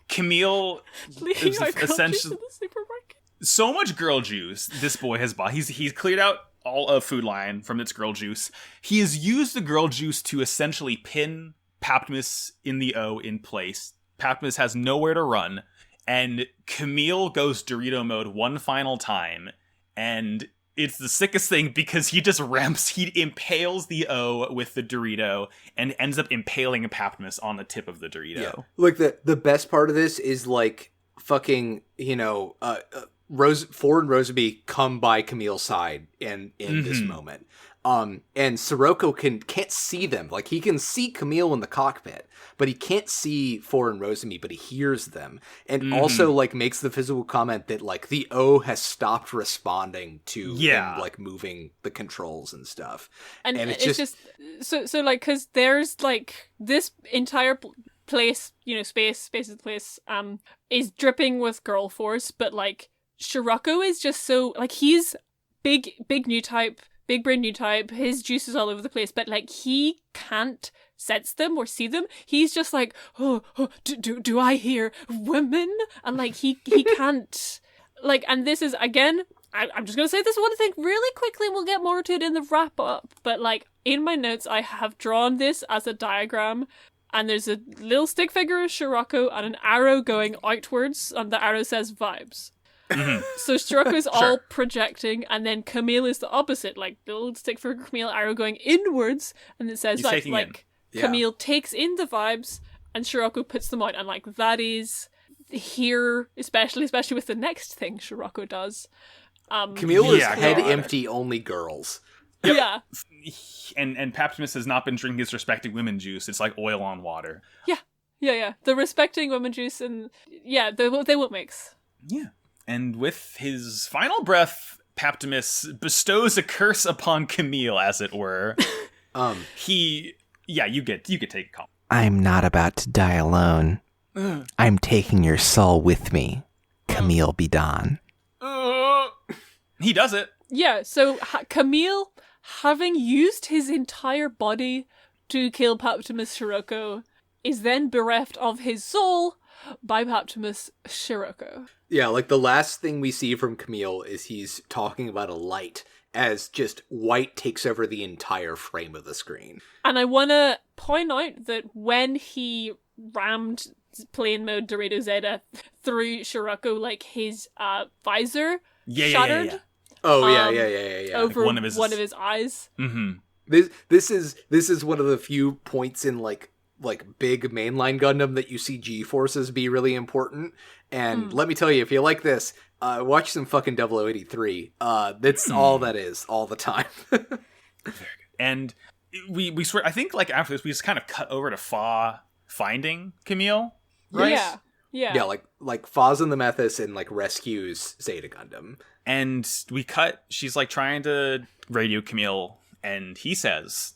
Camille leaving our girl juice in the supermarket. So much girl juice this boy has bought. He's cleared out all of Food Line from its girl juice. He has used the girl juice to essentially pin Paptmus in the O in place. Paptmus has nowhere to run, and Camille goes Dorito mode one final time, and it's the sickest thing because he impales the O with the Dorito and ends up impaling Paptmus on the tip of the Dorito. Yeah. Like, the best part of this is, like, fucking, you know, Ford and Roseby come by Camille's side in this moment. And Sirocco can't see them. Like, he can see Camille in the cockpit, but he can't see Ford and Rosemi, but he hears them. And also, like, makes the physical comment that, like, the O has stopped responding to him, like, moving the controls and stuff. And it's just so like, because there's, like, this entire place, you know, space is the place, is dripping with girl force, but, like, Shirako is just so, like, he's big new type, big brain new type, his juice is all over the place, but, like, he can't sense them or see them. He's just like, do I hear women? And, like, he can't, like, and this is, again, I'm just going to say this one thing really quickly, we'll get more to it in the wrap up, but, like, in my notes, I have drawn this as a diagram, and there's a little stick figure of Shirako and an arrow going outwards, and the arrow says vibes. So Shirako's all projecting, and then Camille is the opposite, like the little stick figure Camille arrow going inwards, and it says vibes. Like Camille takes in the vibes, and Shirako puts them out, and like that is here, especially with the next thing Shirako does. Camille is head empty, only girls. Yep. Yeah. And Paptimus has not been drinking his respecting women juice. It's like oil on water. Yeah. The respecting women juice, and they won't mix. Yeah. And with his final breath, Paptimus bestows a curse upon Camille, as it were. You get take a call. I'm not about to die alone. I'm taking your soul with me, Camille Bidon. He does it. Yeah, so Camille, having used his entire body to kill Paptimus Shiroko, is then bereft of his soul by Paptimus Shiroko. Yeah, like the last thing we see from Camille is he's talking about a light as just white takes over the entire frame of the screen. And I want to point out that when he rammed plane mode Dorito Zeta through Shiroko, like his visor shattered. Yeah. Oh yeah. Over like one of his eyes. Mm-hmm. This is one of the few points in like big mainline Gundam that you see G-forces be really important. And let me tell you, if you like this, watch some fucking 0083. That's all that is, all the time. Very good. And we swear, I think like after this, we just kind of cut over to Fa finding Camille, right? Yeah, like Fa's in the Methus and like rescues Zeta Gundam. And we cut, she's like trying to radio Camille, and he says,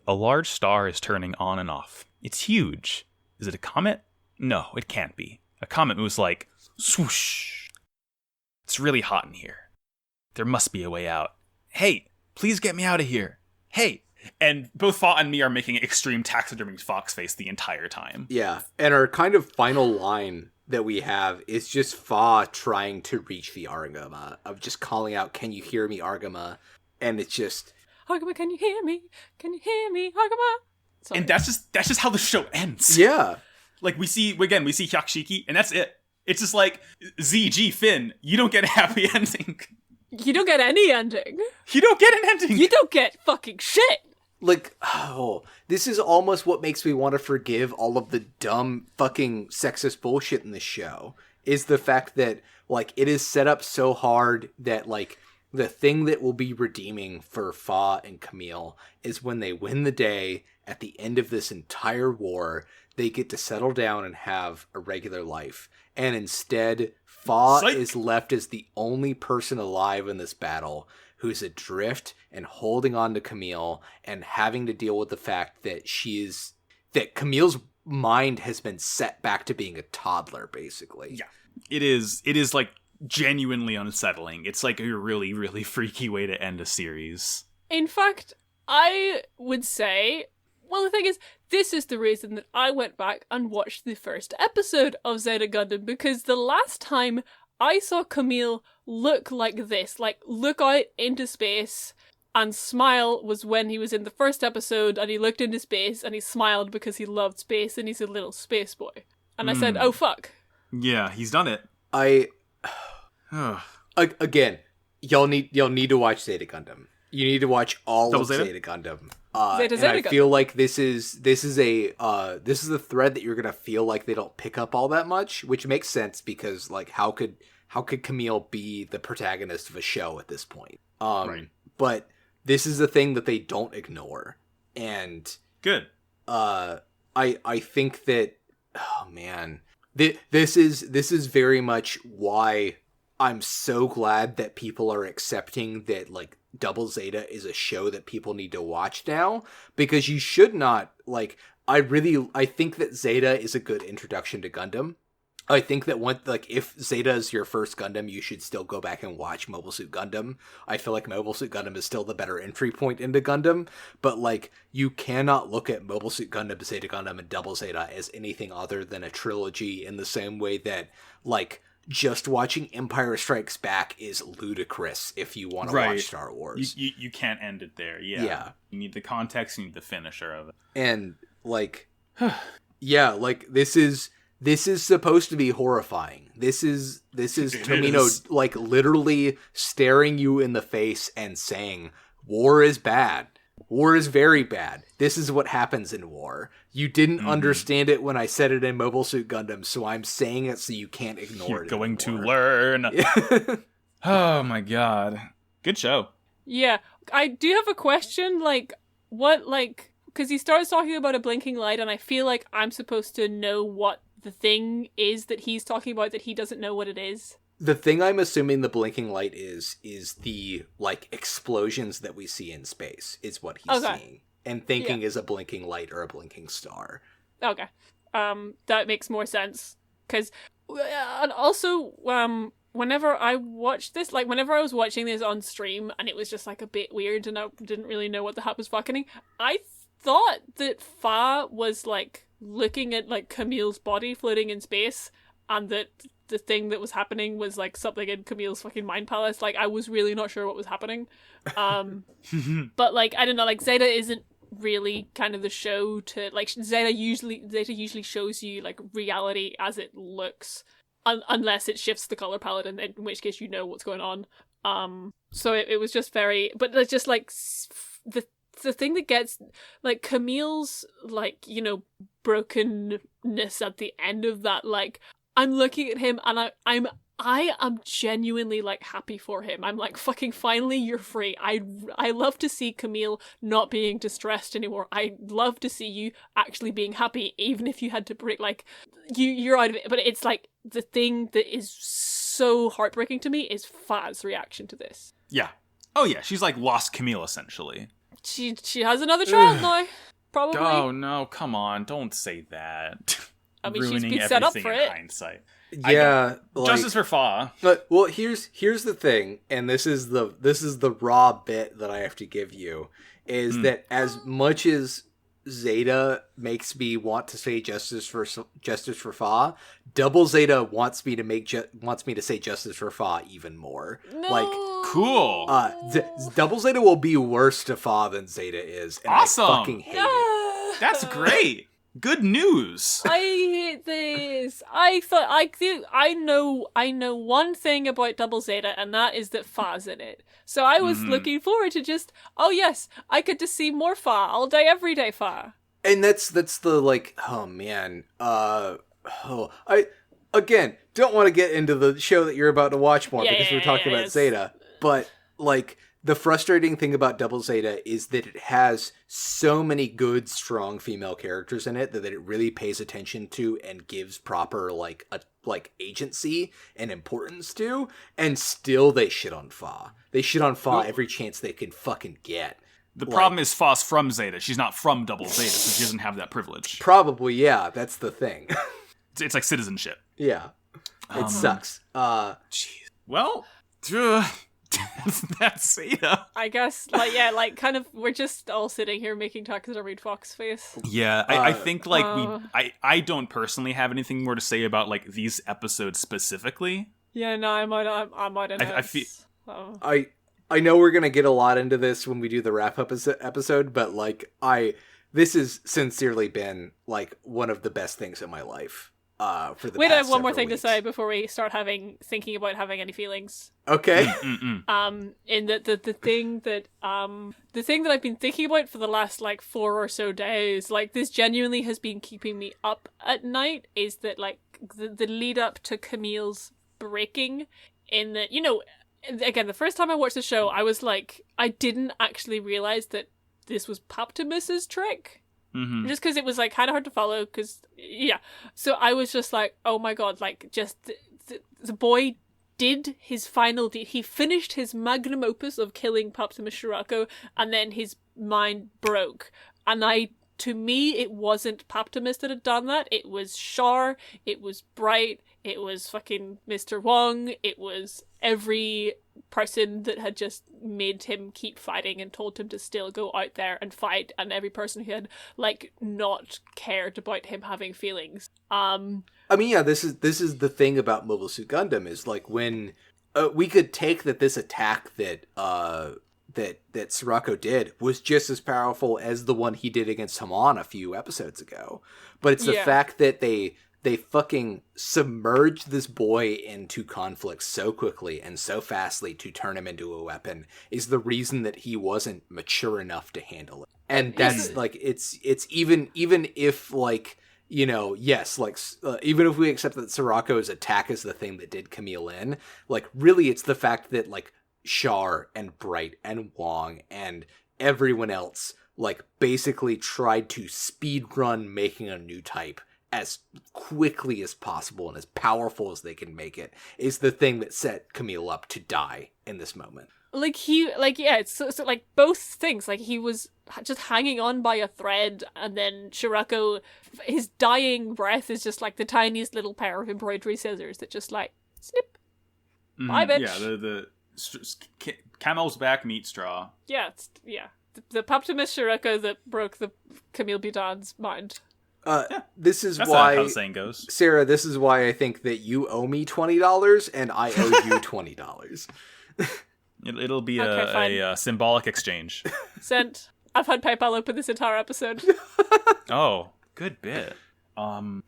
"A large star is turning on and off. It's huge. Is it a comet? No, it can't be. A comet moves like swoosh. It's really hot in here. There must be a way out. Hey, please get me out of here. Hey." And both Fa and me are making extreme taxidermy fox face the entire time. Yeah, and our kind of final line that we have is just Fa trying to reach the Argama, of just calling out, "Can you hear me, Argama?" And it's just, "Argama, can you hear me? Can you hear me, Argama?" Sorry. And that's just how the show ends. Yeah. Like we see Hyakshiki, and that's it. It's just like, ZG Finn, you don't get a happy ending. You don't get any ending. You don't get an ending. You don't get fucking shit. Like, this is almost what makes me want to forgive all of the dumb fucking sexist bullshit in this show, is the fact that, like, it is set up so hard that, like, the thing that will be redeeming for Fa and Camille is when they win the day at the end of this entire war, they get to settle down and have a regular life. And instead, Fa is left as the only person alive in this battle who's adrift and holding on to Camille and having to deal with the fact that that Camille's mind has been set back to being a toddler, basically. Yeah. It is like genuinely unsettling. It's like a really, really freaky way to end a series. In fact, I would say, well, the thing is, this is the reason that I went back and watched the first episode of Zeta Gundam, because the last time I saw Camille look like this, like look out into space and smile, was when he was in the first episode and he looked into space and he smiled because he loved space and he's a little space boy. And I said, oh fuck. Yeah, he's done it. Again, y'all need to watch Zeta Gundam. You need to watch all of Zeta Gundam. I feel like this is the thread that you're gonna feel like they don't pick up all that much, which makes sense because like how could Camille be the protagonist of a show at this point? Right. But this is the thing that they don't ignore, and good. I think that, oh man, this is very much why I'm so glad that people are accepting that like Double Zeta is a show that people need to watch now, because you should not, like, I think that Zeta is a good introduction to Gundam. I think that if Zeta is your first Gundam, you should still go back and watch Mobile Suit Gundam. I feel like Mobile Suit Gundam is still the better entry point into Gundam, but like you cannot look at Mobile Suit Gundam, Zeta Gundam, and Double Zeta as anything other than a trilogy in the same way that like just watching Empire Strikes Back is ludicrous if you want to watch Star Wars. You can't end it there. Yeah. You need the context, you need the finisher of it. And like yeah, like this is supposed to be horrifying. This is Tomino like literally staring you in the face and saying, war is bad. War is very bad. This is what happens in war. You didn't understand it when I said it in Mobile Suit Gundam, so I'm saying it so you can't ignore You're it. You're going anymore. to learn. Oh my god. Good show. Yeah. I do have a question, like, what, like, because he starts talking about a blinking light, and I feel like I'm supposed to know what the thing is that he's talking about that he doesn't know what it is. The thing I'm assuming the blinking light is the, like, explosions that we see in space is what he's seeing. And thinking is a blinking light or a blinking star. Okay. That makes more sense. Because, and also, whenever I watched this, like, whenever I was watching this on stream, and it was just, like, a bit weird, and I didn't really know what the heck was fucking, I thought that Fa was, like, looking at, like, Camille's body floating in space, and that the thing that was happening was, like, something in Camille's fucking mind palace. Like, I was really not sure what was happening. But, like, I don't know, like, Zeta isn't really kind of the show to, like, Zeta usually shows you, like, reality as it looks, unless it shifts the color palette, and in which case you know what's going on. So it was just very, but it's just, like, the thing that gets, like, Camille's, like, you know, brokenness at the end of that, like, I'm looking at him and I am genuinely, like, happy for him. I'm like, fucking finally you're free. I love to see Camille not being distressed anymore. I love to see you actually being happy, even if you had to break, like, you're out of it. But it's like, the thing that is so heartbreaking to me is Fa's reaction to this. Yeah. Oh yeah, she's like lost Camille essentially. She has another child now, probably. Oh no, come on, don't say that. I mean, Ruining she's been set up everything for in it. hindsight. Yeah, like, justice for Fa. But well, here's the thing, and this is the raw bit that I have to give you, is that as much as Zeta makes me want to say justice for Fa, Double Zeta wants me to say justice for Fa even more. No. Like, cool. Double Zeta will be worse to Fa than Zeta is, and awesome. I fucking hate it. That's great. Good news. I hate this. I know one thing about Double Zeta, and that is that Fa's in it. So I was looking forward to just, oh yes, I get to see more Fa all day, every day Fa. And that's the, like, oh man, I again don't want to get into the show that you're about to watch more because we're talking about Zeta, but like, the frustrating thing about Double Zeta is that it has so many good, strong female characters in it that it really pays attention to and gives proper, like, agency and importance to, and still they shit on Fa. They shit on Fa every chance they can fucking get. The problem is Fa's from Zeta. She's not from Double Zeta, so she doesn't have that privilege. Probably, yeah. That's the thing. It's like citizenship. Yeah. It sucks. Jeez. Well, that's Zeta. I guess, like, yeah, like, kind of, we're just all sitting here making Takeda Reed Fox face. Yeah, I think, like, I don't personally have anything more to say about, like, these episodes specifically. Yeah, no, I'm out in I feel... I know we're gonna get a lot into this when we do the wrap-up episode, but, like, this has sincerely been, like, one of the best things in my life. For the Wait, I have past one more several thing weeks. to say before we start thinking about having any feelings. Okay. In that the thing that I've been thinking about for the last, like, 4 or so days, like, this genuinely has been keeping me up at night, is that, like, the lead up to Camille's breaking, in that, you know, again, the first time I watched the show, I was like, I didn't actually realize that this was Poptimus's trick. Mm-hmm. Just because it was, like, kind of hard to follow, because, yeah. So I was just like, oh my god, like, just, the boy did his final deed. He finished his magnum opus of killing Poptimus Shirako, and then his mind broke. And I to me, it wasn't Paptimus that had done that. It was Char, it was Bright, it was fucking Mr. Wong, it was every person that had just made him keep fighting and told him to still go out there and fight, and every person who had, like, not cared about him having feelings. I mean, yeah, this is the thing about Mobile Suit Gundam, is, like, when we could take that this attack that Sirocco did was just as powerful as the one he did against Hamon a few episodes ago. But it's the fact that they fucking submerged this boy into conflict so quickly and so fastly to turn him into a weapon is the reason that he wasn't mature enough to handle it. And that's, like, it's even if, like, you know, yes, like, even if we accept that Sirocco's attack is the thing that did Camille in, like, really it's the fact that, like, Char and Bright and Wong and everyone else, like, basically tried to speedrun making a new type as quickly as possible and as powerful as they can make it, is the thing that set Camille up to die in this moment. It's so like both things. Like, he was just hanging on by a thread, and then Sirocco, his dying breath is just like the tiniest little pair of embroidery scissors that just, like, snip. Bye, bitch. Yeah, the camel's back meat straw. Yeah, the Paptimus Sirocco that broke the Camille Bidan's mind. This is That's why, how the saying goes. Sarah, this is why I think that you owe me $20 and I owe you $20. It'll be a symbolic exchange. Sent. I've had PayPal open this entire episode. Oh, good bit. What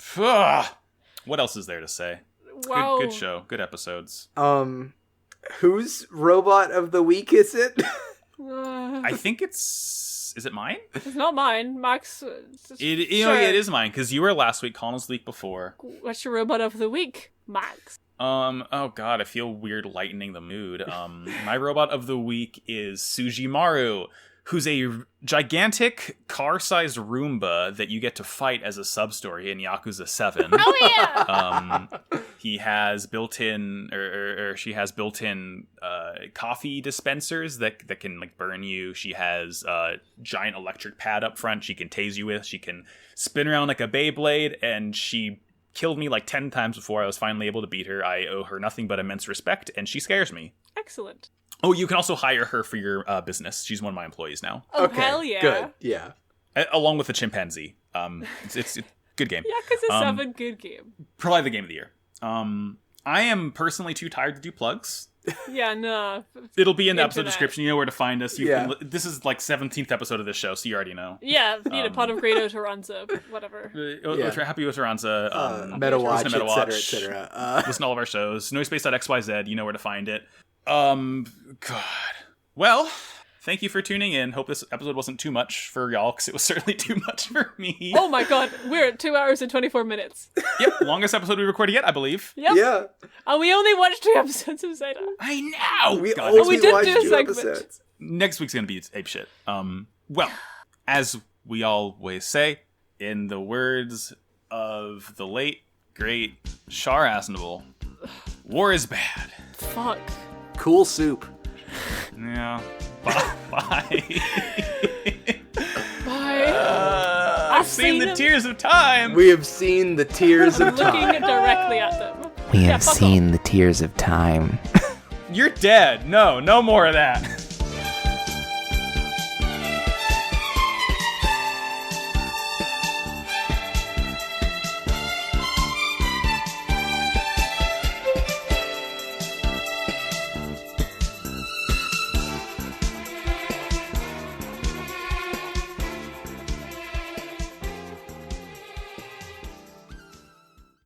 else is there to say? Wow. Good show. Good episodes. Whose robot of the week is it? I think is it mine? It's not mine. Max. Sure. It is mine, because you were last week, Colin was the week before. What's your robot of the week, Max? Oh god, I feel weird lightening the mood. My robot of the week is Sujimaru, who's a gigantic car-sized Roomba that you get to fight as a sub-story in Yakuza 7. Oh yeah! He has built-in, or she has built-in coffee dispensers that can, like, burn you. She has a giant electric pad up front she can tase you with. She can spin around like a Beyblade, and she killed me like 10 times before I was finally able to beat her. I owe her nothing but immense respect, and she scares me. Excellent. Oh, you can also hire her for your business. She's one of my employees now. Oh, okay, hell yeah. Good, yeah. Along with the chimpanzee. It's a good game. Yakuza 7, good game. Probably the game of the year. I am personally too tired to do plugs. Yeah, no. It'll be in the episode description. You know where to find us. This is like 17th episode of this show, so you already know. Yeah, Pot of Great Oteranza, whatever. Happy Oteranza. MetaWatch, et cetera. Listen to all of our shows. Noisepace.xyz, you know where to find it. God. Well, thank you for tuning in. Hope this episode wasn't too much for y'all, because it was certainly too much for me. Oh my god, we're at 2 hours and 24 minutes. Yep, longest episode we recorded yet, I believe. Yep. Yeah. And we only watched 2 episodes of Zeta. I know! We did watched do a 2 segment. episodes. Next week's gonna be ape shit. Well, as we always say, in the words of the late, great Char Aznavour, war is bad. Fuck. Cool soup. Yeah. Bye. Bye. I've seen the tears of time. We have seen the tears I'm of time. looking directly at them. We have fuck seen the tears of time. You're dead. No more of that.